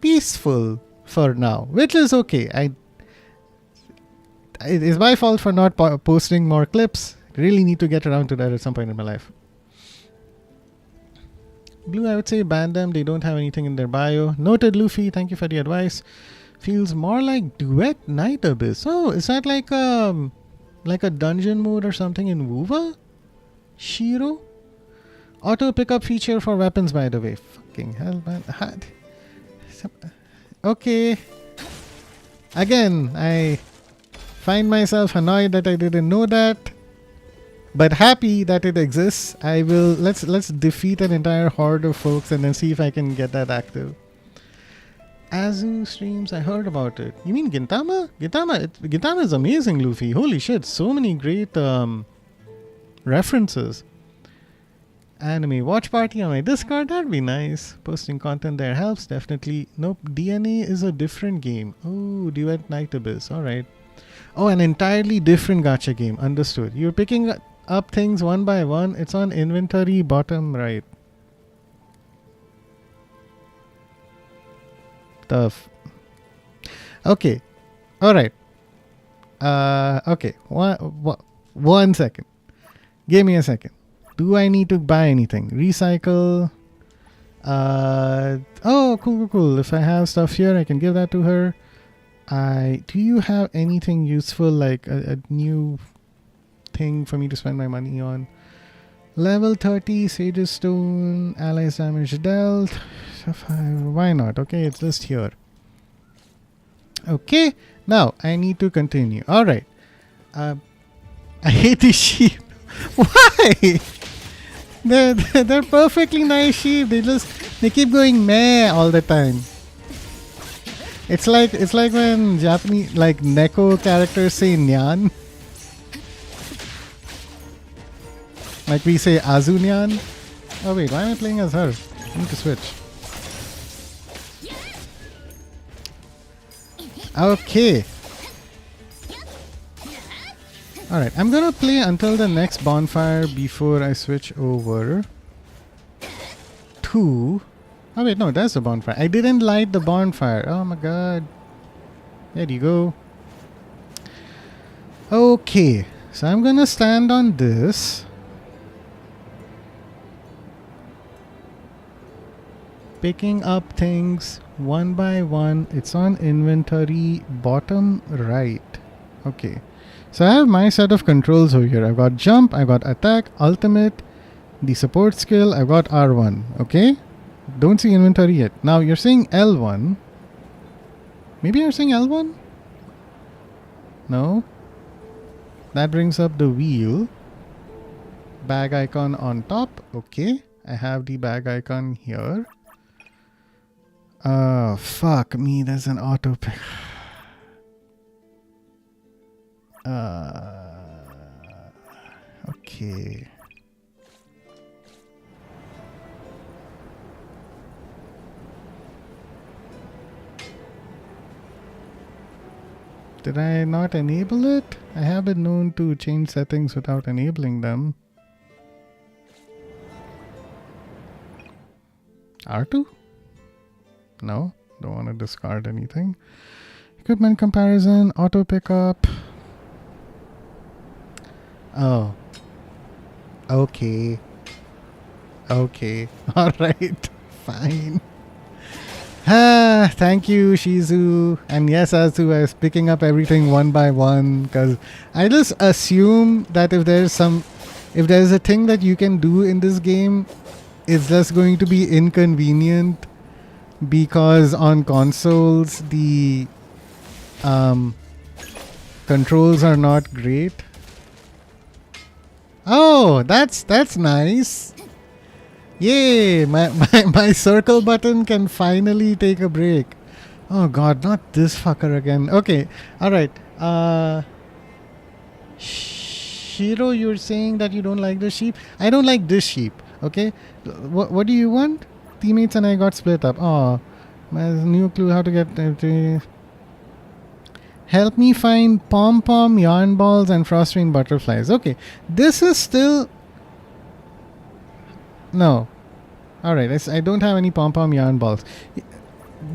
peaceful for now, which is okay. It is my fault for not posting more clips. Really need to get around to that at some point in my life. Blue, I would say ban them. They don't have anything in their bio. Noted, Luffy. Thank you for the advice. Feels more like Duet Night Abyss. Oh, is that like a dungeon mode or something in WoWa? Shiro? Auto pickup feature for weapons, by the way. Fucking hell, man. Okay. Again, I find myself annoyed that I didn't know that. But happy that it exists. I will let's defeat an entire horde of folks and then see if I can get that active. Azu streams, I heard about it. You mean Gintama? Gintama is amazing, Luffy. Holy shit, so many great references. Anime watch party on my Discord, that'd be nice. Posting content there helps, definitely. Nope, DNA is a different game. Oh, Duet Night Abyss, alright. Oh, an entirely different gacha game, understood. You're picking up things one by one. It's on inventory bottom right. Tough. Okay. Alright. Okay. One second. Give me a second. Do I need to buy anything? Recycle. Oh, cool. If I have stuff here, I can give that to her. Do you have anything useful, like a new thing for me to spend my money on? Level 30, Sage's Stone, allies damage dealt. Why not? Okay, it's just here. Okay, now I need to continue. Alright. I hate these sheep. Why? They're perfectly nice sheep. They keep going meh all the time. It's like when Japanese Neko characters say nyan. Like we say Azunyan. Oh wait, why am I playing as her? I need to switch. Okay. Alright, I'm gonna play until the next bonfire before I switch over to... Oh wait, no, that's the bonfire. I didn't light the bonfire. Oh my god. There you go. Okay, so I'm gonna stand on this. Picking up things one by one. It's on inventory bottom right. Okay. So I have my set of controls over here. I've got jump, I've got attack, ultimate, the support skill, I've got R1. Okay? Don't see inventory yet. Now you're saying L1. Maybe you're saying L1? No. That brings up the wheel. Bag icon on top. Okay. I have the bag icon here. Fuck me, there's an auto pick. Okay. Did I not enable it? I have been known to change settings without enabling them. R2? No, don't want to discard anything. Equipment comparison, auto pickup. Oh. Okay. Okay. Alright. Fine. Thank you, Shizu. And yes, Azu, I was picking up everything one by one because I just assume that if there's a thing that you can do in this game, it's just going to be inconvenient because on consoles the controls are not great. Oh, that's nice. Yay, my circle button can finally take a break. Oh god, not this fucker again. Okay, alright. Shiro, you're saying that you don't like the sheep? I don't like this sheep, okay? What do you want? Teammates and I got split up. Oh, my new clue how to get... Help me find pom-pom, yarn balls, and frost rain butterflies. Okay, this is still... No. Alright, I don't have any pom-pom yarn balls.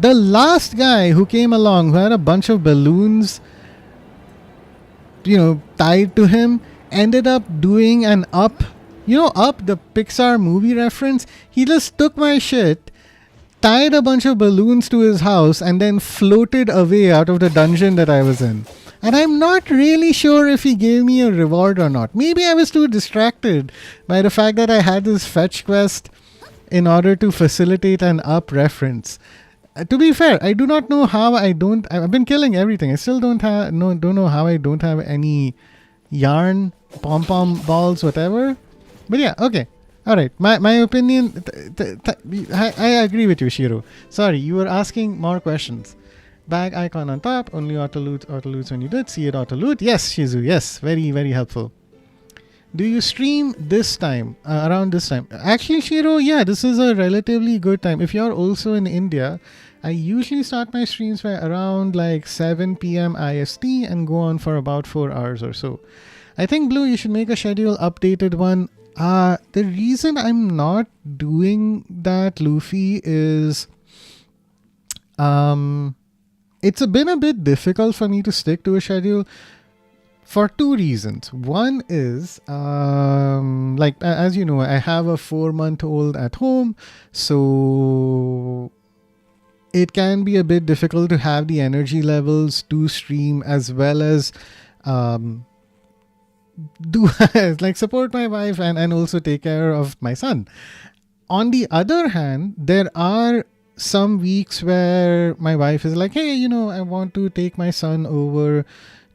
The last guy who came along, who had a bunch of balloons, tied to him, ended up doing an Up. Up, the Pixar movie reference? He just took my shit, tied a bunch of balloons to his house, and then floated away out of the dungeon that I was in. And I'm not really sure if he gave me a reward or not. Maybe I was too distracted by the fact that I had this fetch quest in order to facilitate an Up reference. To be fair, I do not know how I've been killing everything. I still don't know how I don't have any yarn, pom-pom balls, whatever. But yeah, okay. Alright, my opinion, I agree with you, Shiro. Sorry, you were asking more questions. Bag icon on top, only auto loots when you did. See it auto loot. Yes, Shizu, yes. Very, very helpful. Do you stream this time, around this time? Actually, Shiro, yeah, this is a relatively good time. If you're also in India, I usually start my streams by around like 7 p.m. IST and go on for about 4 hours or so. I think, Blue, you should make a schedule updated one. The reason I'm not doing that, Luffy, is it's been a bit difficult for me to stick to a schedule. for two reasons. One is, as you know, I have a 4-month-old at home, so it can be a bit difficult to have the energy levels to stream as well as do like support my wife and also take care of my son. On the other hand, there are some weeks where my wife is like, hey, I want to take my son over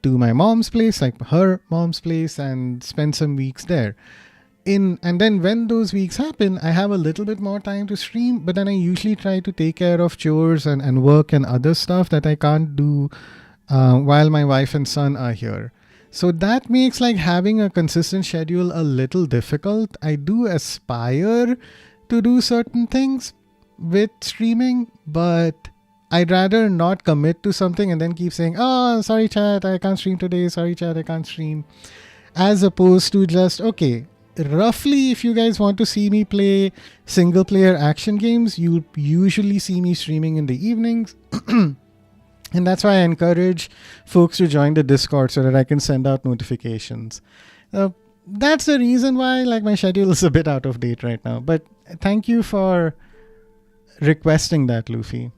to my mom's place, like her mom's place, and spend some weeks there. And then when those weeks happen, I have a little bit more time to stream, but then I usually try to take care of chores and work and other stuff that I can't do while my wife and son are here. So that makes like having a consistent schedule a little difficult. I do aspire to do certain things with streaming, but I'd rather not commit to something and then keep saying, oh, sorry chat, I can't stream today. Sorry chat, I can't stream. As opposed to just, okay, roughly if you guys want to see me play single player action games, you usually see me streaming in the evenings. And that's why I encourage folks to join the Discord so that I can send out notifications. That's the reason why like my schedule is a bit out of date right now. But thank you for requesting that, Luffy.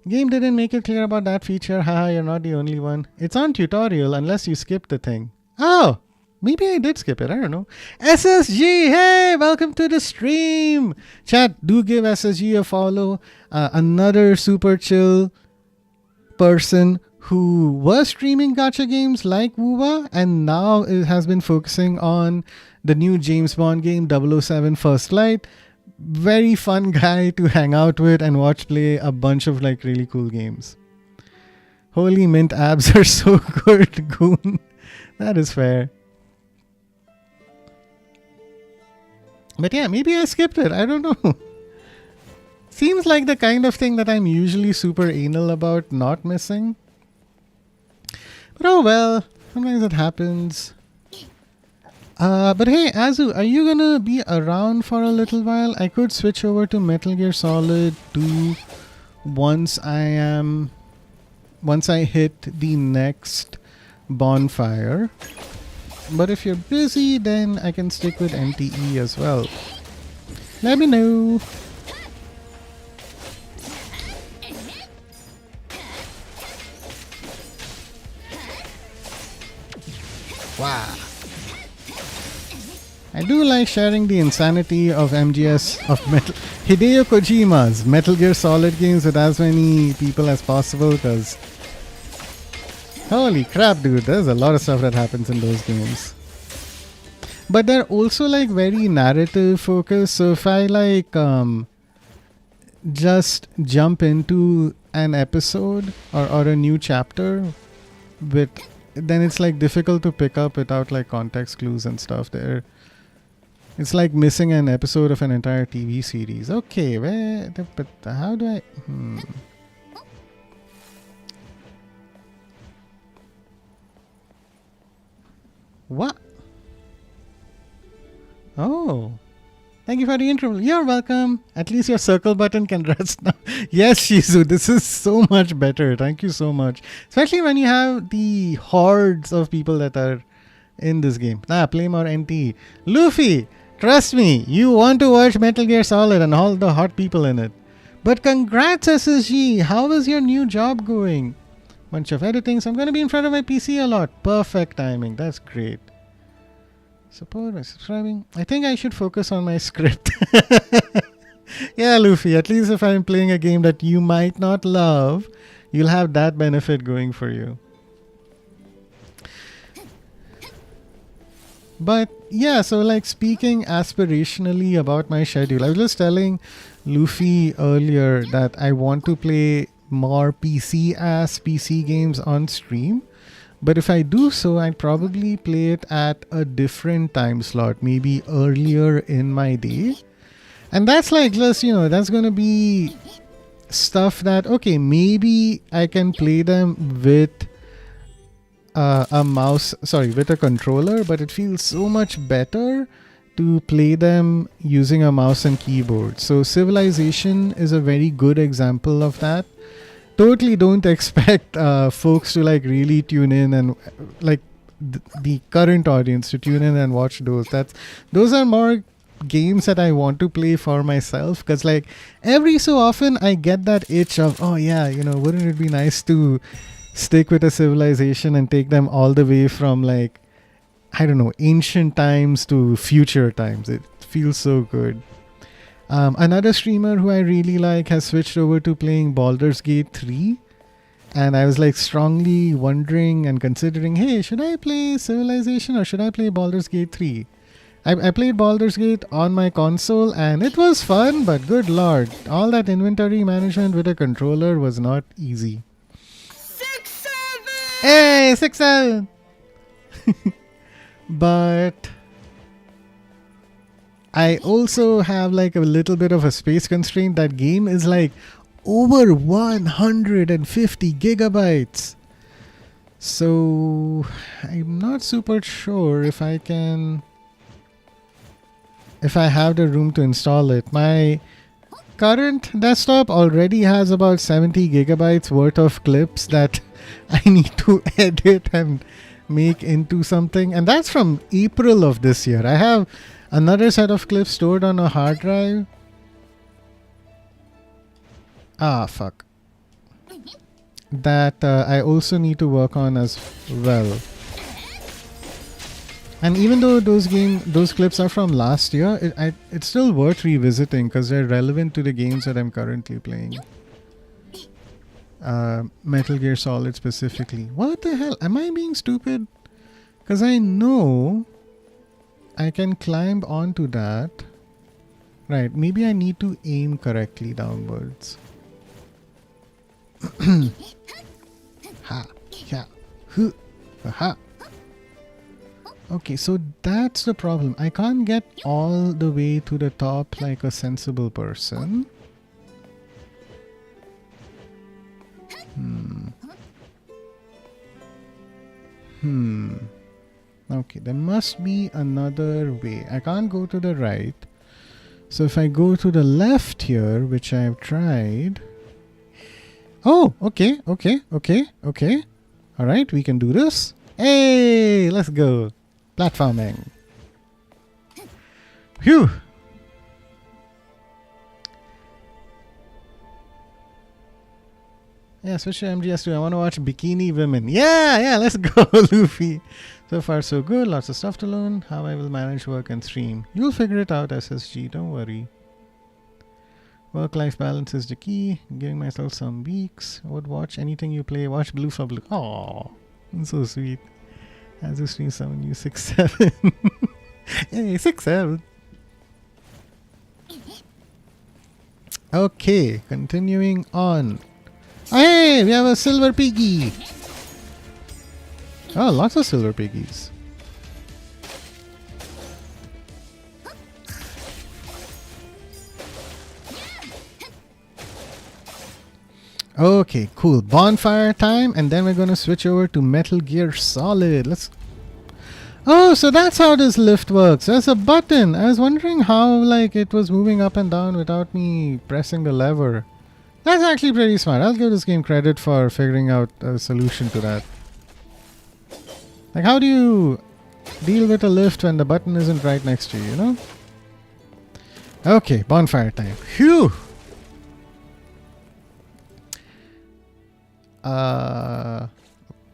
Game didn't make it clear about that feature. Haha, you're not the only one. It's on tutorial unless you skipped the thing. Oh, maybe I did skip it. I don't know. SSG, hey, welcome to the stream. Chat, do give SSG a follow. Another super chill person who was streaming gacha games like Wuwa and now it has been focusing on the new James Bond game 007 First Light. Very fun guy to hang out with and watch play a bunch of like really cool games. Holy mint abs are so good, Goon. That is fair. But yeah, maybe I skipped it. I don't know. Seems like the kind of thing that I'm usually super anal about not missing. But oh well, sometimes it happens. But hey, Azu, are you gonna be around for a little while? I could switch over to Metal Gear Solid 2 once I hit the next bonfire. But if you're busy, then I can stick with NTE as well. Let me know. Wow. I do like sharing the insanity of MGS of Hideo Kojima's Metal Gear Solid games with as many people as possible because holy crap, dude, there's a lot of stuff that happens in those games. But they're also like very narrative focused, so if I like just jump into an episode or a new chapter with, then it's like difficult to pick up without like context clues and stuff there. It's like missing an episode of an entire TV series. Okay, but how do I... What? Oh. Thank you for the intro. You're welcome. At least your circle button can rest now. Yes, Shizu, this is so much better. Thank you so much. Especially when you have the hordes of people that are in this game. Play more NT. Luffy, trust me, you want to watch Metal Gear Solid and all the hot people in it. But congrats, SSG. How is your new job going? Bunch of editing. So I'm going to be in front of my PC a lot. Perfect timing. That's great. Support by subscribing. I think I should focus on my script. Yeah, Luffy, at least if I'm playing a game that you might not love, you'll have that benefit going for you. But yeah, so like speaking aspirationally about my schedule, I was just telling Luffy earlier that I want to play more PC games on stream. But if I do so, I'd probably play it at a different time slot, maybe earlier in my day. And that's like just, that's going to be stuff that, okay, maybe I can play them with with a controller, but it feels so much better to play them using a mouse and keyboard. So Civilization is a very good example of that. Totally don't expect folks to like really tune in and like the current audience to tune in and watch those. Those are more games that I want to play for myself, because like every so often I get that itch of, oh yeah, wouldn't it be nice to stick with a civilization and take them all the way from like, I don't know, ancient times to future times. It feels so good. Another streamer who I really like has switched over to playing Baldur's Gate 3. And I was like strongly wondering and considering, hey, should I play Civilization or should I play Baldur's Gate 3? I played Baldur's Gate on my console and it was fun, but good lord, all that inventory management with a controller was not easy. 6-7! Hey, 6-7! But I also have like a little bit of a space constraint. That game is like over 150 gigabytes. So I'm not super sure if I have the room to install it. My current desktop already has about 70 gigabytes worth of clips that I need to edit and make into something. And that's from April of this year. I have another set of clips stored on a hard drive. Ah, fuck. That I also need to work on as well. And even though those clips are from last year, it's still worth revisiting because they're relevant to the games that I'm currently playing. Metal Gear Solid specifically. What the hell? Am I being stupid? Because I know I can climb onto that. Right, maybe I need to aim correctly downwards. Ha, yeah, hu, ha. Okay, so that's the problem. I can't get all the way to the top like a sensible person. Okay, there must be another way. I can't go to the right. So if I go to the left here, which I've tried. Oh, okay. All right, we can do this. Hey, let's go. Platforming. Phew. Yeah, switch to MGS2. I want to watch Bikini Women. Yeah, let's go, Luffy. So far, so good. Lots of stuff to learn. How I will manage work and stream. You'll figure it out, SSG. Don't worry. Work-life balance is the key. Giving myself some weeks. I would watch anything you play. Watch Blue for Blue. Aww. So sweet. As you stream someone you 6-7. Hey, 6-7. Okay, continuing on. Hey, we have a silver piggy. Oh, lots of silver piggies. Okay, cool. Bonfire time, and then we're going to switch over to Metal Gear Solid. Oh, so that's how this lift works. There's a button. I was wondering how like it was moving up and down without me pressing the lever. That's actually pretty smart. I'll give this game credit for figuring out a solution to that. Like, how do you deal with a lift when the button isn't right next to you, you know? Okay, bonfire time. Phew!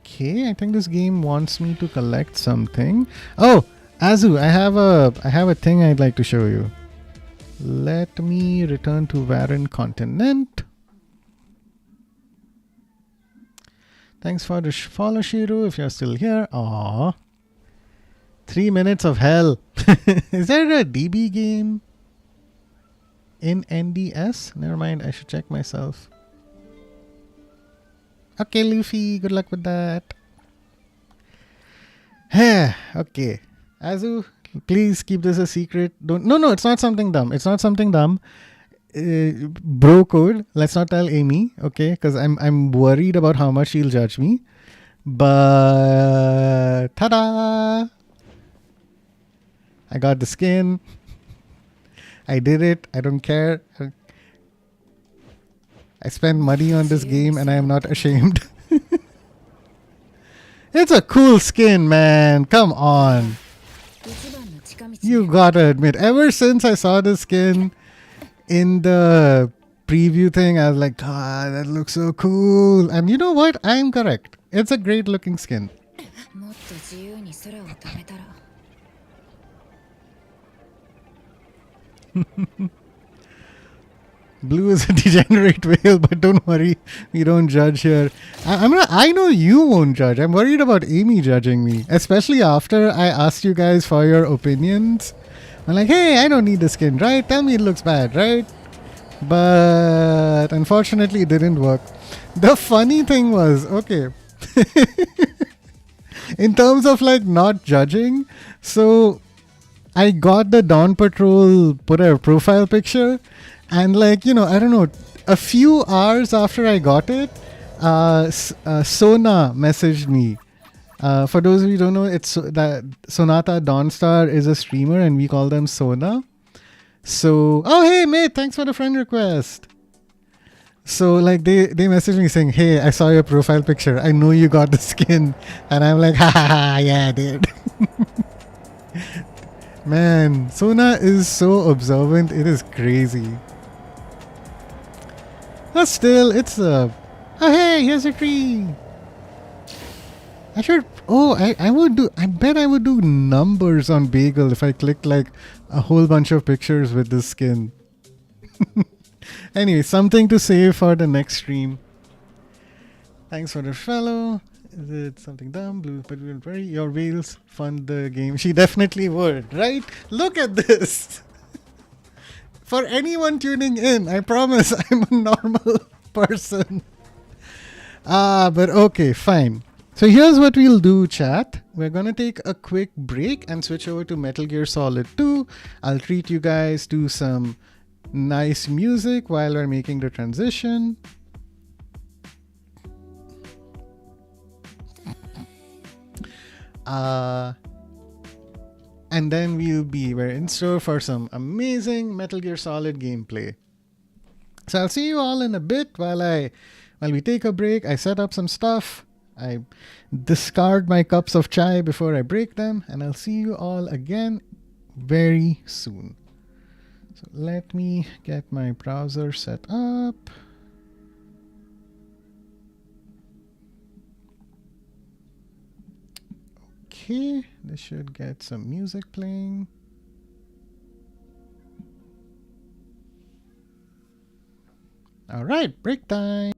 Okay, I think this game wants me to collect something. Oh, Azu, I have a thing I'd like to show you. Let me return to Varen Continent. Thanks for the follow, Shiro, if you're still here. Aww. 3 minutes of hell. Is there a DB game in NDS? Never mind, I should check myself. Okay, Luffy, good luck with that. Okay. Azu, please keep this a secret. No, it's not something dumb. It's not something dumb. Bro code. Let's not tell Amy, okay? Because I'm worried about how much she'll judge me. But ta-da! I got the skin. I did it. I don't care. I spent money on this game and I am not ashamed. It's a cool skin, man. Come on. You gotta admit, ever since I saw the skin in the preview thing, I was like, ah, that looks so cool. And you know what? I'm correct. It's a great looking skin. Blue is a degenerate whale, but don't worry, we don't judge here. I know you won't judge. I'm worried about Amy judging me, especially after I asked you guys for your opinions. I'm like, hey, I don't need the skin, right? Tell me it looks bad, right? But unfortunately, it didn't work. The funny thing was, okay, in terms of like not judging, so I got the Dawn Patrol put a profile picture, and like, you know, I don't know, a few hours after I got it, Sona messaged me. For those of you who don't know, it's that Sonata Dawnstar is a streamer, and we call them Sona. So, oh hey mate, thanks for the friend request. So like they messaged me saying, hey, I saw your profile picture. I know you got the skin, and I'm like, ha ha ha, yeah, dude. Man, Sona is so observant. It is crazy. But still, it's a. Oh hey, here's a tree. I should. Oh, I would do. I bet I would do numbers on Bagel if I clicked like a whole bunch of pictures with this skin. Anyway, something to save for the next stream. Thanks for the fellow. Is it something dumb? Blue, but don't worry. Your whales fund the game. She definitely would, right? Look at this. For anyone tuning in, I promise I'm a normal person. But okay, fine. So here's what we'll do, chat. We're gonna take a quick break and switch over to Metal Gear Solid 2. I'll treat you guys to some nice music while we're making the transition. And then we're in store for some amazing Metal Gear Solid gameplay. So I'll see you all in a bit while we take a break. I set up some stuff. I discard my cups of chai before I break them, and I'll see you all again very soon. So let me get my browser set up. Okay, this should get some music playing. All right, break time.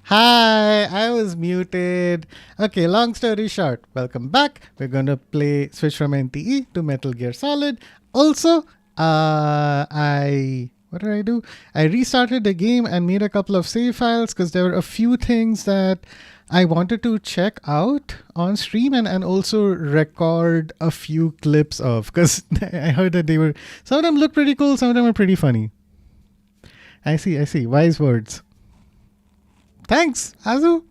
Hi, I was muted. Okay, long story short, welcome back. We're gonna switch from NTE to Metal Gear Solid. Also, what did I do? I restarted the game and made a couple of save files because there were a few things that I wanted to check out on stream and also record a few clips of, because I heard that some of them look pretty cool, some of them are pretty funny. I see. Wise words. Thanks, Azu.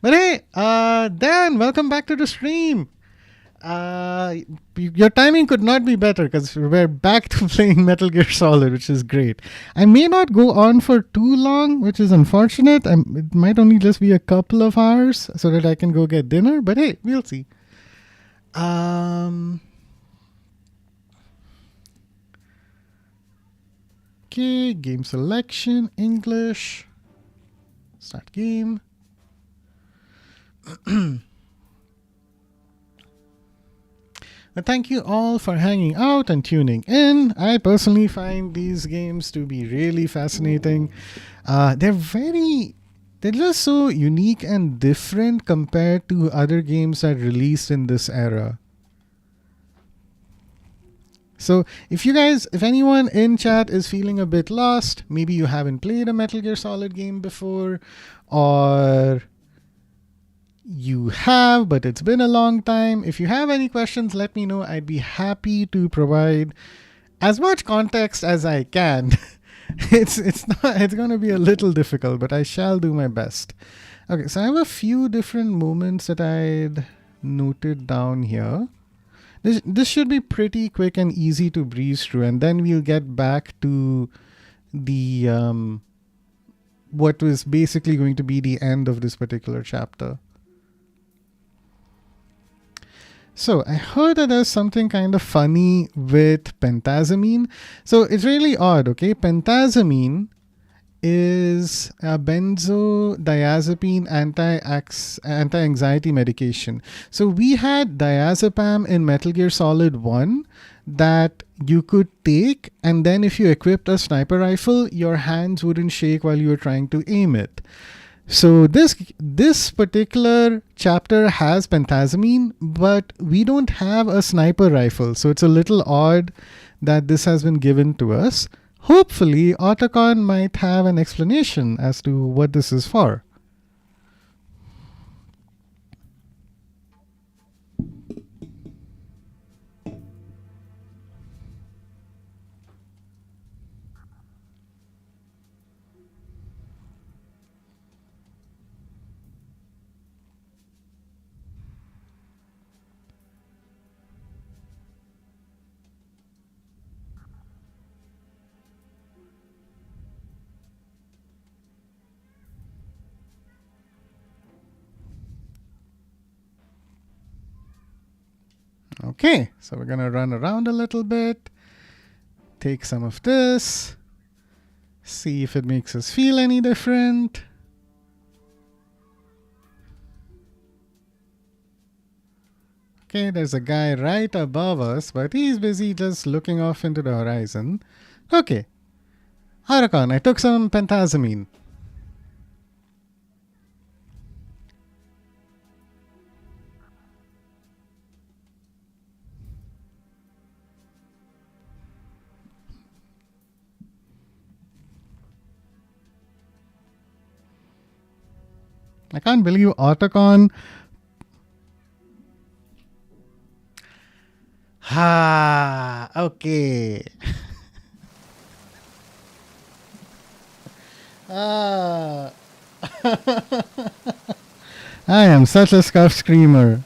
But hey, Dan, welcome back to the stream. Your timing could not be better because we're back to playing Metal Gear Solid, which is great. I may not go on for too long, which is unfortunate. It might only just be a couple of hours so that I can go get dinner. But hey, we'll see. Okay, game selection, English. Start game. Thank you all for hanging out and tuning in. I personally find these games to be really fascinating. They're just so unique and different compared to other games that released in this era. So if anyone in chat is feeling a bit lost, maybe you haven't played a Metal Gear Solid game before, or you have, but it's been a long time. If you have any questions, let me know. I'd be happy to provide as much context as I can. It's going to be a little difficult, but I shall do my best. Okay, so I have a few different moments that I'd noted down here. This should be pretty quick and easy to breeze through, and then we'll get back to the what was basically going to be the end of this particular chapter. So I heard that there's something kind of funny with pentazamine. So it's really odd, okay? Pentazamine is a benzodiazepine anti-anxiety medication. So we had diazepam in Metal Gear Solid 1 that you could take, and then if you equipped a sniper rifle, your hands wouldn't shake while you were trying to aim it. So this particular chapter has pentazamine, but we don't have a sniper rifle. So it's a little odd that this has been given to us. Hopefully, Otacon might have an explanation as to what this is for. Okay, so we're going to run around a little bit, take some of this, see if it makes us feel any different. Okay, there's a guy right above us, but he's busy just looking off into the horizon. Okay, Otacon, I took some pentazamine. I can't believe Otacon. Okay. I am such a scuff screamer.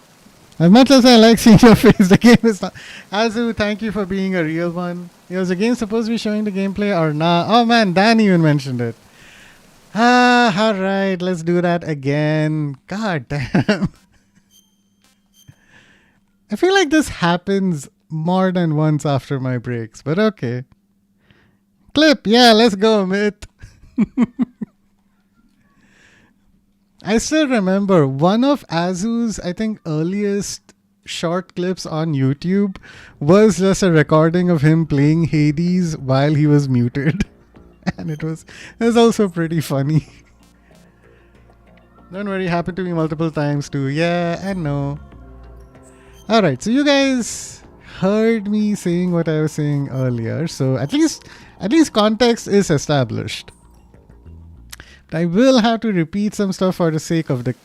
As much as I like seeing your face, the game is not. Azu, thank you for being a real one. Was the game supposed to be showing the gameplay or nah? Oh man, Dan even mentioned it. Alright, let's do that again. God damn. I feel like this happens more than once after my breaks, but okay. Clip, yeah, let's go, Myth. I still remember one of Azu's, I think, earliest short clips on YouTube was just a recording of him playing Hades while he was muted. And it was also pretty funny. Don't worry, happened to me multiple times too. Yeah, I know. Alright, so you guys heard me saying what I was saying earlier, so at least context is established. I will have to repeat some stuff for the sake of the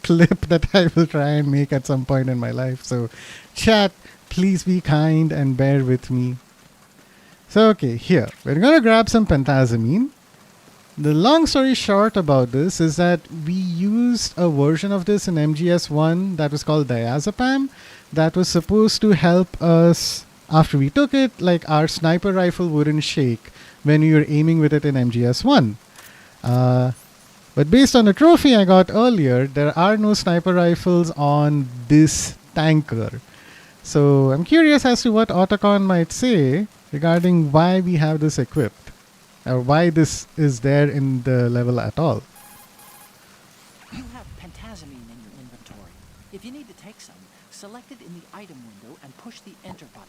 clip that I will try and make at some point in my life. So chat, please be kind and bear with me. So okay, here, we're gonna grab some pentazamine. The long story short about this is that we used a version of this in MGS1 that was called diazepam that was supposed to help us after we took it, like our sniper rifle wouldn't shake when we were aiming with it in MGS1. But based on the trophy I got earlier, there are no sniper rifles on this tanker. So I'm curious as to what Otacon might say regarding why we have this equipped, or why this is there in the level at all. You have pentazamine in your inventory. If you need to take some, select it in the item window and push the enter button.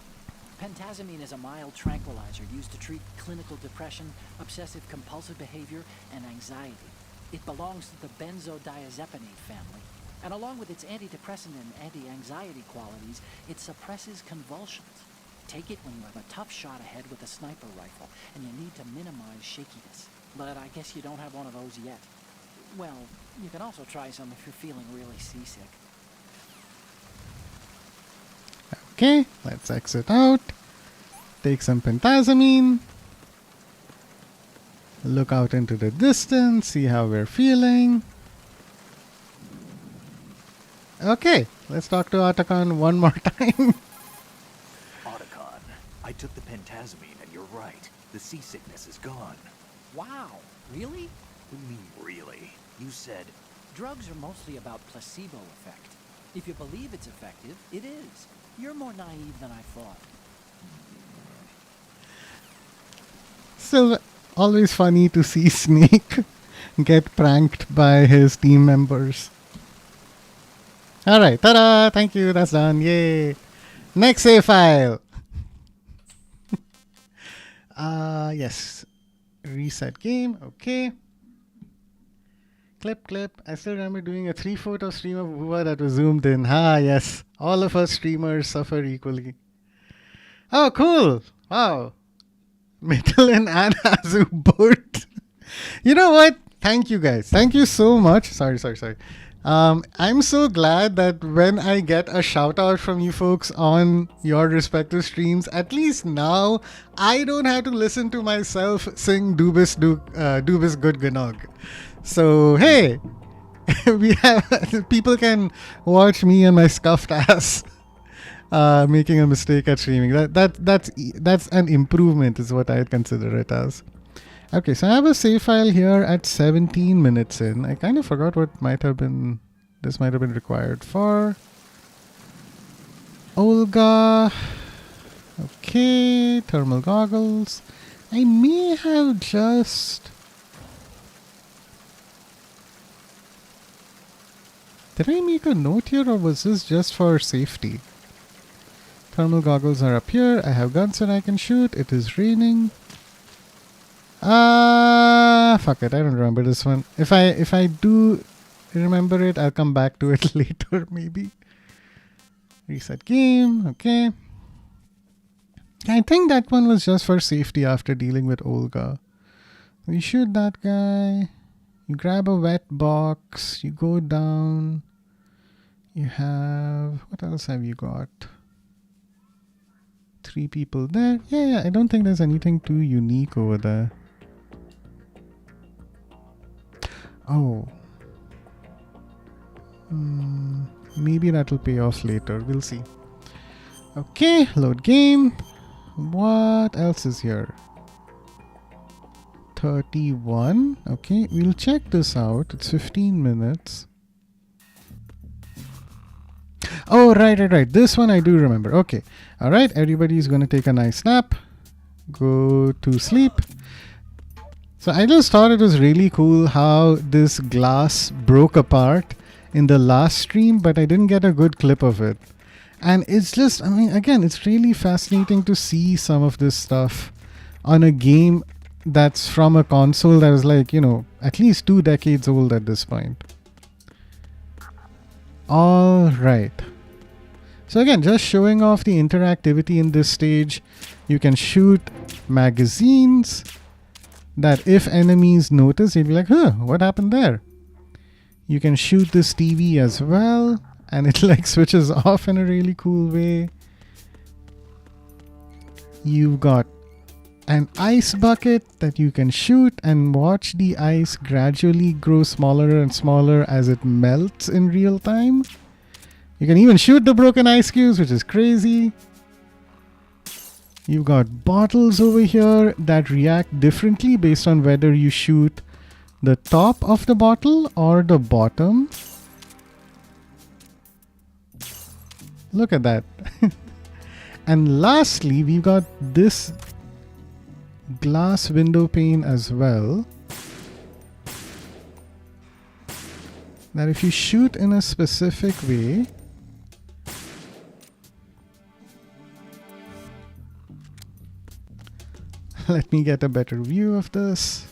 Pentazamine is a mild tranquilizer used to treat clinical depression, obsessive compulsive behavior, and anxiety. It belongs to the benzodiazepinate family, and along with its antidepressant and anti-anxiety qualities, it suppresses convulsions. Take it when you have a tough shot ahead with a sniper rifle, and you need to minimize shakiness. But I guess you don't have one of those yet. Well, you can also try some if you're feeling really seasick. Okay, let's exit out. Take some pentazamine. Look out into the distance, see how we're feeling. Okay, let's talk to Otacon one more time. Otacon, I took the pentazamine and you're right. The seasickness is gone. Wow, really? What do you mean, really? You said... Drugs are mostly about placebo effect. If you believe it's effective, it is. You're more naive than I thought. Still, always funny to see Snake get pranked by his team members. Alright, ta-da! Thank you, that's done. Yay! Next save file! Yes. Reset game, okay. Clip. I still remember doing a 3-photo stream of Uva that was zoomed in. Yes. All of us streamers suffer equally. Oh, cool! Wow. Mitalin and Azu both. You know what? Thank you guys. Thank you so much. Sorry. I'm so glad that when I get a shout out from you folks on your respective streams, at least now I don't have to listen to myself sing Dubis Good Ganog. So hey, we have people can watch me and my scuffed ass making a mistake at streaming. That's an improvement, is what I'd consider it as. Okay, so I have a save file here at 17 minutes in. I kind of forgot what this might have been required for. Olga. Okay, thermal goggles. I may have just... Did I make a note here, or was this just for safety? Thermal goggles are up here. I have guns that I can shoot. It is raining. Fuck it. I don't remember this one. If I do remember it, I'll come back to it later, maybe. Reset game. Okay. I think that one was just for safety after dealing with Olga. We shoot that guy. You grab a wet box. You go down. You have... What else have you got? 3 people there. Yeah, I don't think there's anything too unique over there. Oh. Maybe that'll pay off later. We'll see. Okay, load game. What else is here? 31. Okay, we'll check this out. It's 15 minutes. Oh, right. This one I do remember. Okay. All right, everybody's going to take a nice nap. Go to sleep. So I just thought it was really cool how this glass broke apart in the last stream, but I didn't get a good clip of it. And it's just, I mean, again, it's really fascinating to see some of this stuff on a game that's from a console that was like, you know, at least 2 decades old at this point. All right. So again, just showing off the interactivity in this stage. You can shoot magazines that if enemies notice, you'd be like, huh, what happened there? You can shoot this TV as well, and it like switches off in a really cool way. You've got an ice bucket that you can shoot and watch the ice gradually grow smaller and smaller as it melts in real time. You can even shoot the broken ice cubes, which is crazy. You've got bottles over here that react differently based on whether you shoot the top of the bottle or the bottom. Look at that. And lastly, we've got this glass window pane as well, that if you shoot in a specific way, let me get a better view of this.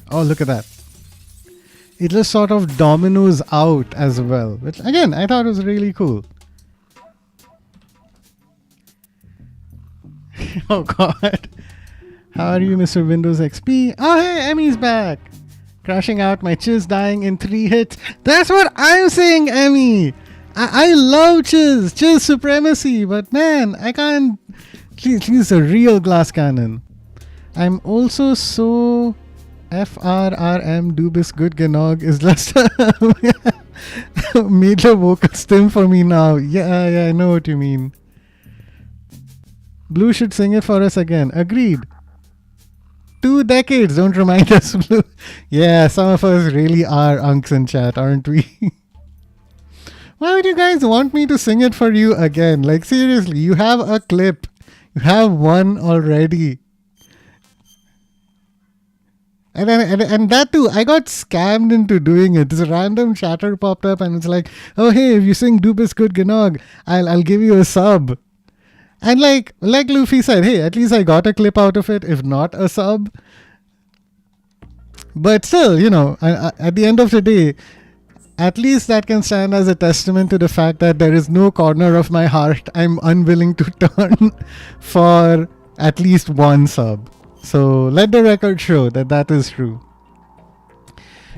Oh, look at that. It just sort of dominoes out as well, which again, I thought was really cool. Oh god. How are you, Mr. Windows XP? Oh hey, Emmy's back! Crashing out, my chiz dying in 3 hits. That's what I'm saying, Emmy! I love chiz supremacy, but man, I can't... She's a real glass cannon. I'm also so... FRRM Dubis Good Ganog is just a major vocal stim for me now. Yeah, I know what you mean. Blue should sing it for us again. Agreed. 2 decades, don't remind us, Blue. Yeah, some of us really are unks in chat, aren't we? Why would you guys want me to sing it for you again? Like, seriously, you have a clip. You have one already. And that too, I got scammed into doing it. This random chatter popped up and it's like, oh hey, if you sing Dubis Good Ganog, I'll give you a sub. And like Luffy said, hey, at least I got a clip out of it, if not a sub. But still, you know, at the end of the day, at least that can stand as a testament to the fact that there is no corner of my heart I'm unwilling to turn for at least one sub. So let the record show that that is true.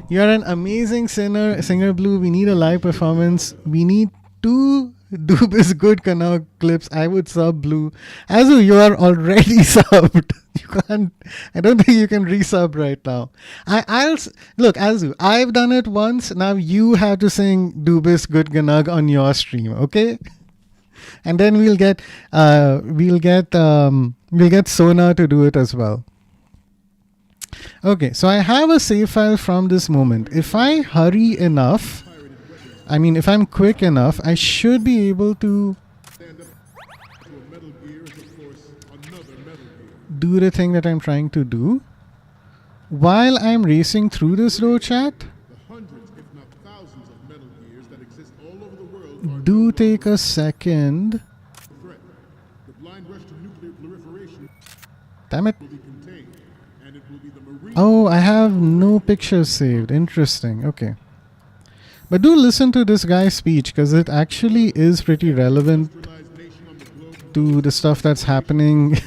You're an amazing singer Blue. We need a live performance. We need 2 Dubis Good Canog clips. I would sub Blue. Azu, you are already subbed. You can't. I don't think you can resub right now. I'll look, Azu. I've done it once. Now you have to sing Dubis Good Canog on your stream, okay? And then we'll get Sona to do it as well. Okay, so I have a save file from this moment. If I hurry enough, I mean, if I'm quick enough, I should be able to do the thing that I'm trying to do while I'm racing through this row, chat. Do take a second. Damn it. Oh, I have no pictures saved. Interesting. Okay. But do listen to this guy's speech because it actually is pretty relevant to the stuff that's happening,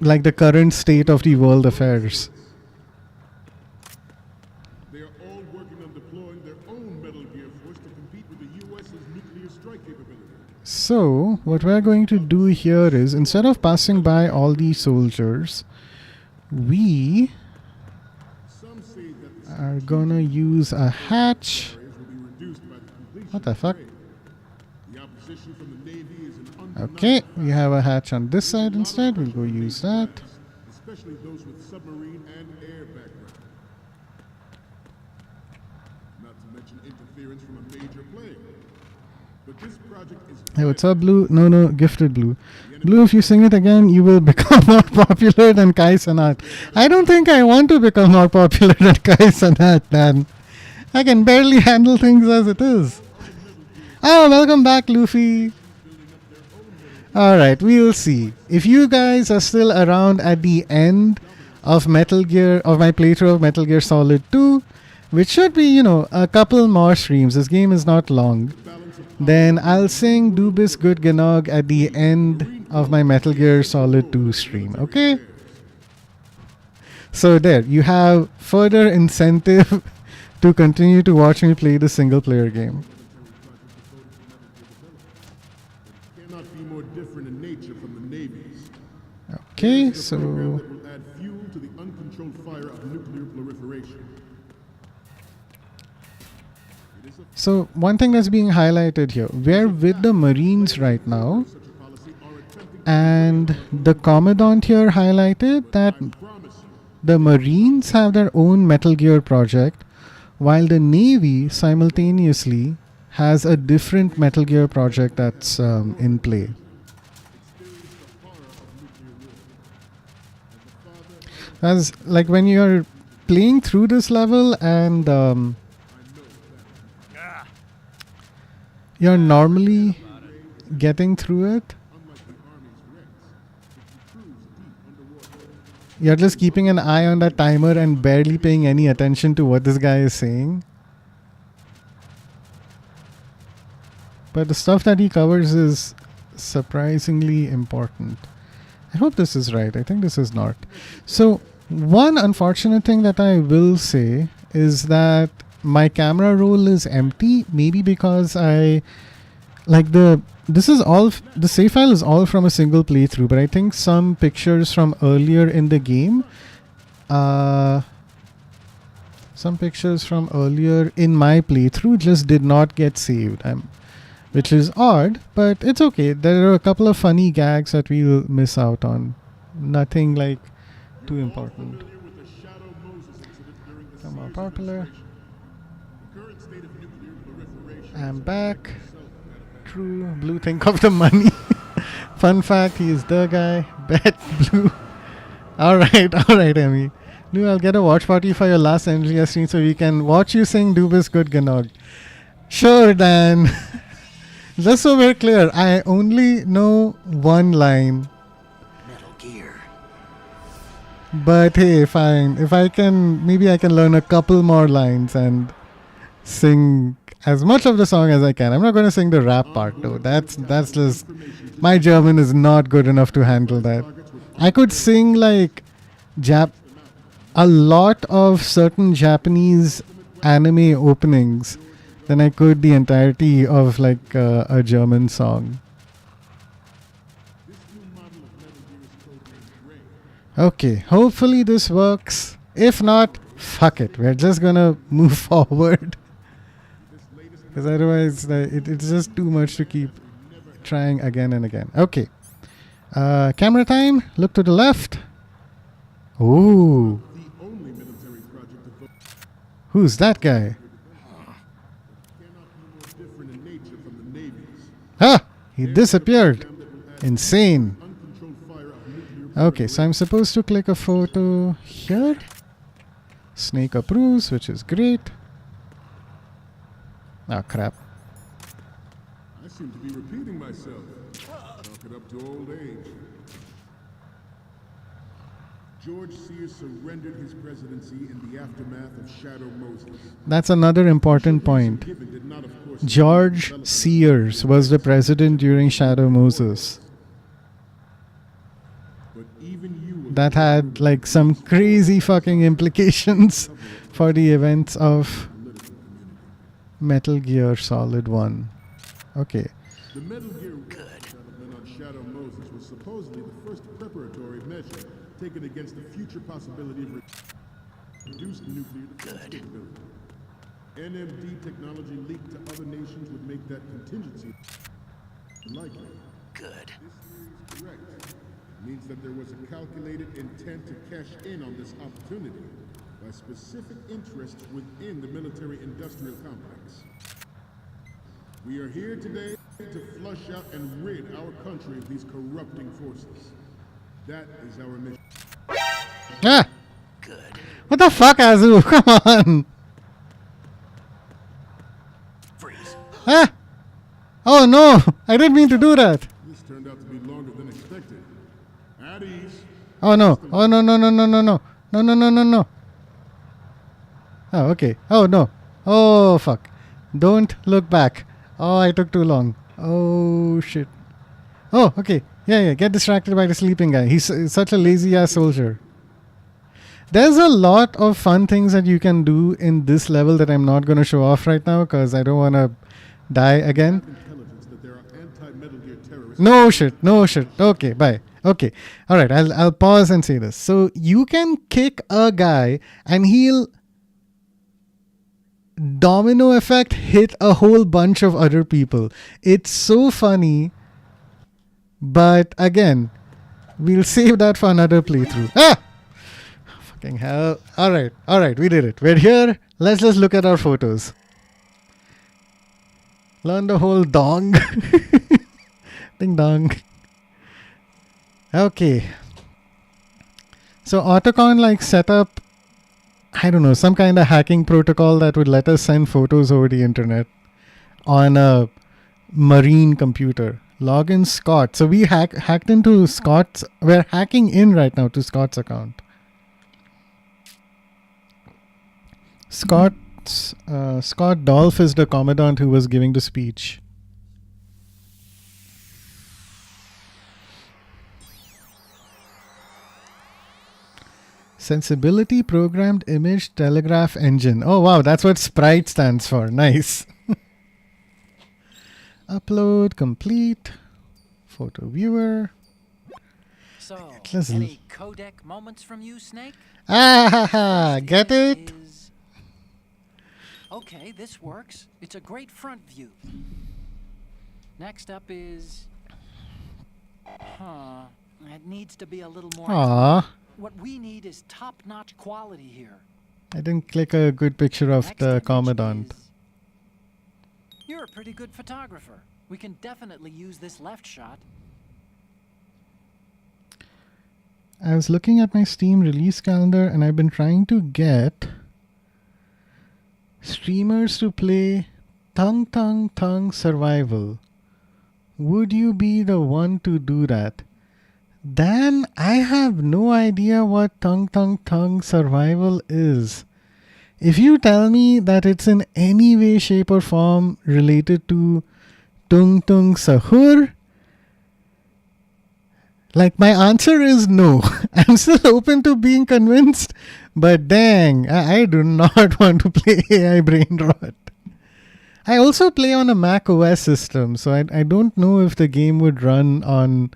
like the current state of the world affairs. They are all working on deploying their own Metal Gear force to compete with the US's nuclear strike capability. So, what we're going to do here is, instead of passing by all these soldiers, we are gonna use a hatch. What the fuck? Okay, we have a hatch on this side instead. We'll go use that. Especially those with submarine and air background. Not to mention interference from a major player. But this project is... Hey, what's up, Blue? No, gifted Blue. Blue, if you sing it again, you will become more popular than Kai Sanat. I don't think I want to become more popular than Kai Sanat, man. I can barely handle things as it is. Oh, welcome back, Luffy. Alright, we will see. If you guys are still around at the end of my playthrough of Metal Gear Solid 2, which should be, a couple more streams. This game is not long. Then I'll sing Dubis Good Ganog at the end of my Metal Gear Solid 2 stream, okay? So there, you have further incentive to continue to watch me play the single player game. Cannot be more different in nature from the Navy's. Okay, It's a program so that will add fuel to the uncontrolled fire of nuclear proliferation. So one thing that's being highlighted here, we're with the Marines right now, Such a policy are attempting and the Commandant here highlighted that to promise you the Marines have their own Metal Gear project, while the Navy simultaneously has a different Metal Gear project that's in play. As like when you're playing through this level and you're normally getting through it, you're just keeping an eye on that timer and barely paying any attention to what this guy is saying. But the stuff that he covers is surprisingly important. I hope this is right. I think this is not. So one unfortunate thing that I will say is that my camera roll is empty, maybe because the save file is all from a single playthrough, but I think some pictures from earlier in the game, some pictures from earlier in my playthrough just did not get saved, which is odd, but it's okay. There are a couple of funny gags that we'll miss out on. Nothing like too important. familiar with the Shadow Moses incident during the Some more Sears popular. administration. The current state of nuclear proliferation I'm is back. itself manifest. True. Blue, think of the money. Fun fact, he is the guy. Bet Blue. Alright, Emmy. Blue, I'll get a watch party for your last NGS stream so we can watch you sing Dubis Good Ganog. Sure, Dan. Just so we're clear, I only know one line. Metal Gear. But hey, fine. If I can, maybe I can learn a couple more lines and sing as much of the song as I can. I'm not going to sing the rap part though. That's just, my German is not good enough to handle that. I could sing like a lot of certain Japanese anime openings than I could the entirety of like a German song. Okay, hopefully this works. If not, fuck it. We're just gonna move forward. Because otherwise, it's just too much to keep trying again and again. Okay. Camera time. Look to the left. Ooh. The only military project devoted Who's that guy? cannot be more different in nature from the Navy's. Ah! He disappeared. Insane. Uncontrolled fire of nuclear Okay, so I'm supposed to click a photo here. Snake approves, which is great. Ah, crap. I seem to be repeating myself. Chalk it up to old age. George Sears surrendered his presidency in the aftermath of Shadow Moses. That's another important point. Given did not, of course, George Sears was the president during Shadow Moses. but even you That had like some crazy fucking implications for the events of Metal Gear Solid 1. Okay. The Metal Gear development on Shadow Moses was supposedly the first preparatory measure taken against the future possibility of reduced nuclear defense capability. NMD technology leaked to other nations would make that contingency likely. Good. This theory is correct. It means that there was a calculated intent to cash in on this opportunity by specific interests within the military-industrial complex. We are here today to flush out and rid our country of these corrupting forces. That is our mission. Ah! Good. What the fuck, Azu? Come on! Freeze. Ah! Oh no! I didn't mean to do that! This turned out to be longer than expected. At ease. Oh no. Oh no no no no no no. No no no no no. Oh okay. Oh no. Oh fuck. Don't look back. Oh, I took too long. Oh shit. Oh, okay. Yeah, yeah. Get distracted by the sleeping guy. He's such a lazy ass soldier. There's a lot of fun things that you can do in this level that I'm not going to show off right now because I don't want to die again. Intelligence that there are anti-Metal Gear terrorists. No shit. No shit. Okay, bye. Okay. All right. I'll pause and say this. So you can kick a guy and he'll domino effect hit a whole bunch of other people. It's so funny. But again, we'll save that for another playthrough. Ah! Fucking hell. Alright, we did it. We're here. Let's just look at our photos. Learn the whole dong. Ding dong. Okay. So Autocon like set up, I don't know, some kind of hacking protocol that would let us send photos over the internet on a marine computer. Login Scott. So we hacked into Scott's. We're hacking in right now to Scott's account. Scott Dolph is the commandant who was giving the speech. Sensibility Programmed Image Telegraph Engine. Oh wow, that's what Sprite stands for. Nice. Upload complete. Photo viewer. So, Let's any codec moments from you, Snake? Ah ha ha! Get it? Okay, this works. It's a great front view. Next up is... It needs to be a little more... Aww. What we need is top-notch quality here. I didn't click a good picture of Next the image commandant. is- You're a pretty good photographer. We can definitely use this left shot. I was looking at my Steam release calendar and I've been trying to get streamers to play Tung Survival. Would you be the one to do that? Dan, I have no idea what Tung Survival is. If you tell me that it's in any way, shape or form related to Tung Sahur, like my answer is no. I'm still open to being convinced, but dang, I do not want to play AI Brain Rot. I also play on a Mac OS system, so I don't know if the game would run on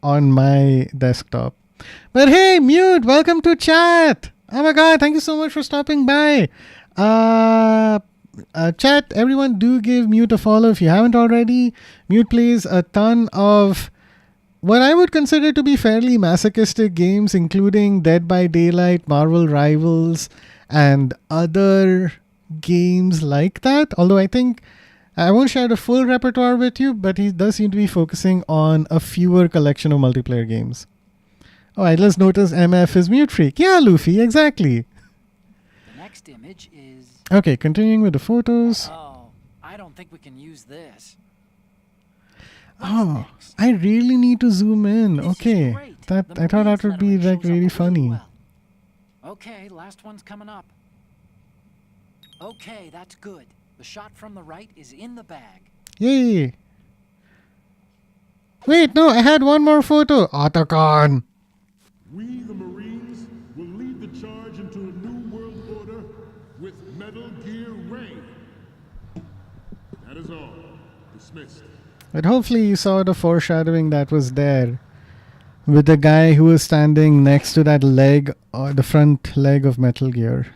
my desktop. But hey, Mute, welcome to chat. Oh my god, thank you so much for stopping by. Chat, everyone do give Mute a follow if you haven't already. Mute plays a ton of what I would consider to be fairly masochistic games, including Dead by Daylight, Marvel Rivals, and other games like that. Although I think I won't share the full repertoire with you, but he does seem to be focusing on a fewer collection of multiplayer games. Oh, I just noticed MF is Mute Freak. Yeah, Luffy, exactly. The next image is... Okay, continuing with the photos. Oh, I don't think we can use this. Oh, I really need to zoom in. This is Okay, great. that The I thought that Marine would be lettering like shows up really funny. well. Okay, last one's coming up. Okay, that's good. The shot from the right is in the bag. Yay! Wait, no, I had one more photo. Autocon. We, the Marines, will lead the charge into a new world order with Metal Gear Ray. That is all. Dismissed. But hopefully you saw the foreshadowing that was there with the guy who was standing next to that leg, or the front leg of Metal Gear.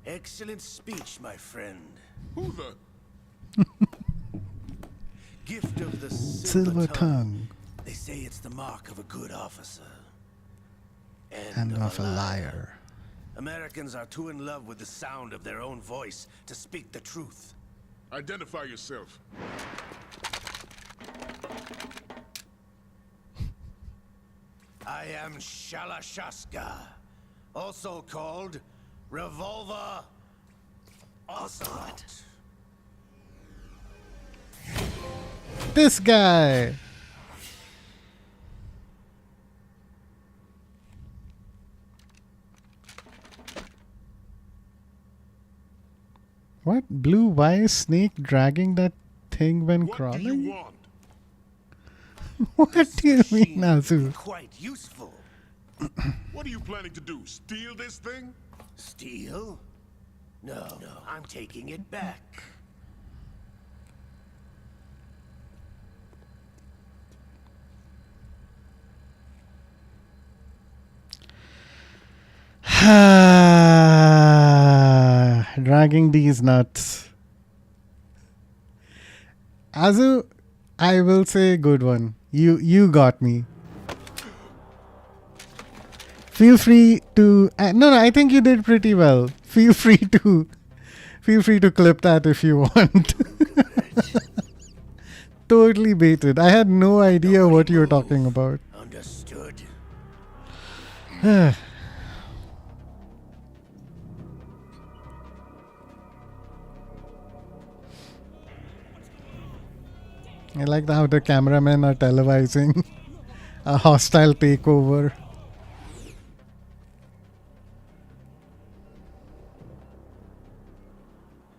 Excellent speech, my friend. Who the? Gift of the Silver tongue They say it's the mark of a good officer. and of a liar. Americans are too in love with the sound of their own voice to speak the truth. Identify yourself. I am Shalashaska, also called Revolver Ocelot. This guy. What? Blue wise snake dragging that thing when What do crawling? you want? What do you mean, Machine Azu? Quite useful. What are you planning to do? Steal this thing? Steal? No, I'm taking it back. Dragging these nuts. Azu, I will say good one. You got me. Feel free to no, I think you did pretty well. Feel free to clip that if you want. Totally baited. I had no idea what you were talking about. Understood. I like how the cameramen are televising a hostile takeover.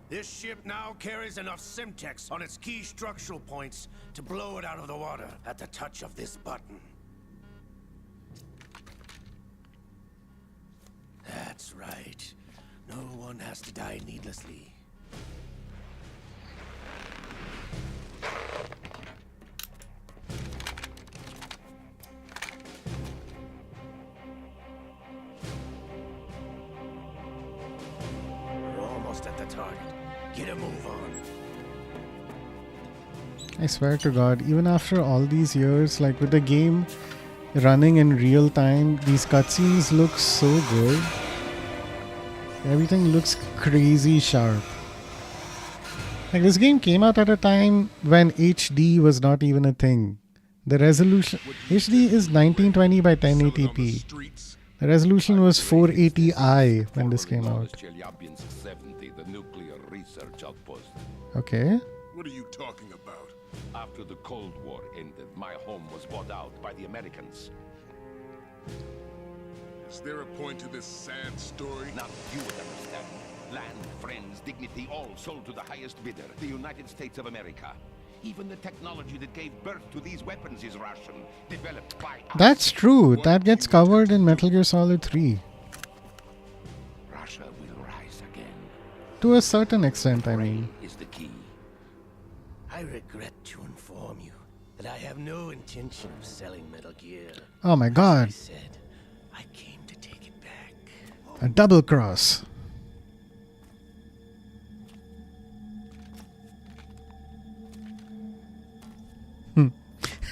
This ship now carries enough Simtex on its key structural points to blow it out of the water at the touch of this button. That's right. No one has to die needlessly. We're almost at the target. Get a move on. I swear to God, even after all these years, like with the game running in real time, these cutscenes look so good. Everything looks crazy sharp. Like this game came out at a time when HD was not even a thing. The resolution HD is 1920 by 1080p. Streets. The resolution was 480i when this came out. Chelyabinsk 70, the nuclear research outpost. Okay. What are you talking about? After the Cold War ended, my home was bought out by the Americans. Is there a point to this sad story? Now you would understand. Land, friends, dignity, all sold to the highest bidder, the United States of America. Even the technology that gave birth to these weapons is Russian, developed by us. That's true. That gets covered in Metal Gear Solid 3. Russia will rise again. To a certain extent, I mean. Is the key. I regret to inform you that I have no intention of selling Metal Gear. Oh my I God. said I came to take it back. A double cross.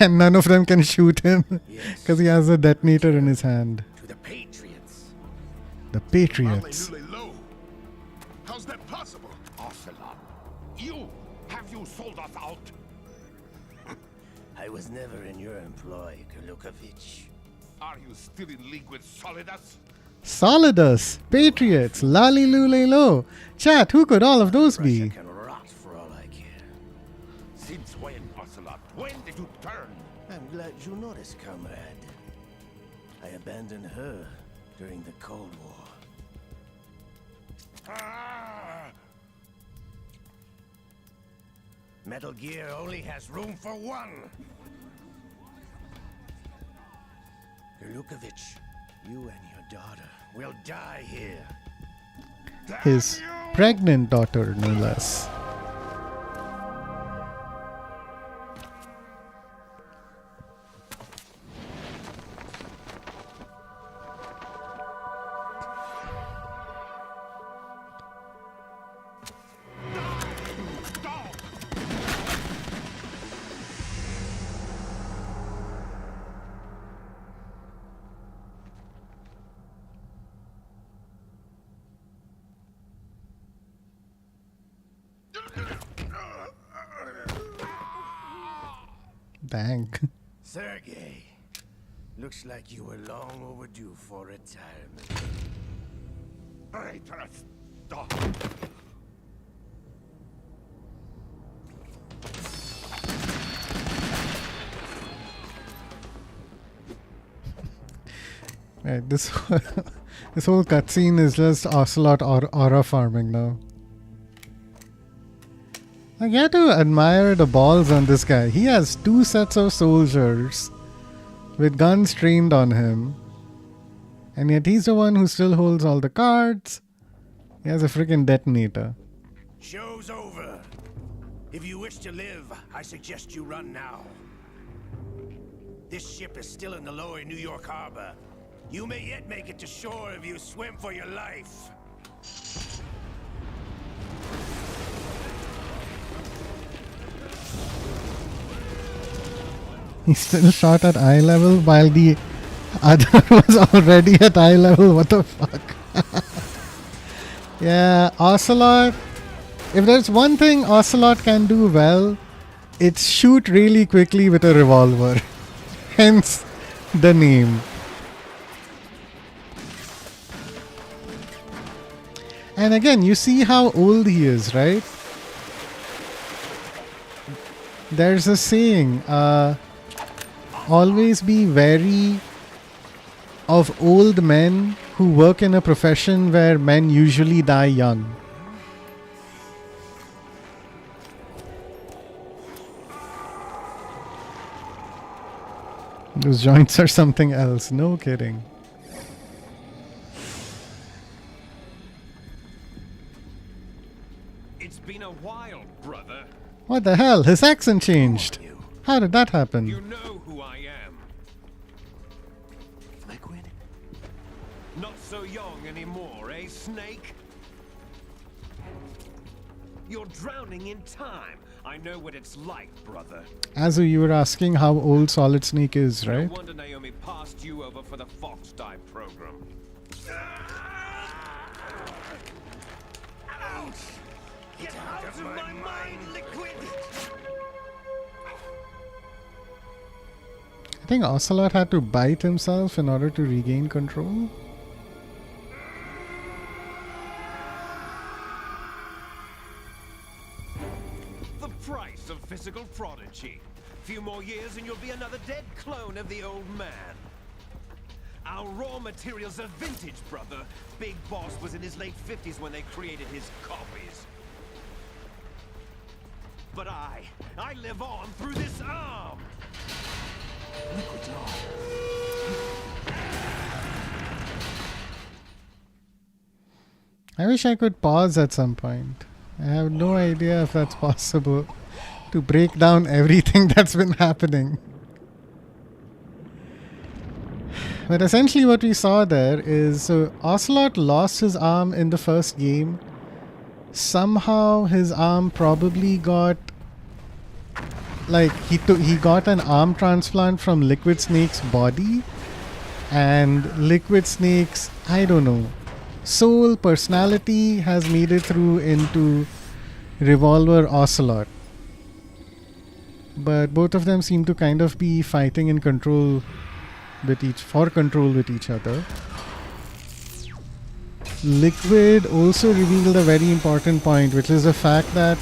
And none of them can shoot him Yes. because he has a detonator in his hand. To the Patriots. The Patriots. Hallelujah. How's that possible? Ocelot, have you sold us out? I was never in your employ, Kurlukovich. Are you still in league with Solidus? Solidus, Patriots, Lali Lule Lo. Chat, who could all of those Russia be? can rot for all I care. Since when, Ocelot? When did you turn? I'm glad you noticed, comrade. I abandoned her during the Cold War. Ah! Metal Gear only has room for one. Kurlukovich, you and your daughter will die here. His pregnant daughter, no less. Dang. Sergei, Looks like you were long overdue for retirement. Traitorous dog. Right, this this whole cutscene is just Ocelot aura farming now. Like, you have to admire the balls on this guy. He has 2 sets of soldiers with guns trained on him. And yet he's the one who still holds all the cards. He has a freaking detonator. Show's over. If you wish to live, I suggest you run now. This ship is still in the lower New York harbor. You may yet make it to shore if you swim for your life. He still shot at eye level while the other was already at eye level. What the fuck? Yeah, Ocelot. If there's one thing Ocelot can do well, it's shoot really quickly with a revolver. Hence the name. And again, you see how old he is, right? There's a saying, always be wary of old men who work in a profession where men usually die young. Those joints are something else, no kidding. It's been a while, brother. What the hell? His accent changed. How did that happen? You know who I am. Liquid? Not so young anymore, eh, Snake? You're drowning in time. I know what it's like, brother. Azu, you were asking how old Solid Snake is, right? No wonder Naomi passed you over for the Fox Die program. Ouch! Get out of my mind, Liquid! I think Ocelot had to bite himself in order to regain control. The price of physical prodigy. Few more years and you'll be another dead clone of the old man. Our raw materials are vintage, brother. Big Boss was in his late 50s when they created his copies. But I live on through this arm. Liquid's on. I wish I could pause at some point. I have no idea if that's possible to break down everything that's been happening. But essentially what we saw there is, so Ocelot lost his arm in the first game. Somehow his arm probably got, like, he got an arm transplant from Liquid Snake's body, and Liquid Snake's, I don't know, soul, personality has made it through into Revolver Ocelot. But both of them seem to kind of be fighting in control with control with each other. Liquid also revealed a very important point, which is the fact that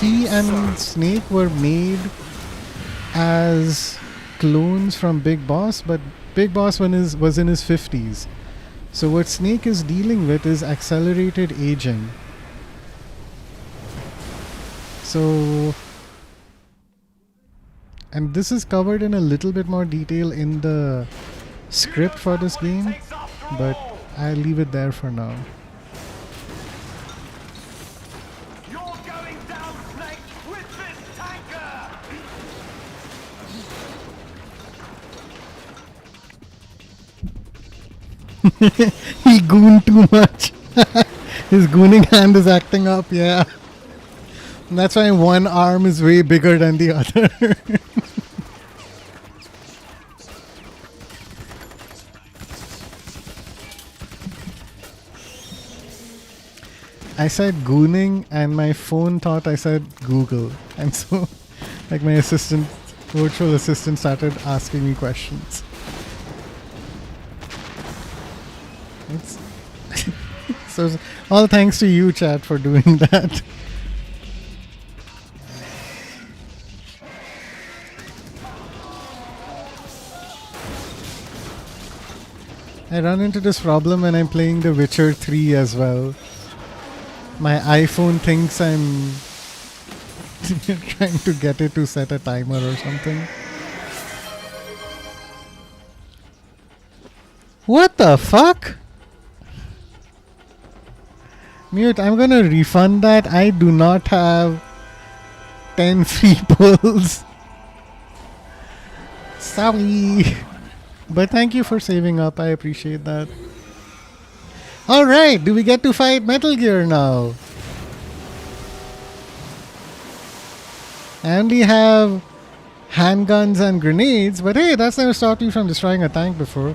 he and Snake were made as clones from Big Boss, but Big Boss was in his 50s. So what Snake is dealing with is accelerated aging. So, and this is covered in a little bit more detail in the script for this game, but I'll leave it there for now. You're going down, Snake, with this tanker! He gooned too much. His gooning hand is acting up, yeah. And that's why one arm is way bigger than the other. I said gooning and my phone thought I said Google. And so, like, my assistant virtual assistant started asking me questions. It's so all thanks to you, chat, for doing that. I run into this problem when I'm playing The Witcher 3 as well. My iPhone thinks I'm trying to get it to set a timer or something. What the fuck? Mute, I'm gonna refund that. I do not have 10 free pulls. Sorry. But thank you for saving up. I appreciate that. Alright, do we get to fight Metal Gear now? I only have handguns and grenades, but hey, that's never stopped me from destroying a tank before.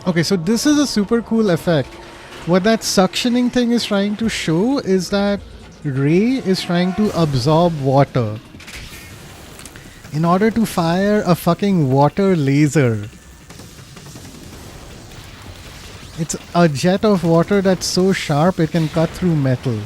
Okay, so this is a super cool effect. What that suctioning thing is trying to show is that Ray is trying to absorb water in order to fire a fucking water laser. It's a jet of water that's so sharp it can cut through metal.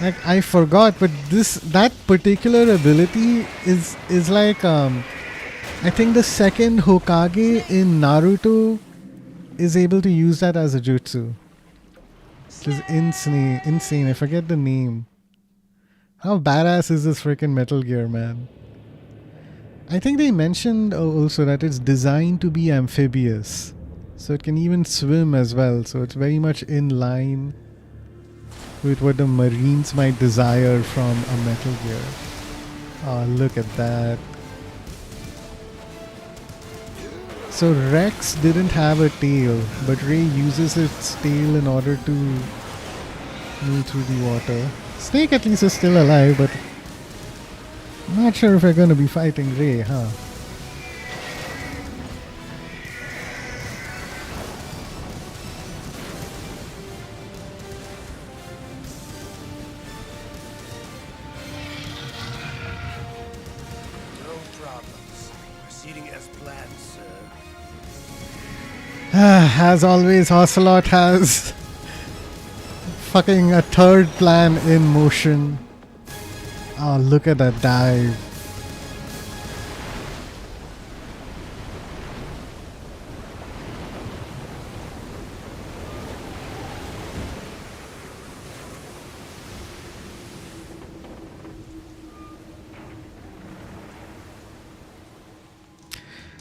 Like, I forgot, but that particular ability is like I think the second Hokage in Naruto is able to use that as a jutsu. Which is insane. I forget the name. How badass is this freaking Metal Gear, man? I think they mentioned also that it's designed to be amphibious. So it can even swim as well. So it's very much in line with what the Marines might desire from a Metal Gear. Oh, look at that. So Rex didn't have a tail, but Ray uses its tail in order to move through the water. Snake at least is still alive, but I'm not sure if we're going to be fighting Ray, huh? No problems. Proceeding as planned, sir. As always, Ocelot has fucking a third plan in motion. Oh, look at that dive.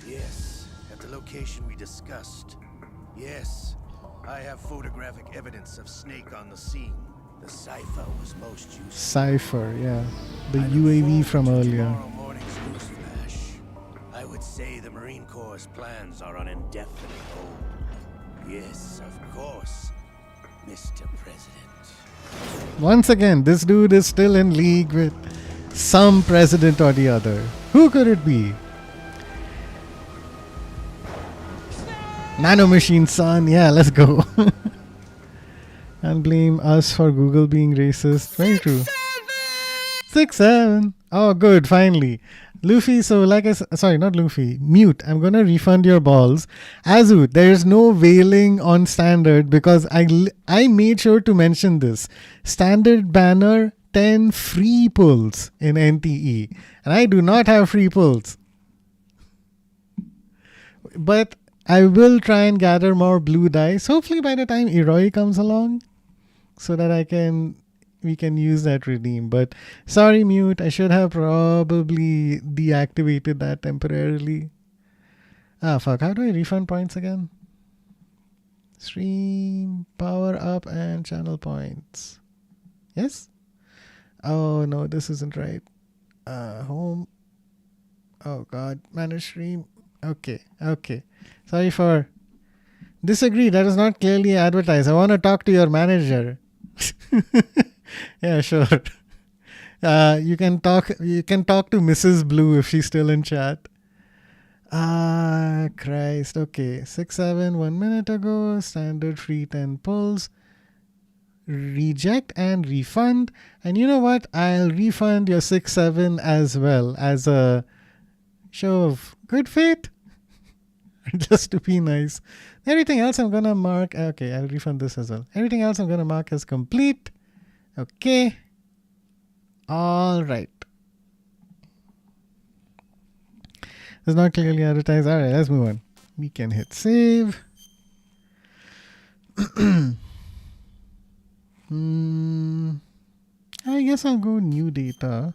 Yes, at the location we discussed. Yes, I have photographic evidence of Snake on the scene. The cipher was most useful. Cypher, yeah. The I look UAV forward from to earlier. Tomorrow morning's news flash. I would say the Marine Corps' plans are on indefinite hold. Yes, of course, Mr. President. Once again, this dude is still in league with some president or the other. Who could it be? Nanomachine, son. Yeah, let's go. And blame us for Google being racist. Very true. 6-7. Oh, good. Finally. Luffy, so like I said, sorry, not Luffy. Mute. I'm going to refund your balls. Azu, there is no whaling on standard because I made sure to mention this. Standard banner, 10 free pulls in NTE. And I do not have free pulls. But I will try and gather more blue dice. Hopefully by the time Iroi comes along. So that we can use that redeem. But sorry, Mute, I should have probably deactivated that temporarily. Ah, fuck, how do I refund points again? Stream, power up, and channel points. Yes? Oh, no, this isn't right. Home. Oh, God, manage stream. Okay. Sorry for... Disagree, that is not clearly advertised. I want to talk to your manager. Yeah, sure. You can talk to Mrs. Blue if she's still in chat. Ah, Christ. Okay. 6-7 1 minute ago. Standard free 10 pulls. reject and refund. And you know what? I'll refund your 6-7 as well as a show of good faith. Just to be nice. Everything else I'm gonna mark. Okay, I'll refund this as well. Everything else I'm gonna mark as complete. Okay. All right. It's not clearly advertised. All right, let's move on. We can hit save. I guess I'll go new data.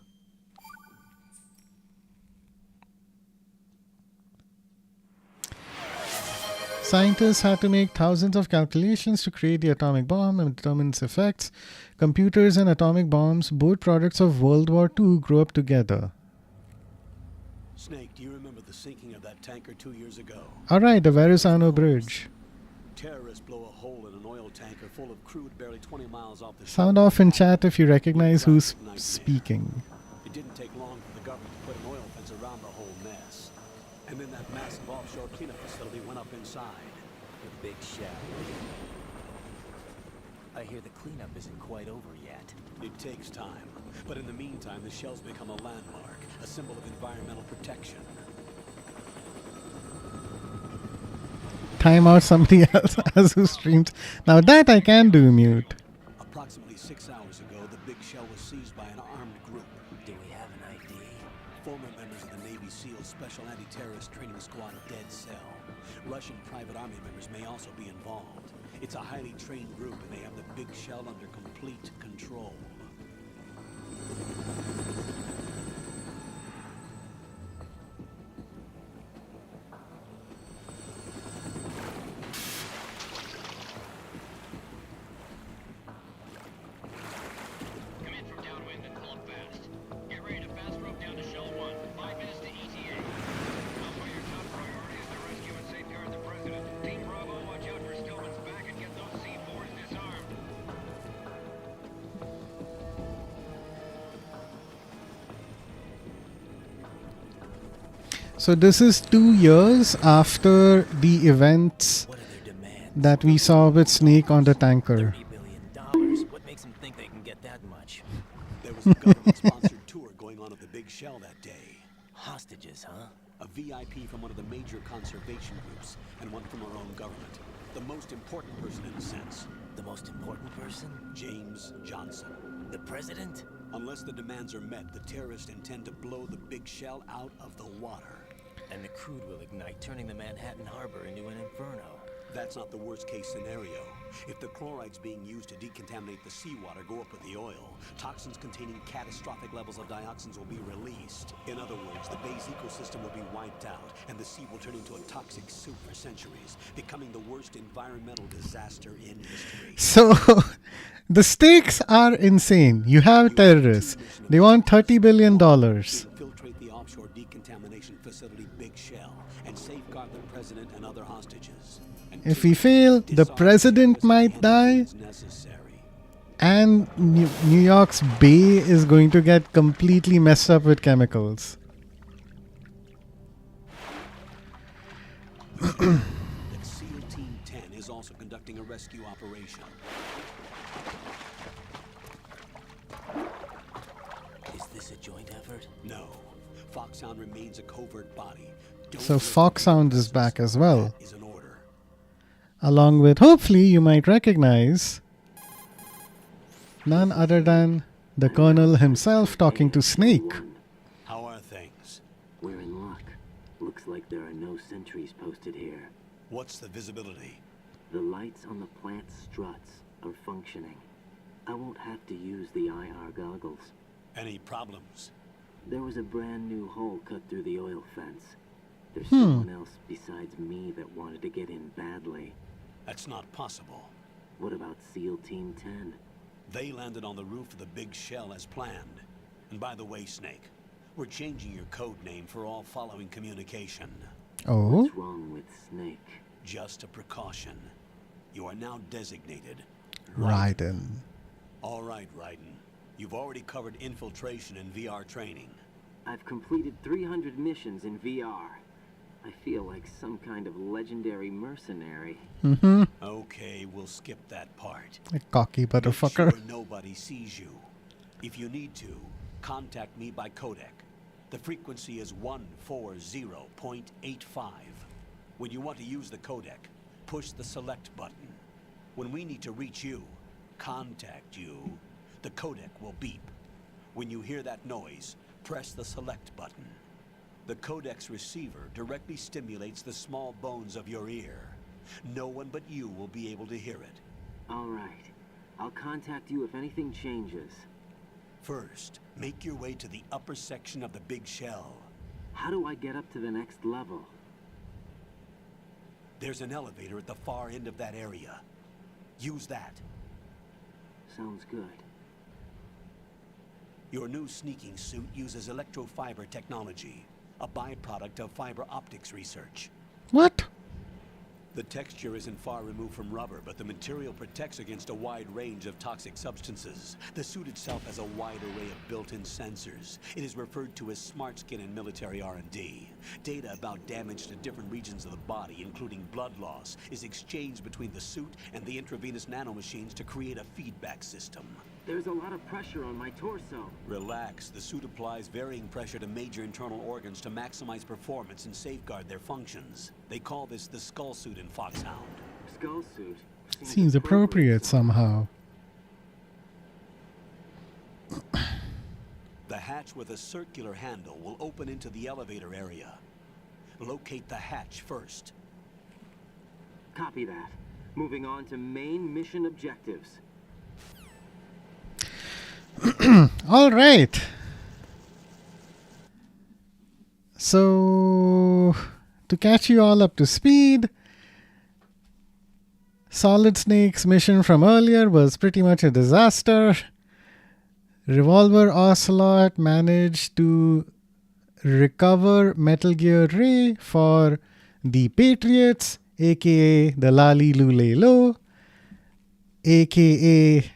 Scientists had to make thousands of calculations to create the atomic bomb and determine its effects. Computers and atomic bombs, both products of World War II, grew up together. Snake, do you remember the sinking of that tanker 2 years ago? Alright, the Verrazano Bridge. Terrorists blow a hole in an oil tanker full of crude barely 20 miles off the Sound off in chat if you recognize who's speaking. It didn't take long for the government to put an oil fence around the whole mess. And then that massive offshore cleanup facility went up inside. The big shell. I hear the cleanup isn't quite over yet. It takes time. But in the meantime, the shell's become a landmark, a symbol of environmental protection. Time out somebody else as who streams. Now that I can do mute. Approximately 6 hours ago, the big shell was seized by an armed group. Do we have an ID? Former members of the Navy SEAL Special Anti-Terrorist Training Squad Dead Cell. Russian private army members may also be involved. It's a highly trained group and they have the big shell under complete control. Come in from downwind and pull up fast. Get ready to fast rope down to Shell 1. 5 minutes to ETA. Also, your top priority is to rescue and safeguard the president. Team Bravo, watch out for Stillman's back and get those C4s disarmed. So this is 2 years after the events What are their demands? that we saw with Snake on the tanker. $30 billion. What makes them think they can get that much? There was a government-sponsored tour going on at the big shell that day. Hostages, huh? A VIP from one of the major conservation groups, and one from our own government. The most important person in a sense. The most important person? James Johnson. The president? Unless the demands are met, the terrorists intend to blow the big shell out of the water. And the crude will ignite, turning the Manhattan Harbor into an inferno. That's not the worst-case scenario. If the chlorides being used to decontaminate the seawater go up with the oil, toxins containing catastrophic levels of dioxins will be released. In other words, the bay's ecosystem will be wiped out, and the sea will turn into a toxic soup for centuries, becoming the worst environmental disaster in history. So the stakes are insane. You have terrorists. They want $30 billion. Infiltrate the offshore decontamination facility Big Shell and safeguard the president and other hostages. And If we fail, the president might die, and New York's bay is going to get completely messed up with chemicals. that SEAL Team 10 is also conducting a rescue operation. Is this a joint effort? No, Foxhound remains a covert body. So Foxhound is back as well. That is an order. Along with, hopefully, you might recognize none other than the Colonel himself talking to Snake. How are things? We're in luck. Looks like there are no sentries posted here. What's the visibility? The lights on the plant struts are functioning. I won't have to use the IR goggles. Any problems? There was a brand new hole cut through the oil fence. There's someone else besides me that wanted to get in badly. That's not possible. What about SEAL Team 10? They landed on the roof of the Big Shell as planned. And by the way, Snake, we're changing your code name for all following communication. Oh? What's wrong with Snake? Just a precaution. You are now designated Raiden. All right, Raiden. You've already covered infiltration and VR training. I've completed 300 missions in VR. I feel like some kind of legendary mercenary. Mm-hmm. Oh Okay, we'll skip that part. A cocky Make motherfucker. sure nobody sees you. If you need to, contact me by codec. The frequency is 140.85. When you want to use the codec, push the select button. When we need to reach you, contact you, the codec will beep. When you hear that noise, press the select button. The codec's receiver directly stimulates the small bones of your ear. No one but you will be able to hear it. All right. I'll contact you if anything changes. First, make your way to the upper section of the big shell. How do I get up to the next level? There's an elevator at the far end of that area. Use that. Sounds good. Your new sneaking suit uses electrofiber technology, a byproduct of fiber optics research. What? The texture isn't far removed from rubber, but the material protects against a wide range of toxic substances. The suit itself has a wide array of built-in sensors. It is referred to as smart skin in military R&D. Data about damage to different regions of the body, including blood loss, is exchanged between the suit and the intravenous nanomachines to create a feedback system. There's a lot of pressure on my torso. Relax. The suit applies varying pressure to major internal organs to maximize performance and safeguard their functions. They call this the skull suit in Foxhound. Skull suit. Seems appropriate somehow. The hatch with a circular handle will open into the elevator area. Locate the hatch first. Copy that. Moving on to main mission objectives. All right. So, to catch you all up to speed, Solid Snake's mission from earlier was pretty much a disaster. Revolver Ocelot managed to recover Metal Gear Ray for the Patriots, aka the Lali Lule Lo, aka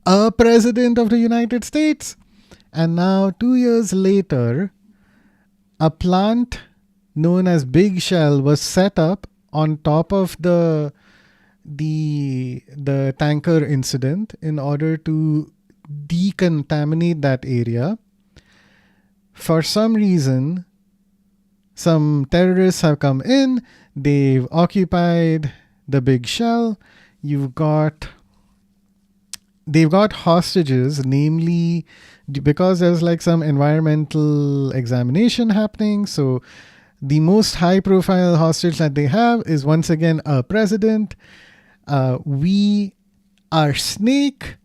a president of the United States. And now 2 years later, a plant known as Big Shell was set up on top of the tanker incident in order to decontaminate that area. For some reason, some terrorists have come in, they've occupied the Big Shell. They've got hostages, namely because there's like some environmental examination happening. So the most high profile hostage that they have is once again a president. We are Snake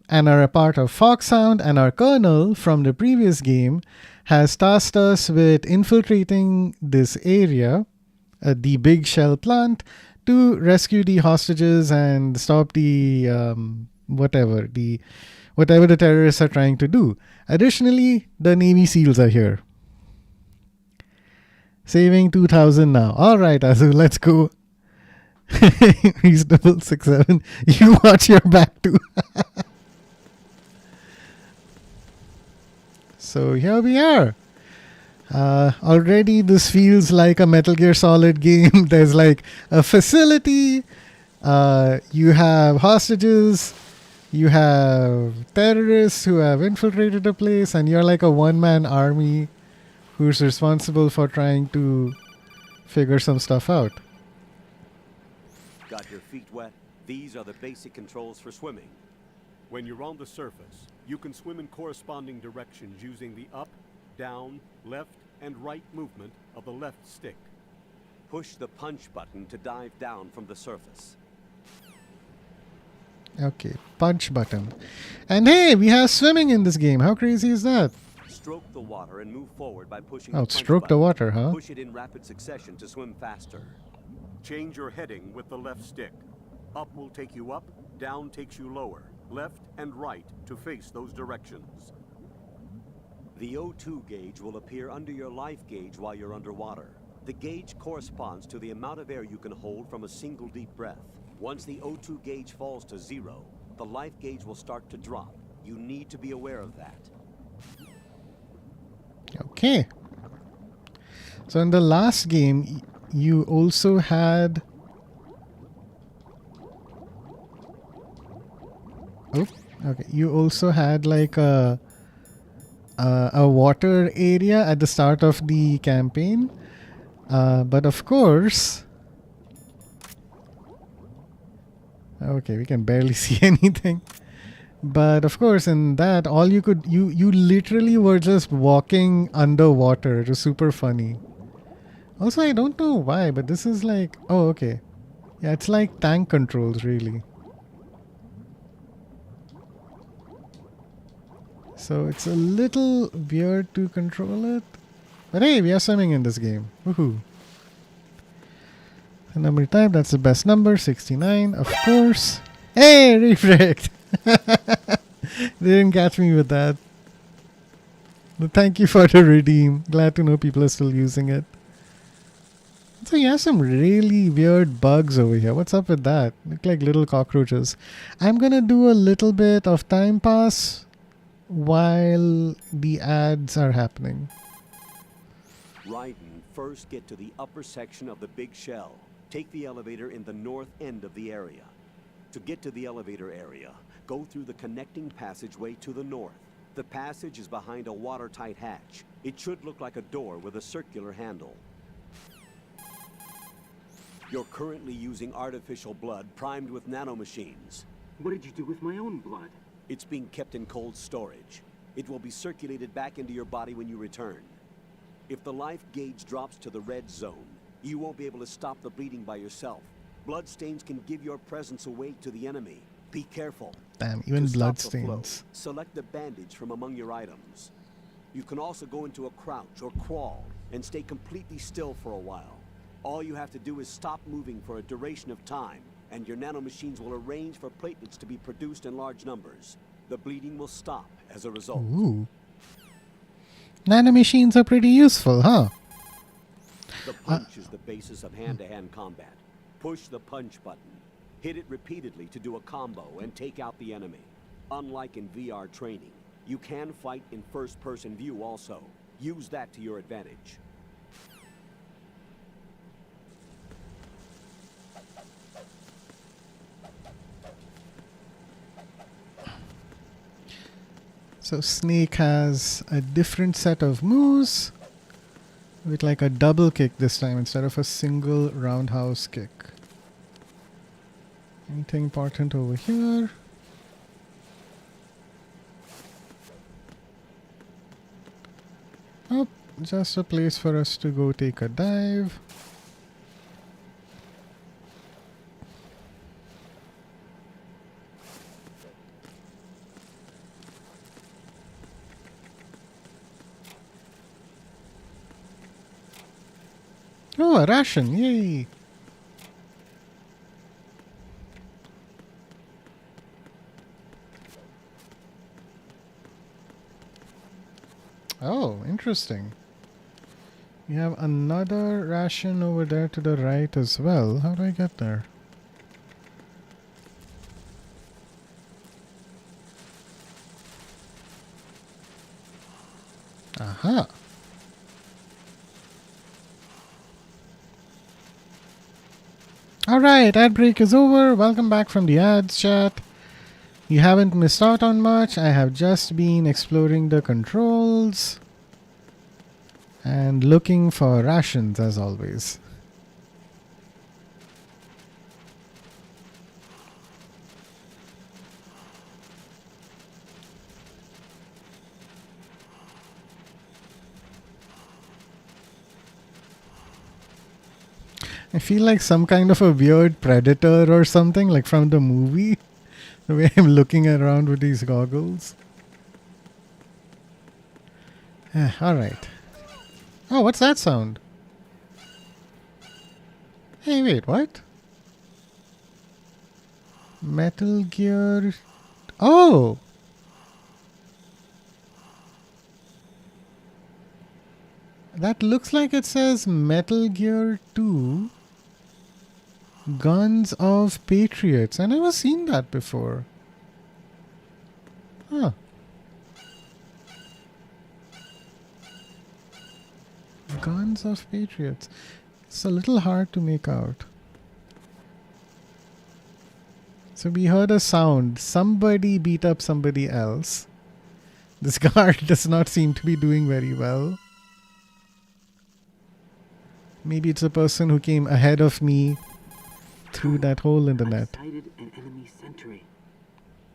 and are a part of Foxhound, and our colonel from the previous game has tasked us with infiltrating this area, the Big Shell plant, to rescue the hostages and stop the whatever the terrorists are trying to do. Additionally, the Navy SEALs are here. Saving 2,000 now. All right, Azul, let's go. Reasonable 6-7. You watch your back too. So here we are. Already this feels like a Metal Gear Solid game. There's like a facility. You have hostages. You have terrorists who have infiltrated the place, and you're like a one-man army who's responsible for trying to figure some stuff out. Got your feet wet? These are the basic controls for swimming. When you're on the surface, you can swim in corresponding directions using the up, down, left, and right movement of the left stick. Push the punch button to dive down from the surface. Okay, punch button. And hey, we have swimming in this game. How crazy is that? Stroke the water and move forward by pushing Oh, the punch stroke the button. water, huh? Push it in rapid succession to swim faster. Change your heading with the left stick. Up will take you up, down takes you lower, left and right to face those directions. The O2 gauge will appear under your life gauge while you're underwater. The gauge corresponds to the amount of air you can hold from a single deep breath. Once the O2 gauge falls to 0, the life gauge will start to drop. You need to be aware of that. Okay. So in the last game, you also had Okay, you also had like a water area at the start of the campaign, but of course, okay, we can barely see anything. But of course, in that, all you literally were just walking underwater. It was super funny. Also, I don't know why, but this is like, oh, okay, yeah, it's like tank controls, really. So it's a little weird to control it. But hey, we are swimming in this game. Woohoo. The number type, that's the best number, 69, of course. Hey, refract! They didn't catch me with that. But thank you for the redeem. Glad to know people are still using it. So you have some really weird bugs over here. What's up with that? Look like little cockroaches. I'm gonna do a little bit of time pass while the ads are happening. Raiden, first get to the upper section of the big shell. Take the elevator in the north end of the area. To get to the elevator area, go through the connecting passageway to the north. The passage is behind a watertight hatch. It should look like a door with a circular handle. You're currently using artificial blood primed with nanomachines. What did you do with my own blood? It's being kept in cold storage. It will be circulated back into your body when you return. If the life gauge drops to the red zone, you won't be able to stop the bleeding by yourself. Bloodstains can give your presence away to the enemy. Be careful. Damn, even To stop the flow, bloodstains. select a bandage from among your items. You can also go into a crouch or crawl and stay completely still for a while. All you have to do is stop moving for a duration of time, and your nanomachines will arrange for platelets to be produced in large numbers. The bleeding will stop as a result. Ooh. Nanomachines are pretty useful, huh? The punch is the basis of hand-to-hand combat. Push the punch button. Hit it repeatedly to do a combo and take out the enemy. Unlike in VR training, you can fight in first-person view also. Use that to your advantage. So Snake has a different set of moves with like a double kick this time instead of a single roundhouse kick. Anything important over here? Oh, just a place for us to go take a dive. Oh, a ration, yay! Oh, interesting. We have another ration over there to the right as well. How do I get there? Aha! Alright, ad break is over. Welcome back from the ads chat. You haven't missed out on much. I have just been exploring the controls and looking for rations as always. I feel like some kind of a weird predator or something, like from the movie. The way I'm looking around with these goggles. Alright. Oh, what's that sound? Hey, wait, what? Metal Gear... Oh! That looks like it says Metal Gear 2 Guns of Patriots. I never seen that before. Huh. Guns of Patriots. It's a little hard to make out. So we heard a sound. Somebody beat up somebody else. This guard does not seem to be doing very well. Maybe it's a person who came ahead of me through that hole in the I've net. sighted an enemy sentry.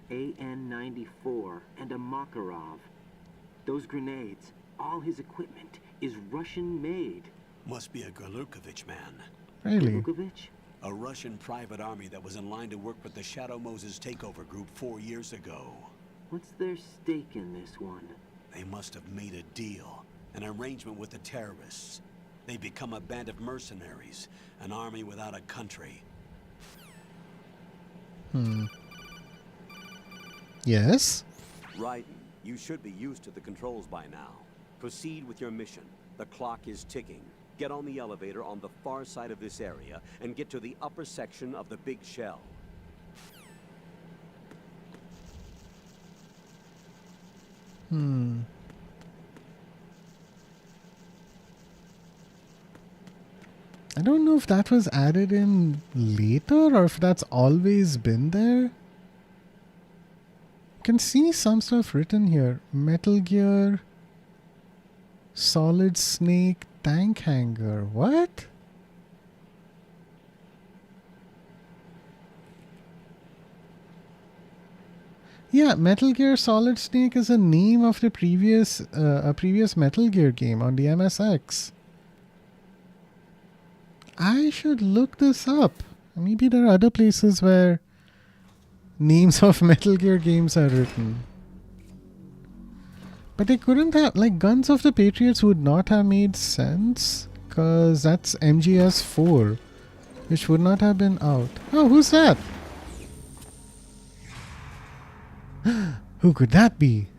AN-94 and a Makarov. Those grenades, all his equipment, is Russian-made. Must be a Galukovich man. Really? Vukovic? A Russian private army that was in line to work with the Shadow Moses takeover group 4 years ago. What's their stake in this one? They must have made a deal, an arrangement with the terrorists. They become a band of mercenaries, an army without a country. Yes? Raiden, you should be used to the controls by now. Proceed with your mission. The clock is ticking. Get on the elevator on the far side of this area and get to the upper section of the big shell. I don't know if that was added in later or if that's always been there. You can see some stuff written here. Metal Gear, Solid Snake, Tank Hanger. What? Yeah, Metal Gear Solid Snake is a name of the previous Metal Gear game on the MSX. I should look this up. Maybe there are other places where names of Metal Gear games are written. But they couldn't have, like, Guns of the Patriots would not have made sense, because that's MGS 4, which would not have been out. Oh, who's that? Who could that be?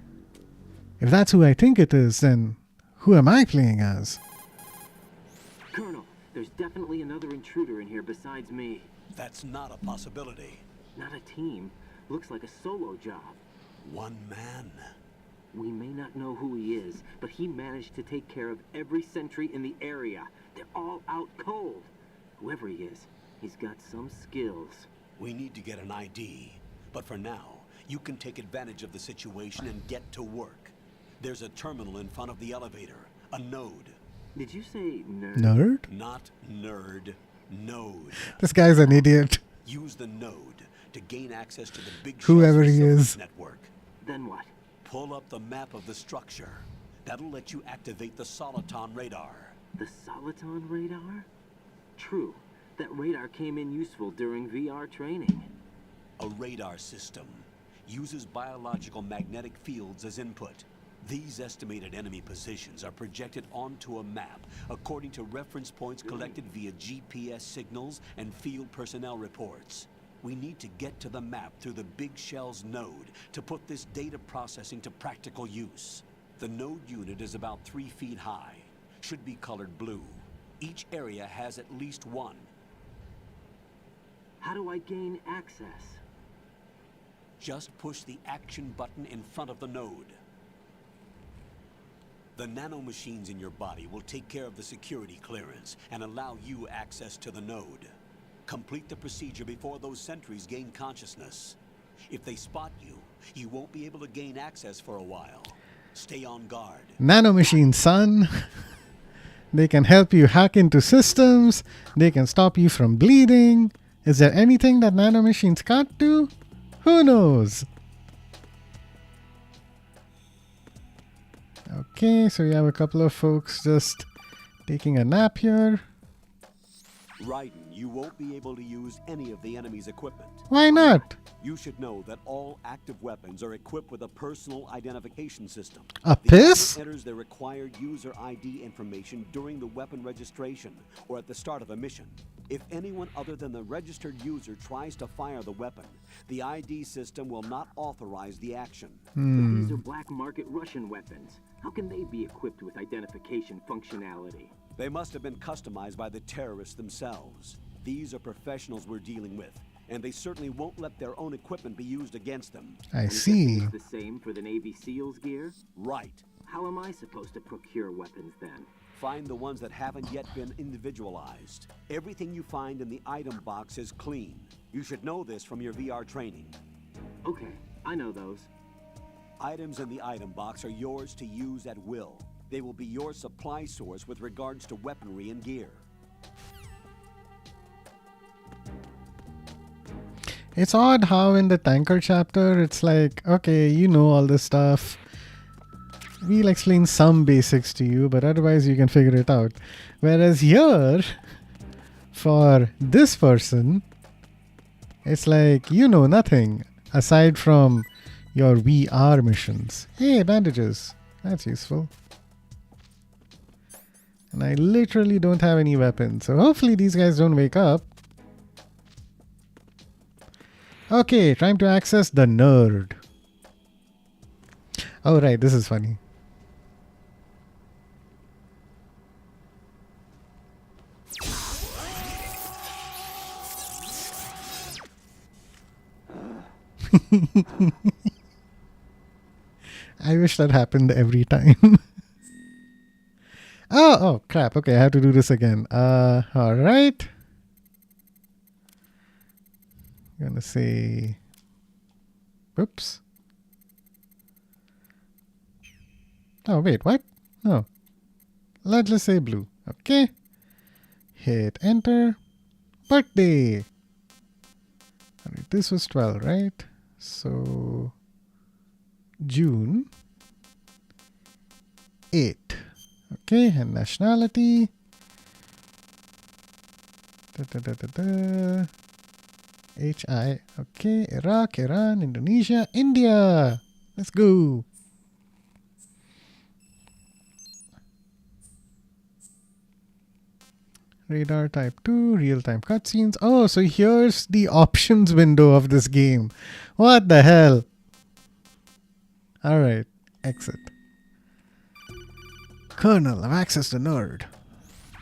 If that's who I think it is, then who am I playing as? Colonel, there's definitely another intruder in here besides me. That's not a possibility. Not a team. Looks like a solo job. One man. We may not know who he is, but he managed to take care of every sentry in the area. They're all out cold. Whoever he is, he's got some skills. We need to get an ID. But for now, you can take advantage of the situation and get to work. There's a terminal in front of the elevator. A node. Did you say nerd? Nerd? Not nerd. Node. This guy's an idiot. Use the node to gain access to the big Whoever Shell's he facilities is. network. Then what? Pull up the map of the structure. That'll let you activate the Soliton radar. The Soliton radar? True. That radar came in useful during VR training. A radar system uses biological magnetic fields as input. These estimated enemy positions are projected onto a map according to reference points collected via GPS signals and field personnel reports. We need to get to the map through the Big Shell's node to put this data processing to practical use. The node unit is about 3 feet high. Should be colored blue. Each area has at least one. How do I gain access? Just push the action button in front of the node. The nanomachines in your body will take care of the security clearance and allow you access to the node. Complete the procedure before those sentries gain consciousness. If they spot you, you won't be able to gain access for a while. Stay on guard. Nanomachines, son. They can help you hack into systems. They can stop you from bleeding. Is there anything that nanomachines can't do? Who knows? Okay, so we have a couple of folks just taking a nap here. Raiden, you won't be able to use any of the enemy's equipment. Why not? You should know that all active weapons are equipped with a personal identification system. A The piss? user enters their required user ID information during the weapon registration or at the start of a mission. If anyone other than the registered user tries to fire the weapon, the ID system will not authorize the action. But these are black market Russian weapons. How can they be equipped with identification functionality? They must have been customized by the terrorists themselves. These are professionals we're dealing with, and they certainly won't let their own equipment be used against them. I I'm guessing see. It's the same for the Navy SEALs gear? Right. How am I supposed to procure weapons then? Find the ones that haven't yet been individualized. Everything you find in the item box is clean. You should know this from your VR training. Okay, I know those. Items in the item box are yours to use at will. They will be your supply source with regards to weaponry and gear. It's odd how in the tanker chapter, it's like, okay, you know all this stuff. We'll explain some basics to you, but otherwise you can figure it out. Whereas here, for this person, it's like, you know nothing aside from your VR missions. Hey, bandages. That's useful. And I literally don't have any weapons. So hopefully these guys don't wake up. Okay, time to access the nerd. Oh, right. This is funny. I wish that happened every time. Oh, crap. Okay, I have to do this again. All right. I'm gonna say, oops. Oh, wait, what? No. Let's just say blue. Okay. Hit enter. Birthday. All right, this was 12, right? So, June 8. Okay, and nationality. HI. Okay, Iraq, Iran, Indonesia, India. Let's go. Radar type 2, real-time cutscenes. Oh, so here's the options window of this game. What the hell? All right, exit. Colonel, I've accessed the nerd.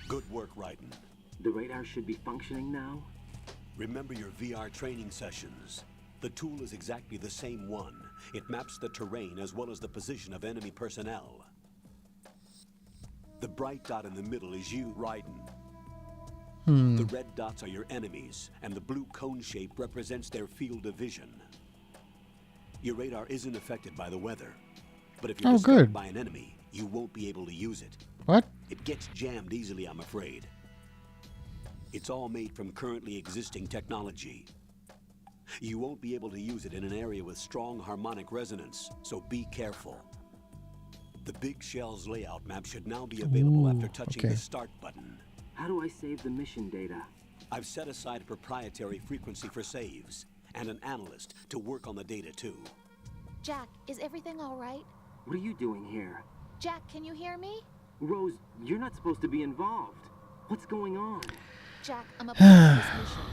Good work, Raiden. The radar should be functioning now? Remember your VR training sessions. The tool is exactly the same one. It maps the terrain as well as the position of enemy personnel. The bright dot in the middle is you, Raiden. The red dots are your enemies, and the blue cone shape represents their field of vision. Your radar isn't affected by the weather, but if you're disturbed by an enemy, you won't be able to use it. What? It gets jammed easily, I'm afraid. It's all made from currently existing technology. You won't be able to use it in an area with strong harmonic resonance, so be careful. The Big Shell's layout map should now be available after touching the start button. How do I save the mission data? I've set aside a proprietary frequency for saves, and an analyst to work on the data too. Jack, is everything all right? What are you doing here? Jack, can you hear me? Rose, you're not supposed to be involved. What's going on? Jack, I'm a part of this mission.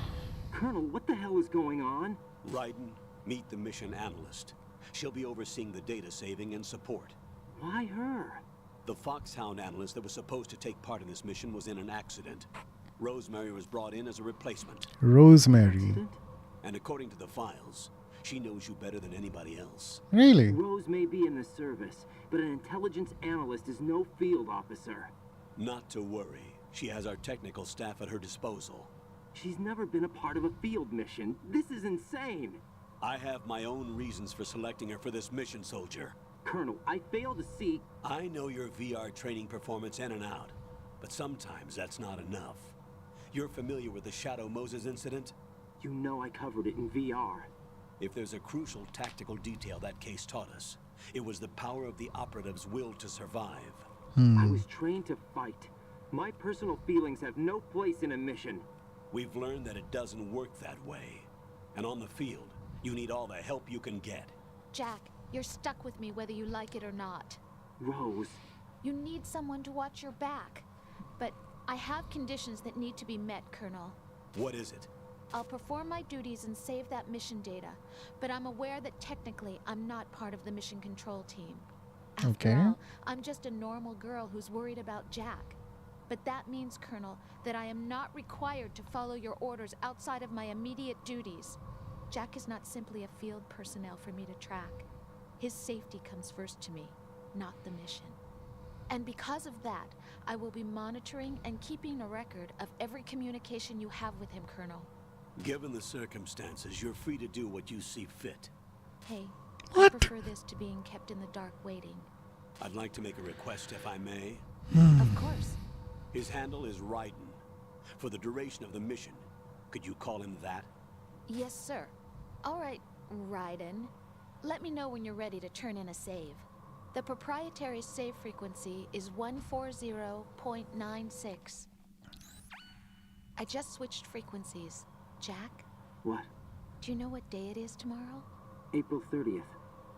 Colonel, what the hell is going on? Raiden, meet the mission analyst. She'll be overseeing the data saving and support. Why her? The Foxhound analyst that was supposed to take part in this mission was in an accident. Rosemary was brought in as a replacement. Rosemary. And according to the files, she knows you better than anybody else. Really? Rose may be in the service, but an intelligence analyst is no field officer. Not to worry. She has our technical staff at her disposal. She's never been a part of a field mission. This is insane. I have my own reasons for selecting her for this mission, soldier. Colonel, I fail to see... I know your VR training performance in and out, but sometimes that's not enough. You're familiar with the Shadow Moses incident? You know I covered it in VR. If there's a crucial tactical detail that case taught us, it was the power of the operative's will to survive. I was trained to fight. My personal feelings have no place in a mission. We've learned that it doesn't work that way. And on the field, you need all the help you can get. Jack, you're stuck with me whether you like it or not. Rose. You need someone to watch your back. But I have conditions that need to be met, Colonel. What is it? I'll perform my duties and save that mission data, but I'm aware that technically I'm not part of the mission control team. After all, I'm just a normal girl who's worried about Jack. But that means, Colonel, that I am not required to follow your orders outside of my immediate duties. Jack is not simply a field personnel for me to track. His safety comes first to me, not the mission. And because of that, I will be monitoring and keeping a record of every communication you have with him, Colonel. Given the circumstances, you're free to do what you see fit. Hey, What? I prefer this to being kept in the dark waiting. I'd like to make a request, if I may. Of course. His handle is Raiden. For the duration of the mission, could you call him that? Yes, sir. All right, Raiden. Let me know when you're ready to turn in a save. The proprietary save frequency is 140.96. I just switched frequencies. Jack, What? do you know what day it is tomorrow? April 30th.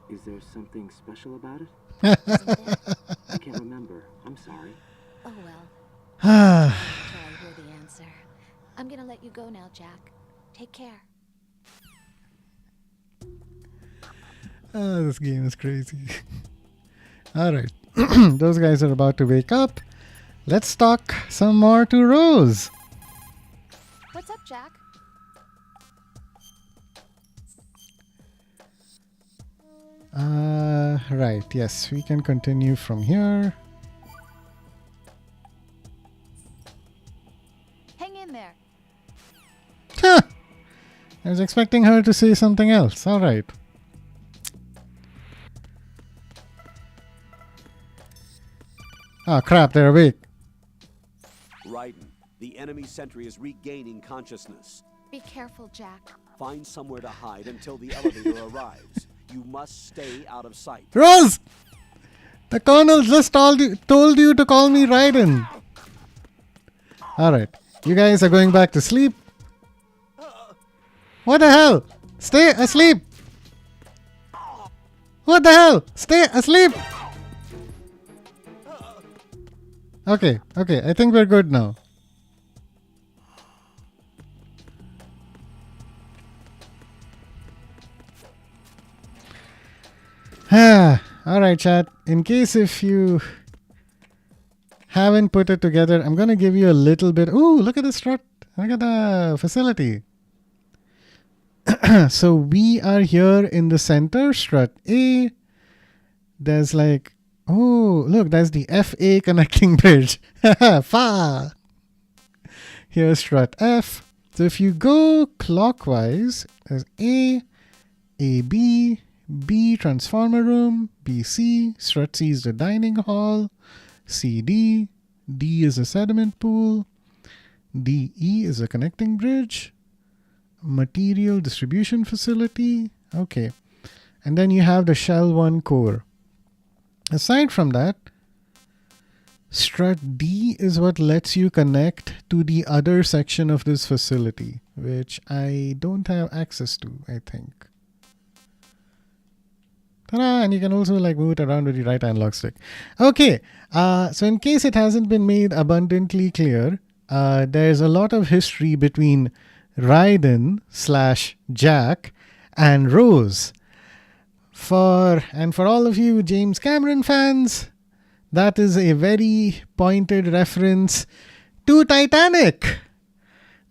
Is there something special about it? Isn't there? I can't remember. I'm sorry. Oh well. I'm Ah, sure I hear the answer. I'm gonna let you go now, Jack. Take care. this game is crazy. Alright. Those guys are about to wake up. Let's talk some more to Rose. What's up, Jack? Right. Yes, we can continue from here. Hang in there. Huh. I was expecting her to say something else. Alright. Ah, crap, they're awake. Raiden, the enemy sentry is regaining consciousness. Be careful, Jack. Find somewhere to hide until the elevator arrives. You must stay out of sight. Rose! The colonel just told you to call me Raiden. Alright. You guys are going back to sleep. What the hell? Stay asleep. What the hell? Stay asleep. Okay, I think we're good now. Alright, chat. In case if you haven't put it together, I'm going to give you a little bit. Ooh, look at the strut. Look at the facility. So we are here in the center, strut A. There's like, oh, look, that's the FA connecting bridge. Fa! Here's strut F. So if you go clockwise, there's A, AB, B transformer room, BC, strut C is the dining hall, CD, D is a sediment pool, DE is a connecting bridge, material distribution facility. Okay. And then you have the Shell 1 core. Aside from that, strut D is what lets you connect to the other section of this facility, which I don't have access to, I think. Ta-da! And you can also like move it around with the right analog stick. Okay, so in case it hasn't been made abundantly clear, there's a lot of history between Raiden / Jack and Rose. For all of you James Cameron fans, that is a very pointed reference to Titanic,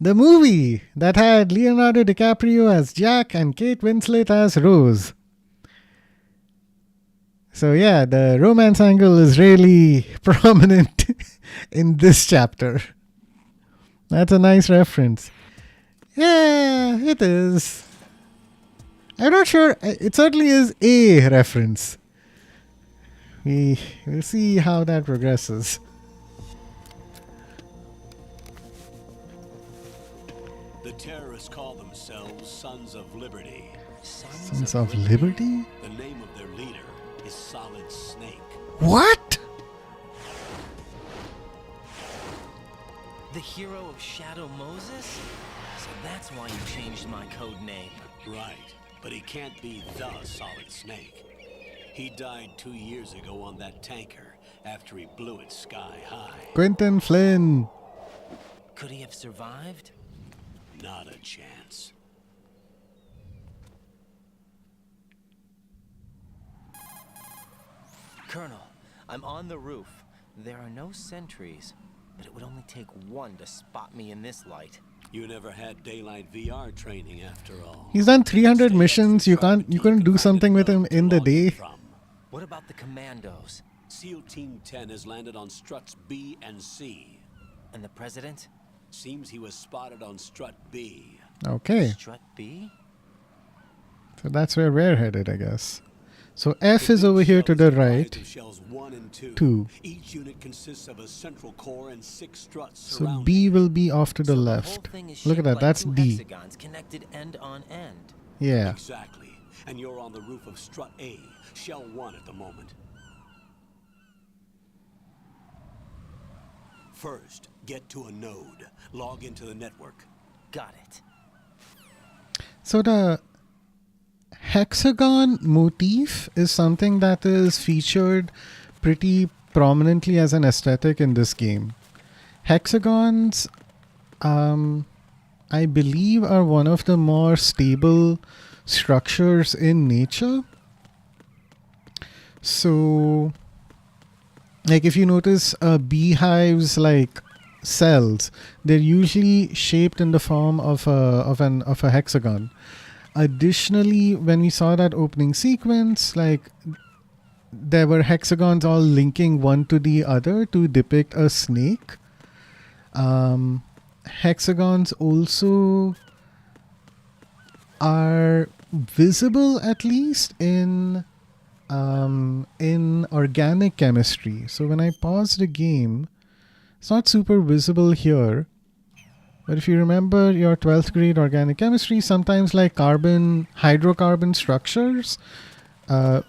the movie that had Leonardo DiCaprio as Jack and Kate Winslet as Rose. So yeah, the romance angle is really prominent in this chapter. That's a nice reference. Yeah, it is. I'm not sure. It certainly is a reference. We'll see how that progresses. The terrorists call themselves Sons of Liberty. Sons of Liberty? The name of their leader is Solid Snake. What? The hero of Shadow Moses? So that's why you changed my code name. Right, but he can't be the Solid Snake. He died 2 years ago on that tanker after he blew it sky high. Quentin Flynn. Could he have survived? Not a chance. Colonel, I'm on the roof. There are no sentries, but it would only take one to spot me in this light. You never had daylight VR training after all. He's done 300 missions. You couldn't do something with him in the day. What about the commandos? SEAL Team 10 has landed on struts B and C. And the president? Seems he was spotted on strut B. Okay. Strut B? So that's where we're headed, I guess. So F is over here to the right. Shells 1 and 2. 2. Each unit consists of a central core and 6 struts So surrounding. B will be off to the So left. The whole thing is Look at shaped that. like That's two D. hexagons connected end on end. Yeah. Exactly. And you're on the roof of strut A, shell 1 at the moment. First, get to a node. Log into the network. Got it. So the hexagon motif is something that is featured pretty prominently as an aesthetic in this game. Hexagons, I believe, are one of the more stable structures in nature. So, like if you notice beehives like cells, they're usually shaped in the form of a hexagon. Additionally, when we saw that opening sequence, like there were hexagons all linking one to the other to depict a snake. Hexagons also are visible, at least in organic chemistry. So when I pause the game, it's not super visible here. But if you remember your 12th grade organic chemistry, sometimes like hydrocarbon structures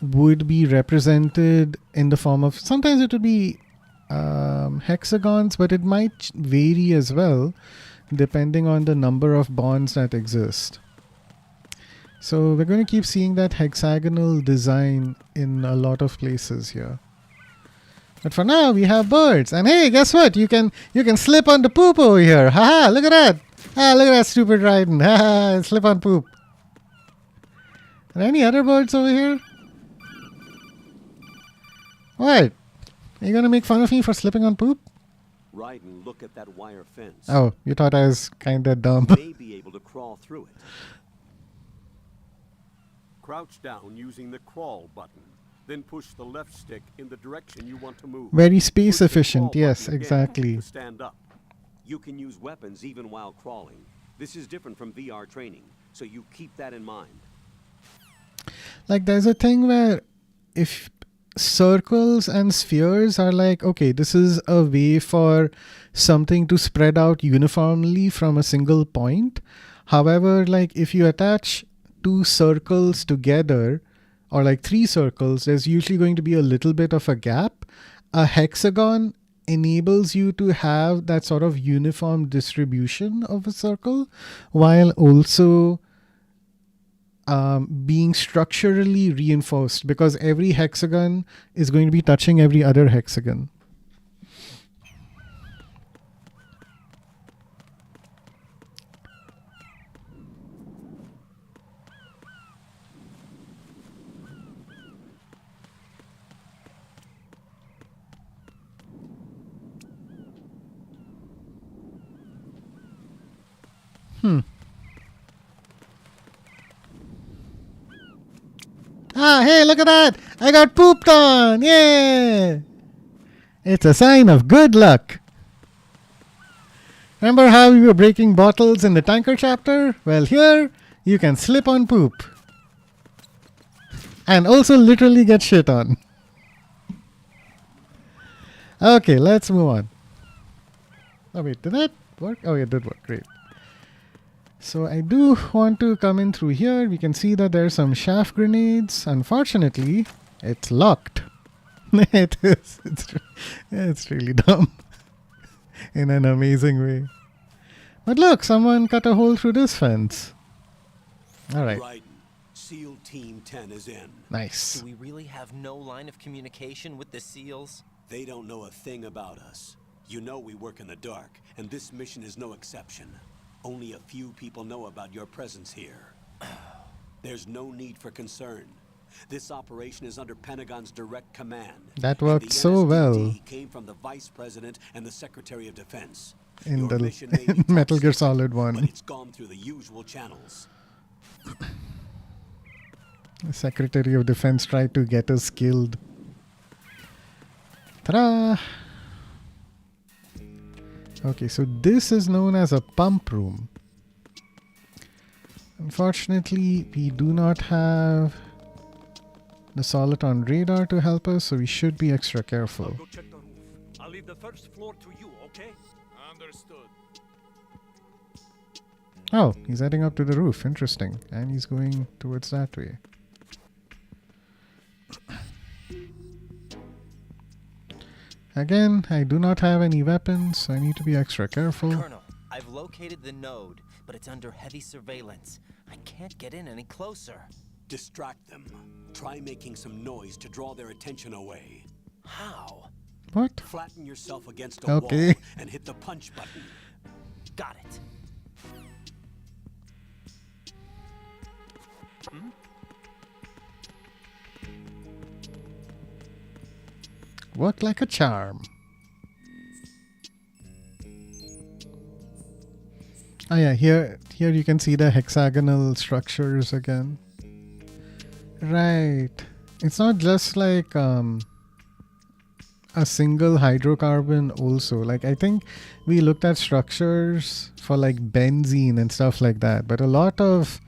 would be represented in the form of, sometimes it would be hexagons, but it might vary as well depending on the number of bonds that exist. So we're going to keep seeing that hexagonal design in a lot of places here. But for now, we have birds. And hey, guess what? You can slip on the poop over here. Haha, look at that. Ah, look at that stupid riding. Haha, slip on poop. Are there any other birds over here? What? Are you going to make fun of me for slipping on poop? Ride and look at that wire fence. Oh, you thought I was kind of dumb. You may be able to crawl through it. Crouch down using the crawl button. Then push the left stick in the direction you want to move. Very space Push the efficient. crawl Yes, button again exactly. to stand up. You can use weapons even while crawling. This is different from VR training, so you keep that in mind. Like there's a thing where if circles and spheres are like, okay, this is a way for something to spread out uniformly from a single point. However, like if you attach 2 circles together, or like 3 circles, there's usually going to be a little bit of a gap. A hexagon enables you to have that sort of uniform distribution of a circle while also being structurally reinforced, because every hexagon is going to be touching every other hexagon. Ah, hey, look at that! I got pooped on! Yeah! It's a sign of good luck. Remember how we were breaking bottles in the tanker chapter? Well, here, you can slip on poop. And also literally get shit on. Okay, let's move on. Oh wait, did that work? Oh, yeah, it did work. Great. So I do want to come in through here. We can see that there are some shaft grenades. Unfortunately, it's locked. It is. It's really dumb. In an amazing way. But look, someone cut a hole through this fence. Alright. Right. SEAL Team 10 is in. Nice. Do we really have no line of communication with the SEALs? They don't know a thing about us. You know we work in the dark, and this mission is no exception. Only a few people know about your presence here. There's no need for concern. This operation is under Pentagon's direct command. That worked so well. NSDD came from the Vice President and the Secretary of Defense. In Your the mission may be Metal top Gear secret, Solid 1. but it's gone through the usual channels. The Secretary of Defense tried to get us killed. Ta-da! Okay, so this is known as a pump room. Unfortunately, we do not have the Soliton radar to help us, so we should be extra careful. I'll go check the roof. I'll leave the first floor to you, okay? Understood. Oh, he's heading up to the roof. Interesting. And he's going towards that way. Again, I do not have any weapons, so I need to be extra careful. Colonel, I've located the node, but it's under heavy surveillance. I can't get in any closer. Distract them. Try making some noise to draw their attention away. How? What? Flatten yourself against a Okay. wall and hit the punch button. Got it. Work like a charm. Oh yeah, here you can see the hexagonal structures again. Right. It's not just like a single hydrocarbon also. Like I think we looked at structures for like benzene and stuff like that, but a lot of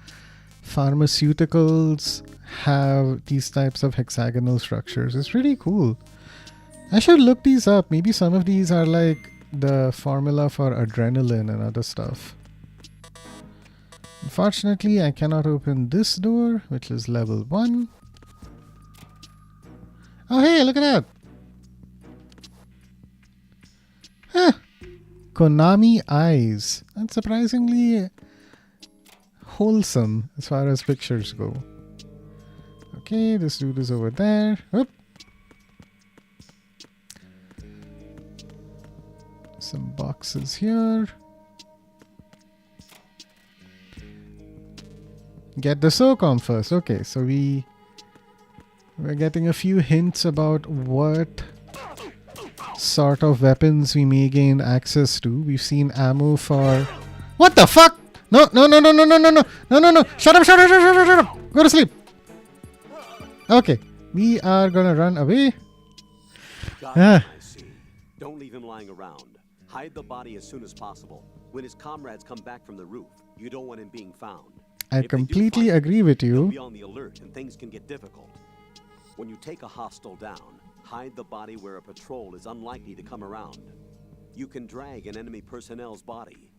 pharmaceuticals have these types of hexagonal structures. It's pretty cool. I should look these up. Maybe some of these are like the formula for adrenaline and other stuff. Unfortunately, I cannot open this door, which is level 1. Oh hey, look at that! Huh. Konami eyes. That's surprisingly wholesome as far as pictures go. Okay, this dude is over there. Whoop. Some boxes here. Get the SOCOM first. Okay, so we're getting a few hints about what sort of weapons we may gain access to. We've seen ammo for... What the fuck? No, no, no, no, no, no, no, no, no, no, no. Shut up, shut up, shut up, shut up, shut up. Go to sleep. Okay, we are gonna run away. I see. Don't leave him lying around. Hide the body as soon as possible. When his comrades come back from the roof, you don't want him being found. I completely agree with you. Be on the alert and things can get difficult. When you take a hostile down, hide the body where a patrol is unlikely to come around. You can drag an enemy personnel's body.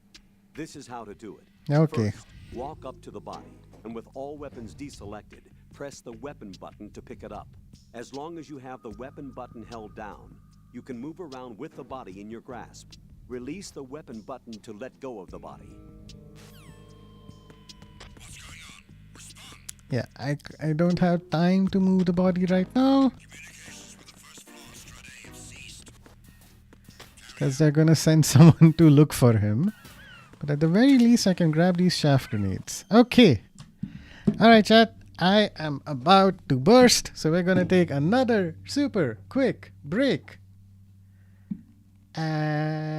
This is how to do it. Okay. First, walk up to the body, and with all weapons deselected, press the weapon button to pick it up. As long as you have the weapon button held down, you can move around with the body in your grasp. Release the weapon button to let go of the body. Yeah, I don't have time to move the body right now. Because they're gonna send someone to look for him. But at the very least, I can grab these shaft grenades. Okay. Alright, chat. I am about to burst. So we're gonna take another super quick break. And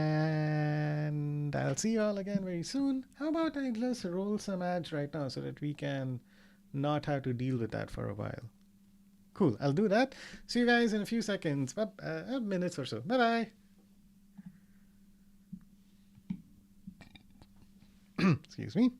I'll see you all again very soon. How about I just roll some ads right now so that we can not have to deal with that for a while. Cool, I'll do that. See you guys in a few seconds, minutes or so. Bye-bye. Excuse me.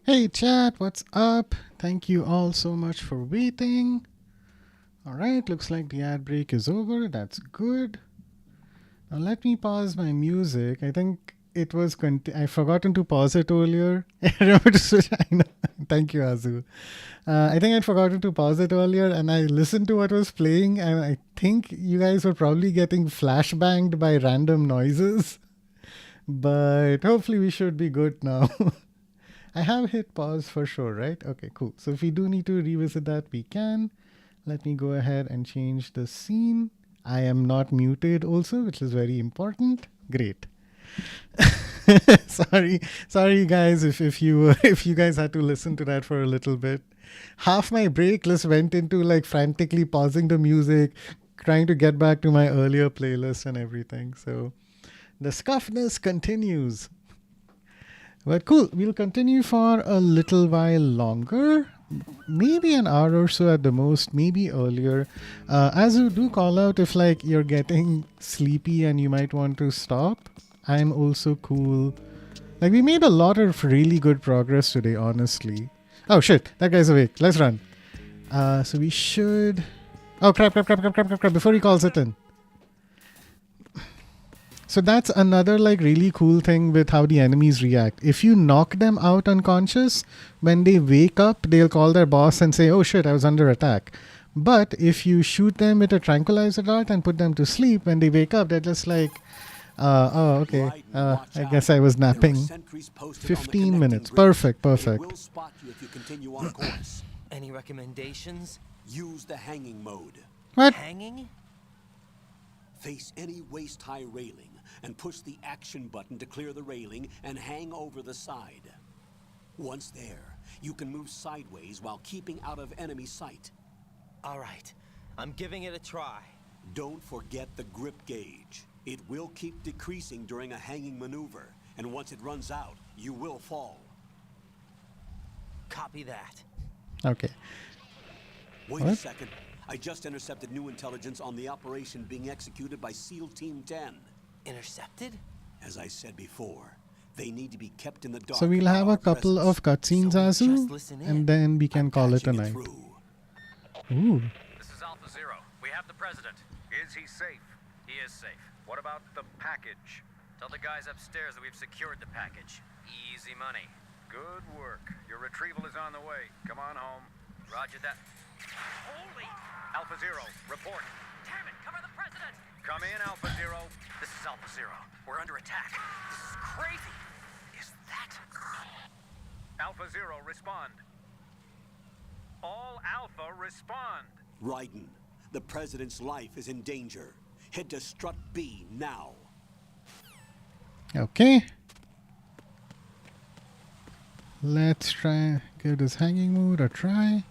Hey chat, what's up? Thank you all so much for waiting. Alright, looks like the ad break is over. That's good. Now let me pause my music. I think it was I've forgotten to pause it earlier. I remember to switch. I know. Thank you, Azu. I think I'd forgotten to pause it earlier, and I listened to what was playing, and I think you guys were probably getting flashbanged by random noises. But hopefully we should be good now. I have hit pause for sure, right? Okay, cool. So if we do need to revisit that, we can. Let me go ahead and change the scene. I am not muted also, which is very important. Great. sorry guys if you guys had to listen to that for a little bit. Half my break just went into like frantically pausing the music, trying to get back to my earlier playlist and everything. So the scuffness continues. But cool, we'll continue for a little while longer. Maybe an hour or so at the most, maybe earlier. As you do call out if like you're getting sleepy and you might want to stop. I'm also cool. Like we made a lot of really good progress today, honestly. Oh shit, that guy's awake. Let's run. So we should... Oh crap. Before he calls it in. So that's another like really cool thing with how the enemies react. If you knock them out unconscious, when they wake up, they'll call their boss and say, oh shit, I was under attack. But if you shoot them with a tranquilizer dart and put them to sleep, when they wake up, they're just like, oh, okay, I guess I was napping. 15 minutes. Perfect. Any recommendations? Use the hanging mode. What? Hanging? Face any waist-high railing and push the action button to clear the railing and hang over the side. Once there, you can move sideways while keeping out of enemy sight. All right, I'm giving it a try. Don't forget the grip gauge. It will keep decreasing during a hanging maneuver, and once it runs out, you will fall. Copy that. Okay. Wait a second. I just intercepted new intelligence on the operation being executed by SEAL Team 10. Intercepted? As I said before, they need to be kept in the dark. So we'll have a couple of cutscenes, Azu, and then we can call it a night. Ooh. This is Alpha Zero. We have the president. Is he safe? He is safe. What about the package? Tell the guys upstairs that we've secured the package. Easy money. Good work. Your retrieval is on the way. Come on home. Roger that. Holy! Alpha Zero, report. Damn it, cover the president! Come in, Alpha Zero. This is Alpha Zero. We're under attack. This is crazy. Is that... Alpha Zero, respond. All Alpha, respond. Raiden, the president's life is in danger. Head to Strut B now. Okay. Let's try give this hanging mode a try.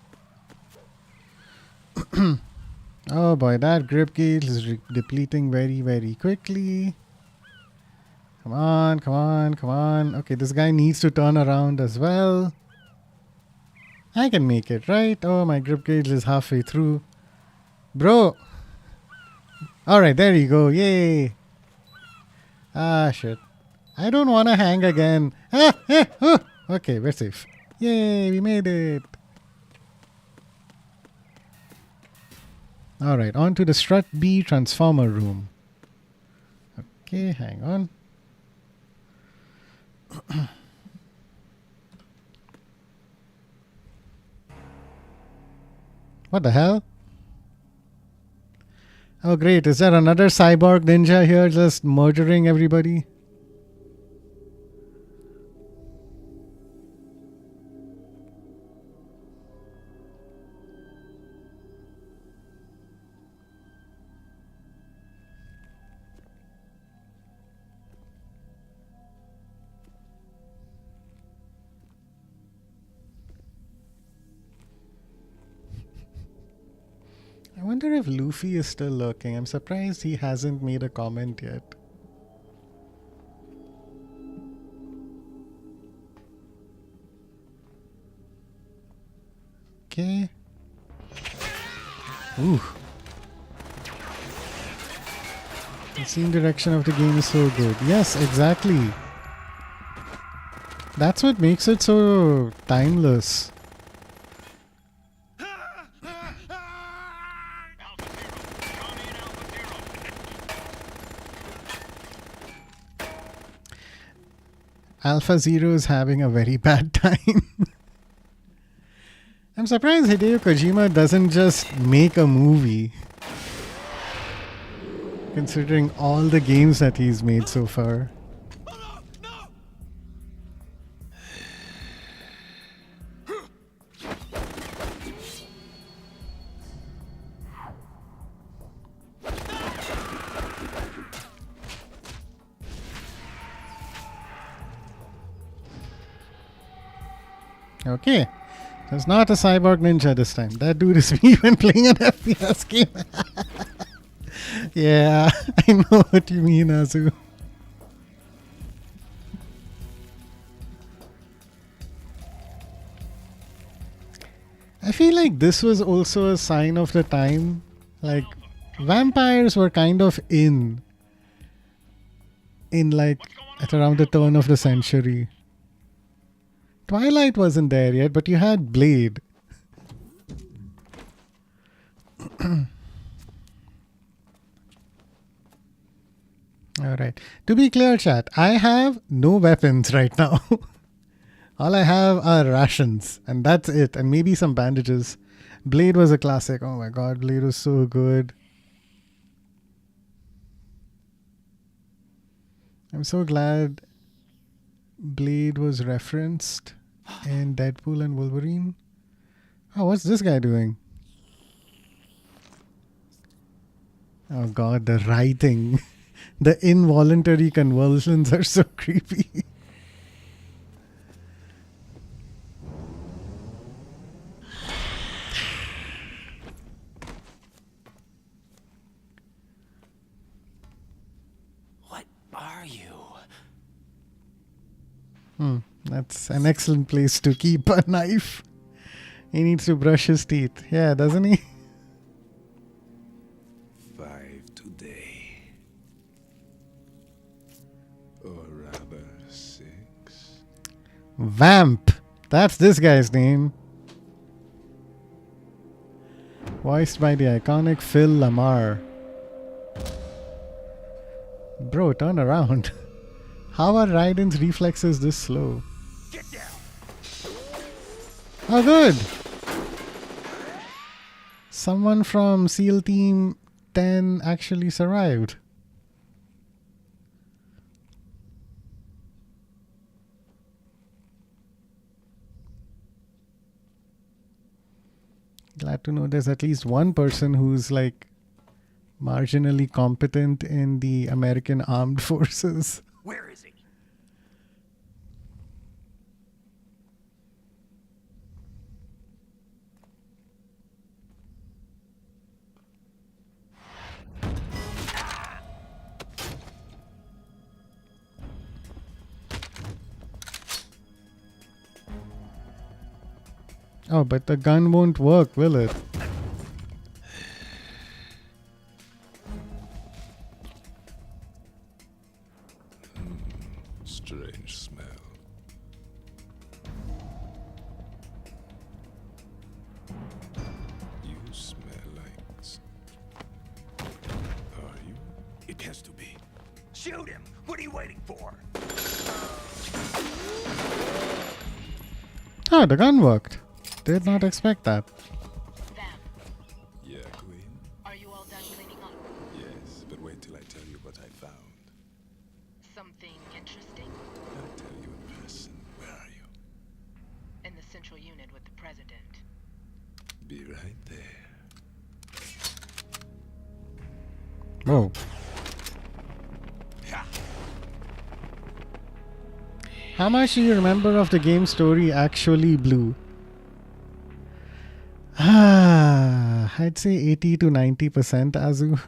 Oh boy, that grip gauge is depleting very, very quickly. Come on, come on, come on. Okay, this guy needs to turn around as well. I can make it, right? Oh, my grip gauge is halfway through. Bro! Alright, there you go. Yay! Ah, shit. I don't want to hang again. Oh. Okay, we're safe. Yay, we made it. Alright, on to the Strut B transformer room. Okay, hang on. What the hell? Oh great, is there another cyborg ninja here just murdering everybody? I wonder if Luffy is still lurking. I'm surprised he hasn't made a comment yet. Okay. Ooh. The scene direction of the game is so good. Yes, exactly. That's what makes it so timeless. Alpha Zero is having a very bad time. I'm surprised Hideo Kojima doesn't just make a movie, considering all the games that he's made so far. Okay, so it's not a cyborg ninja this time. That dude is even playing an FPS game. Yeah, I know what you mean, Azu. I feel like this was also a sign of the time. Like, vampires were kind of in like at around the turn of the century. Twilight wasn't there yet, but you had Blade. Alright. To be clear, chat, I have no weapons right now. All I have are rations, and that's it, and maybe some bandages. Blade was a classic. Oh my god, Blade was so good. I'm so glad Blade was referenced in Deadpool and Wolverine. Oh, what's this guy doing? Oh god, the writing. The involuntary convulsions are so creepy. What are you? That's an excellent place to keep a knife. He needs to brush his teeth. Yeah, doesn't he? 5 today. Or rather 6. Vamp. That's this guy's name. Voiced by the iconic Phil Lamar. Bro, turn around. How are Raiden's reflexes this slow? Get down. Oh, good. Someone from SEAL Team 10 actually survived. Glad to know there's at least one person who's like marginally competent in the American Armed Forces. Where is he? Oh, but the gun won't work, will it? Strange smell. You smell like... Are you? It has to be. Shoot him! What are you waiting for? Oh, the gun worked. Did not expect that. Yeah, Queen? Are you all done cleaning up? Yes, but wait till I tell you what I found. Something interesting? I'll tell you in person. Where are you? In the central unit with the president. Be right there. Whoa. How much do you remember of the game story actually, Blue? I'd say 80 to 90%, Azu.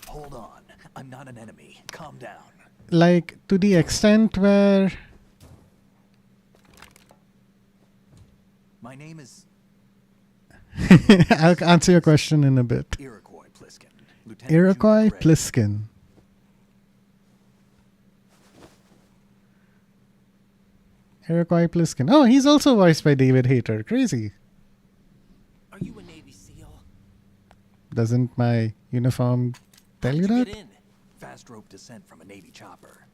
Hold on. I'm not an enemy. Calm down. Like, to the extent where... My name is... I'll answer your question in a bit. Iroquois Pliskin. Lieutenant Iroquois Junior Gray. Pliskin. Iroquois Pliskin. Oh, he's also voiced by David Hayter. Crazy. Are you a Navy SEAL? Doesn't my uniform tell you How'd that? get in? Fast rope descent from a Navy chopper.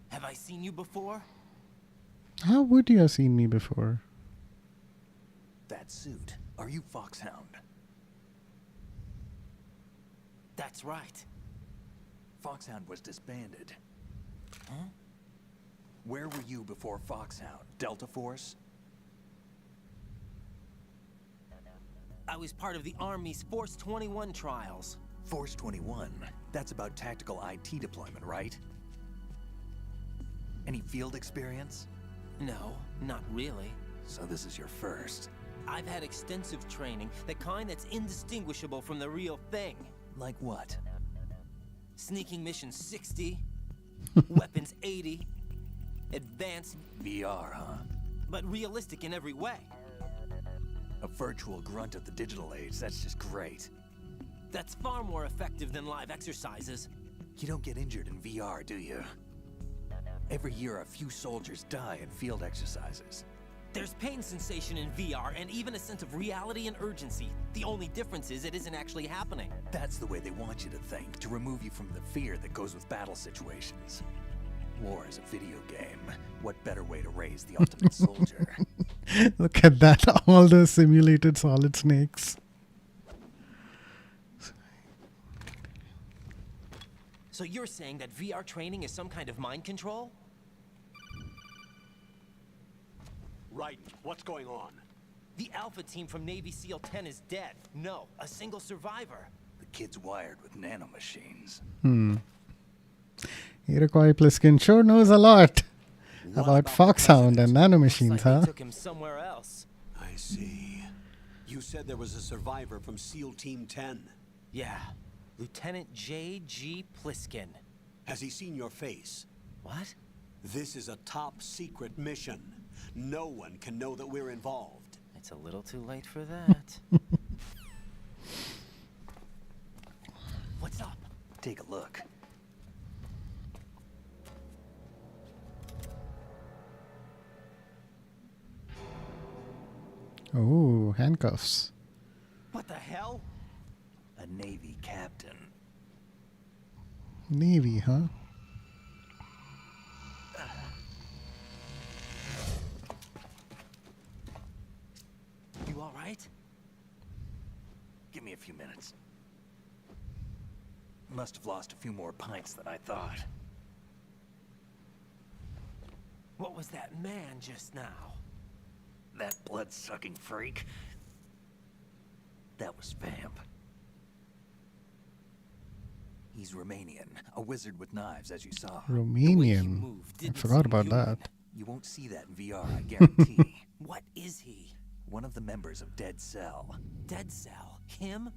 Have I seen you before? How would you have seen me before? That suit. Are you Foxhound? That's right. Foxhound was disbanded. Huh? Where were you before Foxhound? Delta Force? I was part of the Army's Force 21 trials. Force 21? That's about tactical IT deployment, right? Any field experience? No, not really. So this is your first. I've had extensive training, the kind that's indistinguishable from the real thing. Like what? Sneaking mission 60, weapons 80, advanced VR, huh? but realistic in every way. A virtual grunt of the digital age, that's just great. That's far more effective than live exercises. You don't get injured in VR, do you? Every year a few soldiers die in field exercises. There's pain sensation in VR and even a sense of reality and urgency. The only difference is it isn't actually happening. That's the way they want you to think, to remove you from the fear that goes with battle situations. War is a video game. What better way to raise the ultimate soldier? Look at that. All the simulated solid snakes. So you're saying that VR training is some kind of mind control? Right. What's going on? The Alpha team from Navy SEAL 10 is dead. No, a single survivor. The kid's wired with nanomachines. Iroquois Pliskin sure knows a lot about Foxhound and nanomachines, Looks like huh? they took him somewhere else. I see. You said there was a survivor from SEAL Team 10. Yeah, Lieutenant J.G. Pliskin. Has he seen your face? What? This is a top secret mission. No one can know that we're involved. It's a little too late for that. What's up? Take a look. Oh, handcuffs. What the hell? A Navy captain. Navy, huh? You all right? Give me a few minutes. Must have lost a few more pints than I thought. What was that man just now? That blood-sucking freak. That was Vamp. He's Romanian, a wizard with knives, as you saw. Romanian. I forgot about that. You won't see that in VR, I guarantee. What is he? One of the members of Dead Cell. Dead Cell? Him?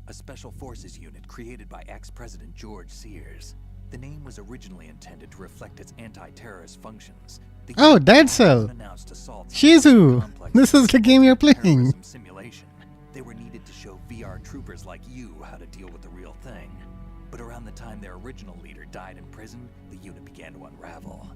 A special forces unit created by ex-President George Sears. The name was originally intended to reflect its anti-terrorist functions. The Oh, unit Dead launched Cell. an announced assault Shizu. complex This is the game you're playing. terrorism simulation. They were needed to show VR troopers like you how to deal with the real thing. But around the time their original leader died in prison, the unit began to unravel.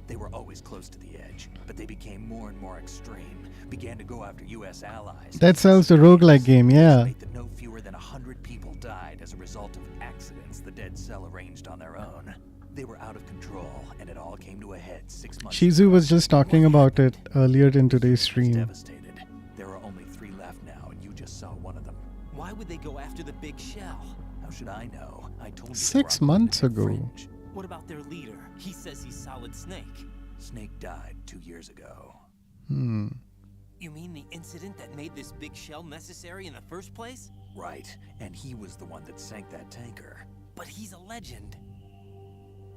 They were always close to the edge, but they became more and more extreme, began to go after U.S. allies. Dead Cell's the roguelike game, yeah. Estimate that no fewer than 100 people died as a result of accidents the Dead Cell arranged on their own. They were out of control, and it all came to a head 6 months Shizu ago. was just talking about it earlier in today's stream. Devastated. There are only 3 left now, and you just saw one of them. Why would they go after the big shell? How should I know? I told you. 6 months ago. Fringe. What about their leader? He says he's Solid Snake. Snake died 2 years ago. You mean the incident that made this big shell necessary in the first place? Right, and he was the one that sank that tanker. But he's a legend.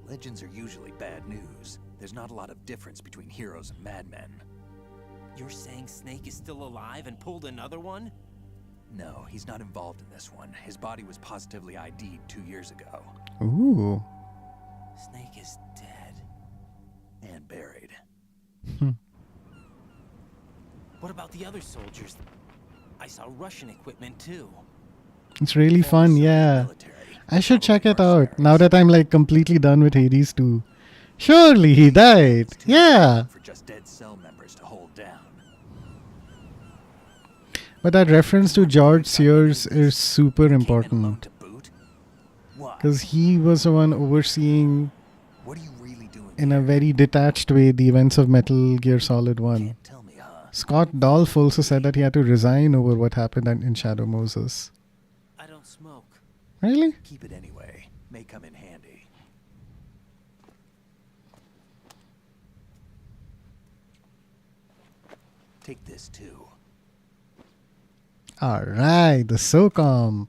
Legends are usually bad news. There's not a lot of difference between heroes and madmen. You're saying Snake is still alive and pulled another one? No, he's not involved in this one. His body was positively ID'd 2 years ago. Ooh. Snake is dead. And buried. What about the other soldiers? I saw Russian equipment too. It's really fun, yeah. I should check it out now that I'm like completely done with Hades 2. Surely he died. Yeah. For just Dead Cell members to hold down. But that reference to George Sears is super important. Because he was the one overseeing, What are you really doing? in a very detached way, the events of Metal Gear Solid 1. Tell me, huh? Scott Dolph also said that he had to resign over what happened in Shadow Moses. I don't smoke. Really? Keep it anyway. May come in handy. Take this too. Alright, the SOCOM.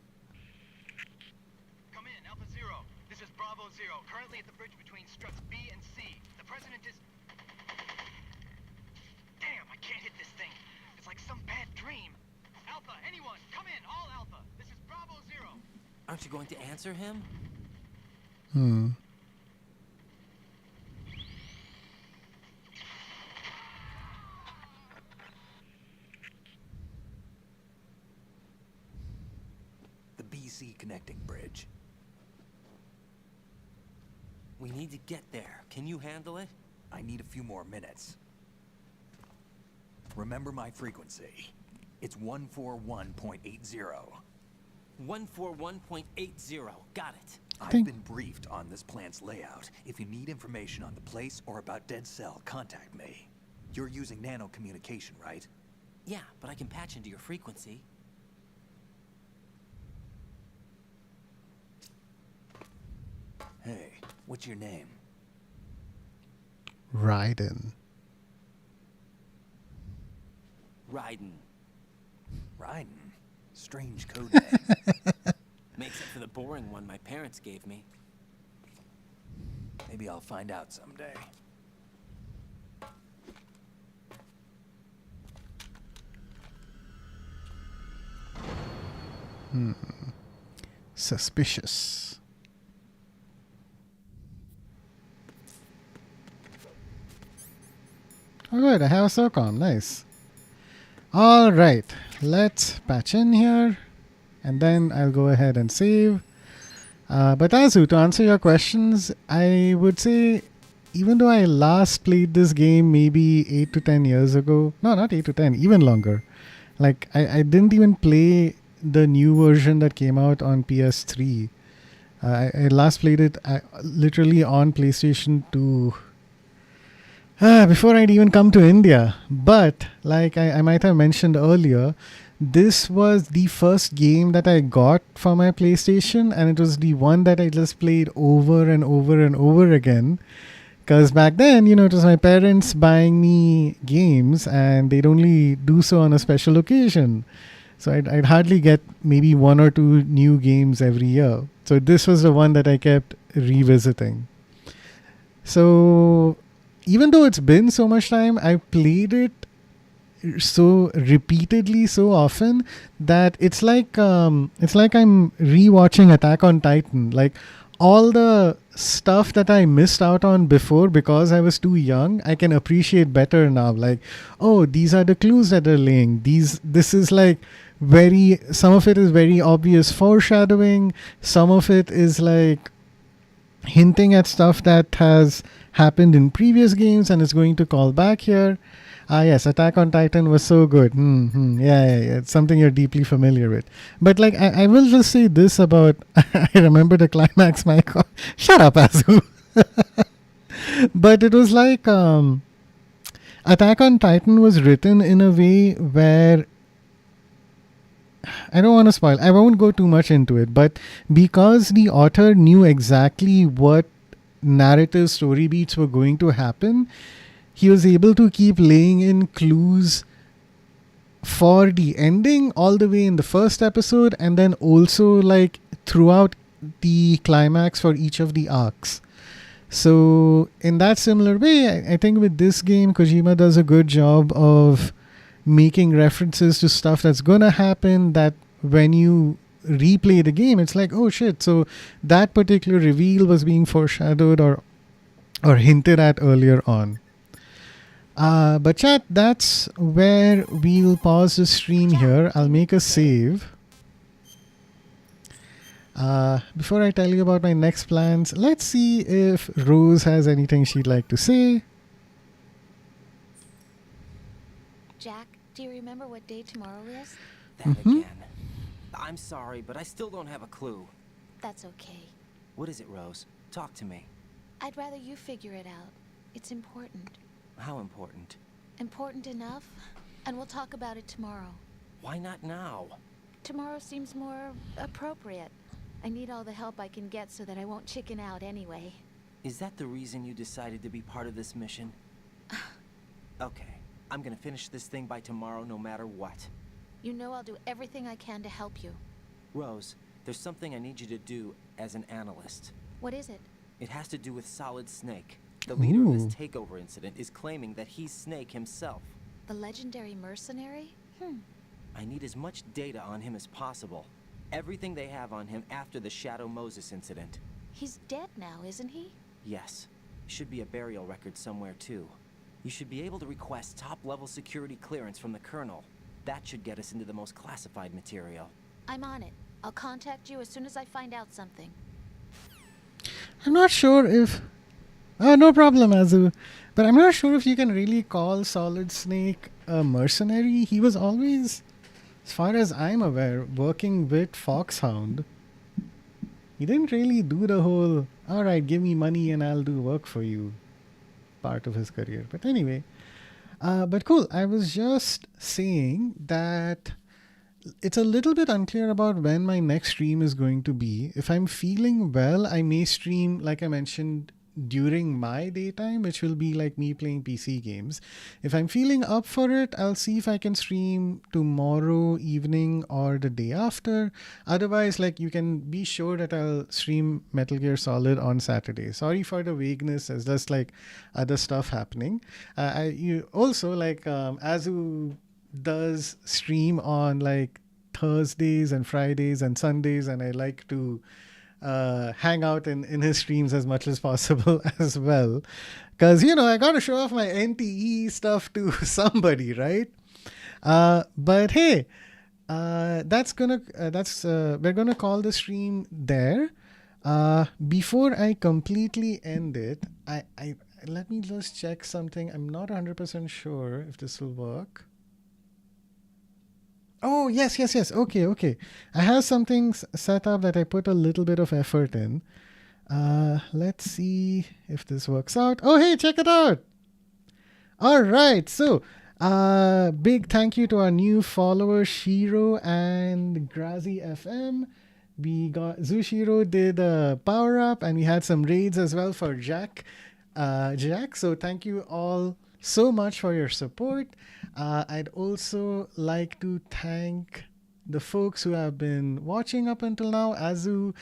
Come in, Alpha Zero. This is Bravo Zero, currently at the bridge between struts B and C. The president is... Damn, I can't hit this thing. It's like some bad dream. Alpha, anyone, come in, all Alpha. This is Bravo Zero. Aren't you going to answer him? The BC connecting bridge. We need to get there. Can you handle it? I need a few more minutes. Remember my frequency. It's 141.80. 141.80. Got it. I've been briefed on this plant's layout. If you need information on the place or about Dead Cell, contact me. You're using nano communication, right? Yeah, but I can patch into your frequency. Hey, what's your name? Raiden. Raiden. Raiden? Strange code name. Makes up for the boring one my parents gave me. Maybe I'll find out someday. Suspicious. Alright, I have a SOCOM. Nice. Alright, let's patch in here. And then I'll go ahead and save. But Azu, to answer your questions, I would say, even though I last played this game maybe 8 to 10 years ago, no, not 8 to 10, even longer. Like, I didn't even play the new version that came out on PS3. I last played it literally on PlayStation 2 before I'd even come to India. But, like I might have mentioned earlier, this was the first game that I got for my PlayStation, and it was the one that I just played over and over and over again. Because back then, you know, it was my parents buying me games, and they'd only do so on a special occasion. So I'd hardly get maybe 1 or 2 new games every year. So this was the one that I kept revisiting. So even though it's been so much time, I've played it so repeatedly, so often, that it's like I'm rewatching Attack on Titan. Like, all the stuff that I missed out on before because I was too young, I can appreciate better now. Like, oh, these are the clues that are laying. This is like some of it is very obvious foreshadowing. Some of it is like hinting at stuff that has happened in previous games and is going to call back here. Ah, yes, Attack on Titan was so good. Yeah. It's something you're deeply familiar with. But like, I will just say this about, I remember the climax, Michael. Shut up, Azu. But it was like, Attack on Titan was written in a way where, I don't want to spoil, I won't go too much into it, but because the author knew exactly what narrative story beats were going to happen, he was able to keep laying in clues for the ending all the way in the first episode, and then also like throughout the climax for each of the arcs. So in that similar way, I think with this game, Kojima does a good job of making references to stuff that's gonna happen, that when you replay the game, it's like, oh shit, so that particular reveal was being foreshadowed or hinted at earlier on. But chat, that's where we'll pause the stream here. I'll make a save. Before I tell you about my next plans, let's see if Rose has anything she'd like to say. Jack, do you remember what day tomorrow is? That again. I'm sorry, but I still don't have a clue. That's okay. What is it, Rose? Talk to me. I'd rather you figure it out. It's important. How important? Important enough, and we'll talk about it tomorrow. Why not now? Tomorrow seems more appropriate. I need all the help I can get so that I won't chicken out anyway. Is that the reason you decided to be part of this mission? Okay, I'm gonna finish this thing by tomorrow no matter what. You know I'll do everything I can to help you. Rose, there's something I need you to do as an analyst. What is it? It has to do with Solid Snake. The leader of this takeover incident is claiming that he's Snake himself. The legendary mercenary? I need as much data on him as possible. Everything they have on him after the Shadow Moses incident. He's dead now, isn't he? Yes. Should be a burial record somewhere too. You should be able to request top-level security clearance from the Colonel. That should get us into the most classified material. I'm on it. I'll contact you as soon as I find out something. I'm not sure if... no problem, Azu. But I'm not sure if you can really call Solid Snake a mercenary. He was always, as far as I'm aware, working with Foxhound. He didn't really do the whole, alright, give me money and I'll do work for you part of his career. But anyway, but cool. I was just saying that it's a little bit unclear about when my next stream is going to be. If I'm feeling well, I may stream, like I mentioned, during my daytime, which will be like me playing PC games. If I'm feeling up for it, I'll see if I can stream tomorrow evening or the day after. Otherwise, like, you can be sure that I'll stream Metal Gear Solid on Saturday. Sorry for the vagueness. There's just like other stuff happening. You also, like, Azu does stream on like Thursdays and Fridays and Sundays, and I like to hang out in his streams as much as possible as well, because I gotta show off my NTE stuff to somebody, right? But hey, we're gonna call the stream there. Before I completely end it, I let me just check something. I'm not 100% sure if this will work. Oh, yes. Okay. I have something set up that I put a little bit of effort in. Let's see if this works out. Oh, hey, check it out. All right. So, big thank you to our new followers, Shiro and Grazi FM. We got Zushiro did a power up, and we had some raids as well for Jack. So thank you all so much for your support. I'd also like to thank the folks who have been watching up until now. Azu,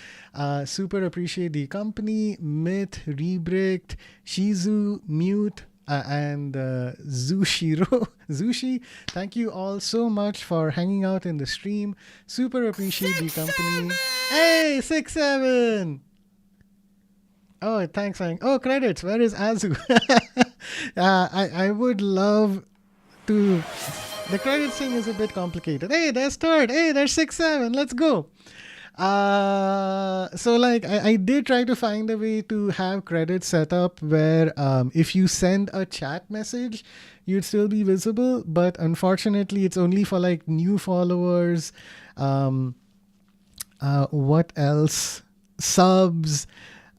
super appreciate the company. Myth, Rebricked, Shizu, Mute, and Zushiro. Zushi, thank you all so much for hanging out in the stream. Super appreciate the company. Hey, 6-7! Oh, thanks, Hank. Oh, credits. Where is Azu? I would love to. The credits thing is a bit complicated. Hey, there's third. Hey, there's 6-7. Let's go. So like I did try to find a way to have credits set up where if you send a chat message, you'd still be visible. But unfortunately, it's only for like new followers. What else? Subs,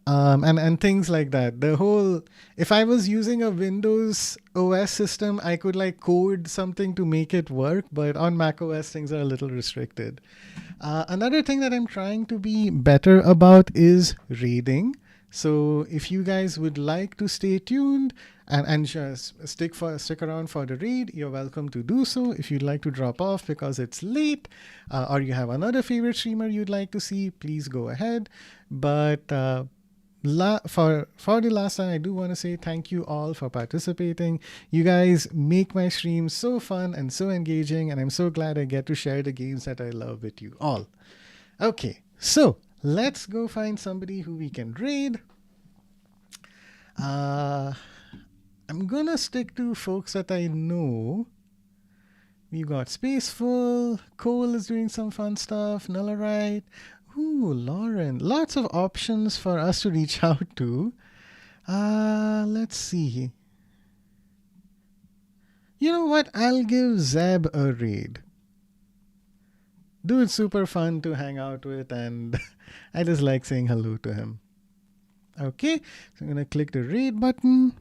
and things like that. The whole, if I was using a Windows OS system, I could like code something to make it work, but on Mac OS things are a little restricted. Another thing that I'm trying to be better about is raiding. So if you guys would like to stay tuned and just stick around for the raid, you're welcome to do so. If you'd like to drop off because it's late, or you have another favorite streamer you'd like to see, please go ahead. But for the last time, I do want to say thank you all for participating. You guys make my streams so fun and so engaging, and I'm so glad I get to share the games that I love with you all. Okay, so let's go find somebody who we can raid. I'm gonna stick to folks that I know. We got Spaceful, Cole is doing some fun stuff, Nullerite. Ooh, Lauren. Lots of options for us to reach out to. Let's see. You know what? I'll give Zeb a raid. Dude's super fun to hang out with, and I just like saying hello to him. Okay, so I'm gonna click the raid button.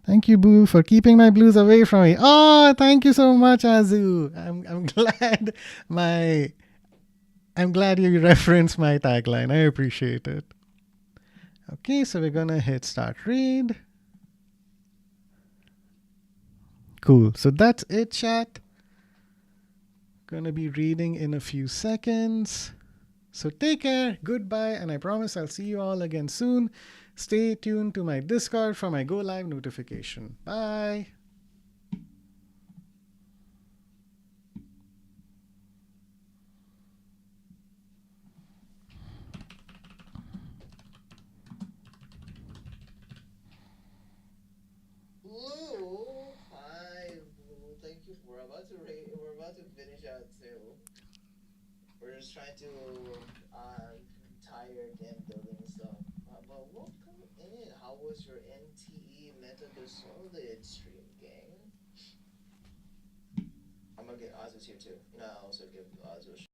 Thank you, Boo, for keeping my blues away from me. Oh, thank you so much, Azu. I'm glad you referenced my tagline. I appreciate it. Okay, so we're gonna hit start raid. Cool. So that's it, chat. Gonna be reading in a few seconds. So take care, goodbye, and I promise I'll see you all again soon. Stay tuned to my Discord for my go live notification. Bye. Blue, hi, Blue. Thank you. We're about to finish out too. We're just trying to tie your damn building and stuff. But welcome in. How was your NTE Metal Gear Solid stream, gang? I'm gonna get Ozus here too. You know, I also give Ozus